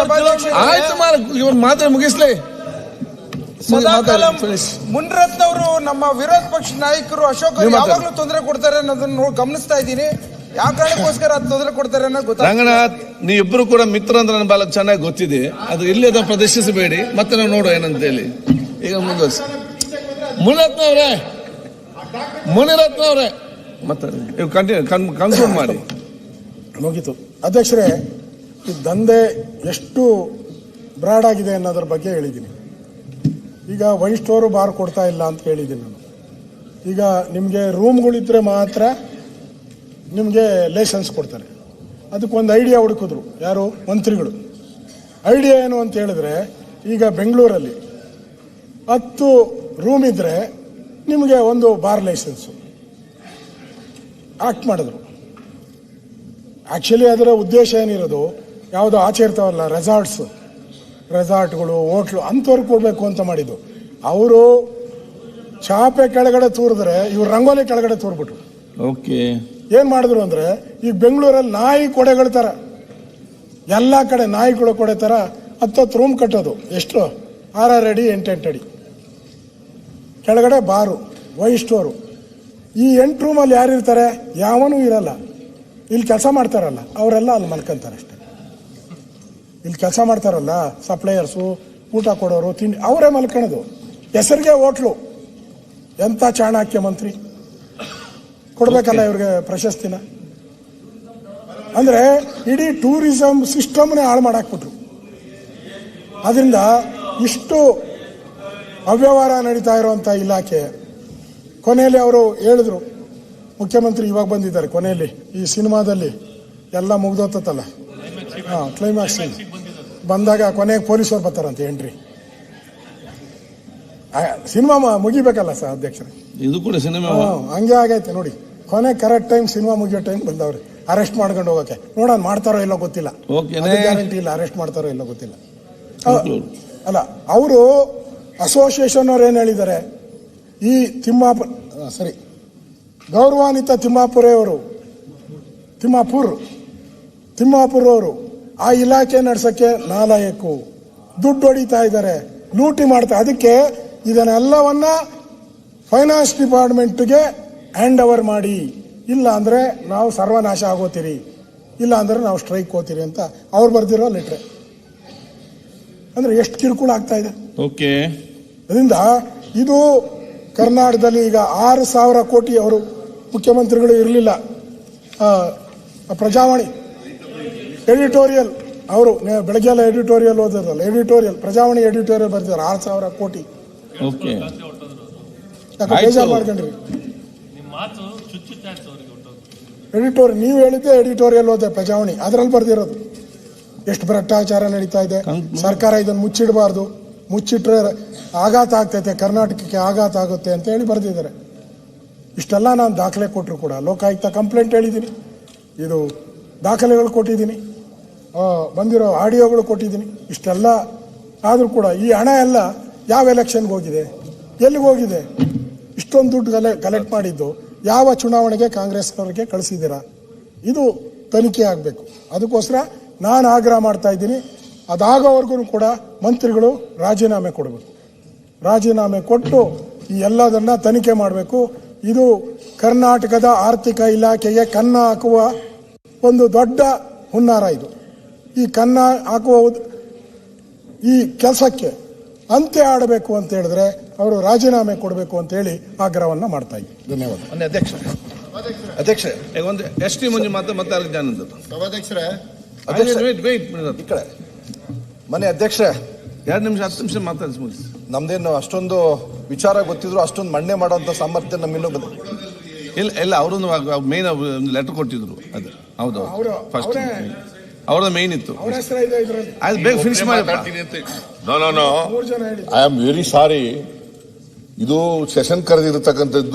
ಇವ್ರು ಮಾತಾಡಿ ಮುಗಿಸ್ಲಿ. ಮುನಿರತ್ನ ಅವರು ನಮ್ಮ ವಿರೋಧ ಪಕ್ಷ ನಾಯಕರು ಅಶೋಕ್ ಯಾವಾಗಲೂ ತೊಂದರೆ ಕೊಡ್ತಾರೆ ಅನ್ನೋದನ್ನ ಗಮನಿಸ್ತಾ ಇದ್ದೀನಿ. ಯಾವ ಕಾರಣಕ್ಕೋಸ್ಕರ ತೊಂದರೆ ಕೊಡ್ತಾರೆ ಅನ್ನೋದು ಗೊತ್ತಾಗ. ರಂಗನಾಥ್, ನೀವಿಬ್ರು ಕೂಡ ಮಿತ್ರ ಅಂದ್ರೆ ನನಗೆ ಬಹಳ ಚೆನ್ನಾಗಿ ಗೊತ್ತಿದೆ. ಅದು ಇಲ್ಲಿ ಅದನ್ನು ಪ್ರದರ್ಶಿಸಬೇಡಿ. ಮತ್ತೆ ನಾವು ನೋಡುವ ಏನಂತ ಹೇಳಿ. ಈಗ ಮುಂದುವರಿಸಿ. ಮುನಿರತ್ನ ಅವರೇ ಮತ್ತೆ ಕನ್ಫರ್ಮ್ ಮಾಡಿ. ಮುಗೀತು ಅಧ್ಯಕ್ಷರೇ. ಈ ದಂಧೆ ಎಷ್ಟು ಬ್ರಾಡ್ ಆಗಿದೆ ಅನ್ನೋದ್ರ ಬಗ್ಗೆ ಹೇಳಿದ್ದೀನಿ. ಈಗ ವೈನ್ ಸ್ಟೋರು ಬಾರ್ ಕೊಡ್ತಾ ಇಲ್ಲ ಅಂತ ಹೇಳಿದ್ದೀನಿ ನಾನು. ಈಗ ನಿಮಗೆ ರೂಮ್ಗಳಿದ್ರೆ ಮಾತ್ರ ನಿಮಗೆ ಲೈಸೆನ್ಸ್ ಕೊಡ್ತಾರೆ. ಅದಕ್ಕೊಂದು ಐಡಿಯಾ ಹುಡುಕಿದ್ರು ಯಾರು, ಮಂತ್ರಿಗಳು. ಐಡಿಯಾ ಏನು ಅಂತ ಹೇಳಿದ್ರೆ, ಈಗ ಬೆಂಗಳೂರಲ್ಲಿ 10 ರೂಮ್ ಇದ್ರೆ ನಿಮಗೆ ಒಂದು ಬಾರ್ ಲೈಸೆನ್ಸು ಆಕ್ಟ್ ಮಾಡಿದ್ರು. ಆ್ಯಕ್ಚುಲಿ ಅದರ ಉದ್ದೇಶ ಏನಿರೋದು, ಯಾವುದೋ ಆಚೆ ಇರ್ತಾವಲ್ಲ ರೆಸಾರ್ಟ್ಗಳು, ಹೋಟ್ಲು, ಅಂಥವ್ರಿಗೆ ಕೊಡಬೇಕು ಅಂತ ಮಾಡಿದ್ದು. ಅವರು ಚಾಪೆ ಕೆಳಗಡೆ ತೂರಿದ್ರೆ ಇವ್ರು ರಂಗೋಲಿ ಕೆಳಗಡೆ ತೂರ್ಬಿಟ್ರು. ಓಕೆ, ಏನು ಮಾಡಿದ್ರು ಅಂದರೆ, ಈಗ ಬೆಂಗಳೂರಲ್ಲಿ ನಾಯಿ ಕೊಡೆಗಳ ಥರ ಎಲ್ಲ ಕಡೆ ನಾಯಿಗಳು ಕೊಡೆ ಥರ 10 ರೂಮ್ ಕಟ್ಟೋದು. ಎಷ್ಟು? 6 ಅಡಿ 8 ಅಡಿ ಕೆಳಗಡೆ ಬಾರು, ವೈನ್ ಸ್ಟೋರು. ಈ 8 ರೂಮಲ್ಲಿ ಯಾರಿರ್ತಾರೆ? ಯಾವನೂ ಇರಲ್ಲ. ಇಲ್ಲಿ ಕೆಲಸ ಮಾಡ್ತಾರಲ್ಲ ಅವರೆಲ್ಲ ಅಲ್ಲಿ ಮಲ್ಕೊಂತಾರೆ ಅಷ್ಟೇ. ಇಲ್ಲಿ ಕೆಲಸ ಮಾಡ್ತಾರಲ್ಲ ಸಪ್ಲೈಯರ್ಸು, ಊಟ ಕೊಡೋರು, ತಿಂಡಿ, ಅವರೇ ಮಲ್ಕೊಳ್ಳೋದು. ಹೆಸರಿಗೆ ಹೋಟ್ಲು. ಎಂಥ ಚಾಣಕ್ಯ ಮಂತ್ರಿ, ಕೊಡ್ಬೇಕಲ್ಲ ಇವ್ರಿಗೆ ಪ್ರಶಸ್ತಿನ. ಅಂದ್ರೆ ಇಡೀ ಟೂರಿಸಂ ಸಿಸ್ಟಮ್ನೇ ಹಾಳು ಮಾಡಾಕ್ಬಿಟ್ರು. ಅದರಿಂದ ಇಷ್ಟು ಅವ್ಯವಹಾರ ನಡೀತಾ ಇರುವಂಥ ಇಲಾಖೆ. ಕೊನೆಯಲ್ಲಿ ಅವರು ಹೇಳಿದ್ರು, ಮುಖ್ಯಮಂತ್ರಿ ಇವಾಗ ಬಂದಿದ್ದಾರೆ, ಕೊನೆಯಲ್ಲಿ ಈ ಸಿನಿಮಾದಲ್ಲಿ ಎಲ್ಲ ಮುಗ್ದೋತಲ್ಲ, ಕ್ಲೈಮ್ಯಾಕ್ಸ್ ಬಂದಾಗ ಕೊನೆಗೆ ಪೊಲೀಸರು ಬರ್ತಾರಂತೆ ಎಂಟ್ರಿ. ಸಿನಿಮಾ ಮುಗಿಬೇಕಲ್ಲ ಸರ್ ಅಧ್ಯಕ್ಷರೇ, ಇದು ಕೂಡ ಸಿನಿಮಾ ಹಂಗೆ ಆಗೈತೆ ನೋಡಿ. ಕೊನೆ ಕರೆಕ್ಟ್ ಟೈಮ್ ಸಿನಿಮಾ ಮುಗಿಯೋ ಟೈಮ್ ಬಂದವ್ರೆ ಅರೆಸ್ಟ್ ಮಾಡ್ಕೊಂಡು ಹೋಗಕ್ಕೆ. ನೋಡೋಣ ಮಾಡ್ತಾರೋ ಇಲ್ಲೋ ಗೊತ್ತಿಲ್ಲ, ಗ್ಯಾರಂಟಿ ಇಲ್ಲ, ಅರೆಸ್ಟ್ ಮಾಡ್ತಾರೋ ಇಲ್ಲೋ ಗೊತ್ತಿಲ್ಲ. ಅಲ್ಲ, ಅವರು ಅಸೋಸಿಯೇಷನ್ ಅವ್ರು ಏನು ಹೇಳಿದ್ದಾರೆ, ಈ ಗೌರವಾನ್ವಿತ ತಿಮ್ಮಾಪುರ್ ಅವರು ಆ ಇಲಾಖೆ ನಡೆಸಕ್ಕೆ ನಾಲಾಯಕು, ದುಡ್ಡು ಹೊಡಿತಾ ಇದ್ದಾರೆ, ಲೂಟಿ ಮಾಡ್ತಾರೆ. ಅದಕ್ಕೆ ಇದನ್ನೆಲ್ಲವನ್ನ ಫೈನಾನ್ಸ್ ಡಿಪಾರ್ಟ್ಮೆಂಟ್ಗೆ ಹ್ಯಾಂಡ್ ಓವರ್ ಮಾಡಿ, ಇಲ್ಲ ಅಂದ್ರೆ ನಾವು ಸರ್ವನಾಶ ಆಗೋತೀರಿ, ಇಲ್ಲ ಅಂದ್ರೆ ನಾವು ಸ್ಟ್ರೈಕ್ ಹೋಗ್ತೀರಿ ಅಂತ ಅವ್ರು ಬರ್ದಿರೋ ಲೆಟ್ರೆ. ಅಂದ್ರೆ ಎಷ್ಟು ಕಿರುಕುಳ ಆಗ್ತಾ ಇದೆ. ಓಕೆ, ಅದರಿಂದ ಇದು ಕರ್ನಾಟಕದಲ್ಲಿ ಈಗ 6,000 ಕೋಟಿ ಅವರು ಮುಖ್ಯಮಂತ್ರಿಗಳು ಇರಲಿಲ್ಲ. ಪ್ರಜಾವಾಣಿ ಎಡಿಟೋರಿಯಲ್ ಅವರು ಬೆಳಗ್ಗೆ ಎಲ್ಲ ಎಡಿಟೋರಿಯಲ್ ಓದಿರಲ್ಲ, ಪ್ರಜಾವಾಣಿ ಎಡಿಟೋರಿಯಲ್ ಬರ್ತಿದ್ದಾರೆ 6,000 ಕೋಟಿ. ಬೇಜಾರು ಮಾಡ್ಕೊಂಡ್ರಿ. ನೀವು ಹೇಳಿದ್ದೆ ಎಡಿಟೋರಿಯಲ್ ಓದೆ ಪ್ರಜಾವಾಣಿ, ಅದ್ರಲ್ಲಿ ಬರ್ದಿರೋದು. ಎಷ್ಟು ಭ್ರಷ್ಟಾಚಾರ ನಡೀತಾ ಇದೆ. ಸರ್ಕಾರ ಇದನ್ನು ಮುಚ್ಚಿಡಬಾರ್ದು, ಮುಚ್ಚಿಟ್ರೆ ಆಘಾತ ಆಗ್ತೈತೆ, ಕರ್ನಾಟಕಕ್ಕೆ ಆಘಾತ ಆಗುತ್ತೆ ಅಂತ ಹೇಳಿ ಬರ್ದಿದ್ದಾರೆ. ಇಷ್ಟೆಲ್ಲ ನಾನು ದಾಖಲೆ ಕೊಟ್ಟರು ಕೂಡ ಲೋಕಾಯುಕ್ತ ಕಂಪ್ಲೇಂಟ್ ಹೇಳಿದ್ದೀನಿ, ಇದು ದಾಖಲೆಗಳು ಕೊಟ್ಟಿದ್ದೀನಿ, ಬಂದಿರೋ ಆಡಿಯೋಗಳು ಕೊಟ್ಟಿದ್ದೀನಿ. ಇಷ್ಟೆಲ್ಲ ಆದರೂ ಕೂಡ ಈ ಹಣ ಎಲ್ಲ ಯಾವ ಎಲೆಕ್ಷನ್ಗೆ ಹೋಗಿದೆ, ಎಲ್ಲಿಗೆ ಹೋಗಿದೆ? ಇಷ್ಟೊಂದು ದುಡ್ಡು ಕಲೆಕ್ಟ್ ಮಾಡಿದ್ದು ಯಾವ ಚುನಾವಣೆಗೆ ಕಾಂಗ್ರೆಸ್ನವ್ರಿಗೆ ಕಳಿಸಿದ್ದೀರಾ? ಇದು ತನಿಖೆ ಆಗಬೇಕು. ಅದಕ್ಕೋಸ್ಕರ ನಾನು ಆಗ್ರಹ ಮಾಡ್ತಾ ಇದ್ದೀನಿ, ಅದಾಗೋವರೆಗೂ ಕೂಡ ಮಂತ್ರಿಗಳು ರಾಜೀನಾಮೆ ಕೊಡಬೇಕು. ರಾಜೀನಾಮೆ ಕೊಟ್ಟು ಈ ಎಲ್ಲದನ್ನ ತನಿಖೆ ಮಾಡಬೇಕು. ಇದು ಕರ್ನಾಟಕದ ಆರ್ಥಿಕ ಇಲಾಖೆಗೆ ಕನ್ನ ಹಾಕುವ ಒಂದು ದೊಡ್ಡ ಹುನ್ನಾರ ಇದು. ಈ ಕನ್ನ ಹಾಕುವ ಈ ಕೆಲಸಕ್ಕೆ ಅಂತ್ಯ ಆಡಬೇಕು ಅಂತ ಹೇಳಿದ್ರೆ ಅವರು ರಾಜೀನಾಮೆ ಕೊಡಬೇಕು ಅಂತ ಹೇಳಿ ಆಗ್ರಹವನ್ನ ಮಾಡ್ತಾ ಇದ್ದೀವಿ. ಧನ್ಯವಾದ. ಮೊನ್ನೆ ಅಧ್ಯಕ್ಷರೇ ಒಂದು ಎಸ್ ಟಿ ಮಂಜು ಮತ್ತೆ ಜ್ಞಾನಂದ ಸಭಾಧ್ಯಕ್ಷರೇ ಈ ಕಡೆ ಮನೆ ಅಧ್ಯಕ್ಷರೇ 2 ನಿಮಿಷ 10 ನಿಮಿಷ ಮಾತಾಡಿಸಿ ಮುಗಿಸಿ. ನಮ್ದೇನು ಅಷ್ಟೊಂದು ವಿಚಾರ ಗೊತ್ತಿದ್ರು ಅಷ್ಟೊಂದು ಮಣ್ಣೆ ಮಾಡೋಂಥ ಸಾಮರ್ಥ್ಯ ನಮ್ಮಿನ್ನೂ ಇಲ್ಲ ಅವರೊಂದು ಮೇನ್ ಲೆಟರ್ ಕೊಟ್ಟಿದ್ರು. ಅದು ಹೌದು ಫಸ್ಟ್ ಅವ್ರದ್ದು ಮೇನ್ ಇತ್ತು. ಅದು ಬೇಗ ಫಿನಿಶ್ ಮಾಡಿ. No I am very sorry. ಇದು ಸೆಷನ್ ಕರೆದಿರತಕ್ಕಂಥದ್ದು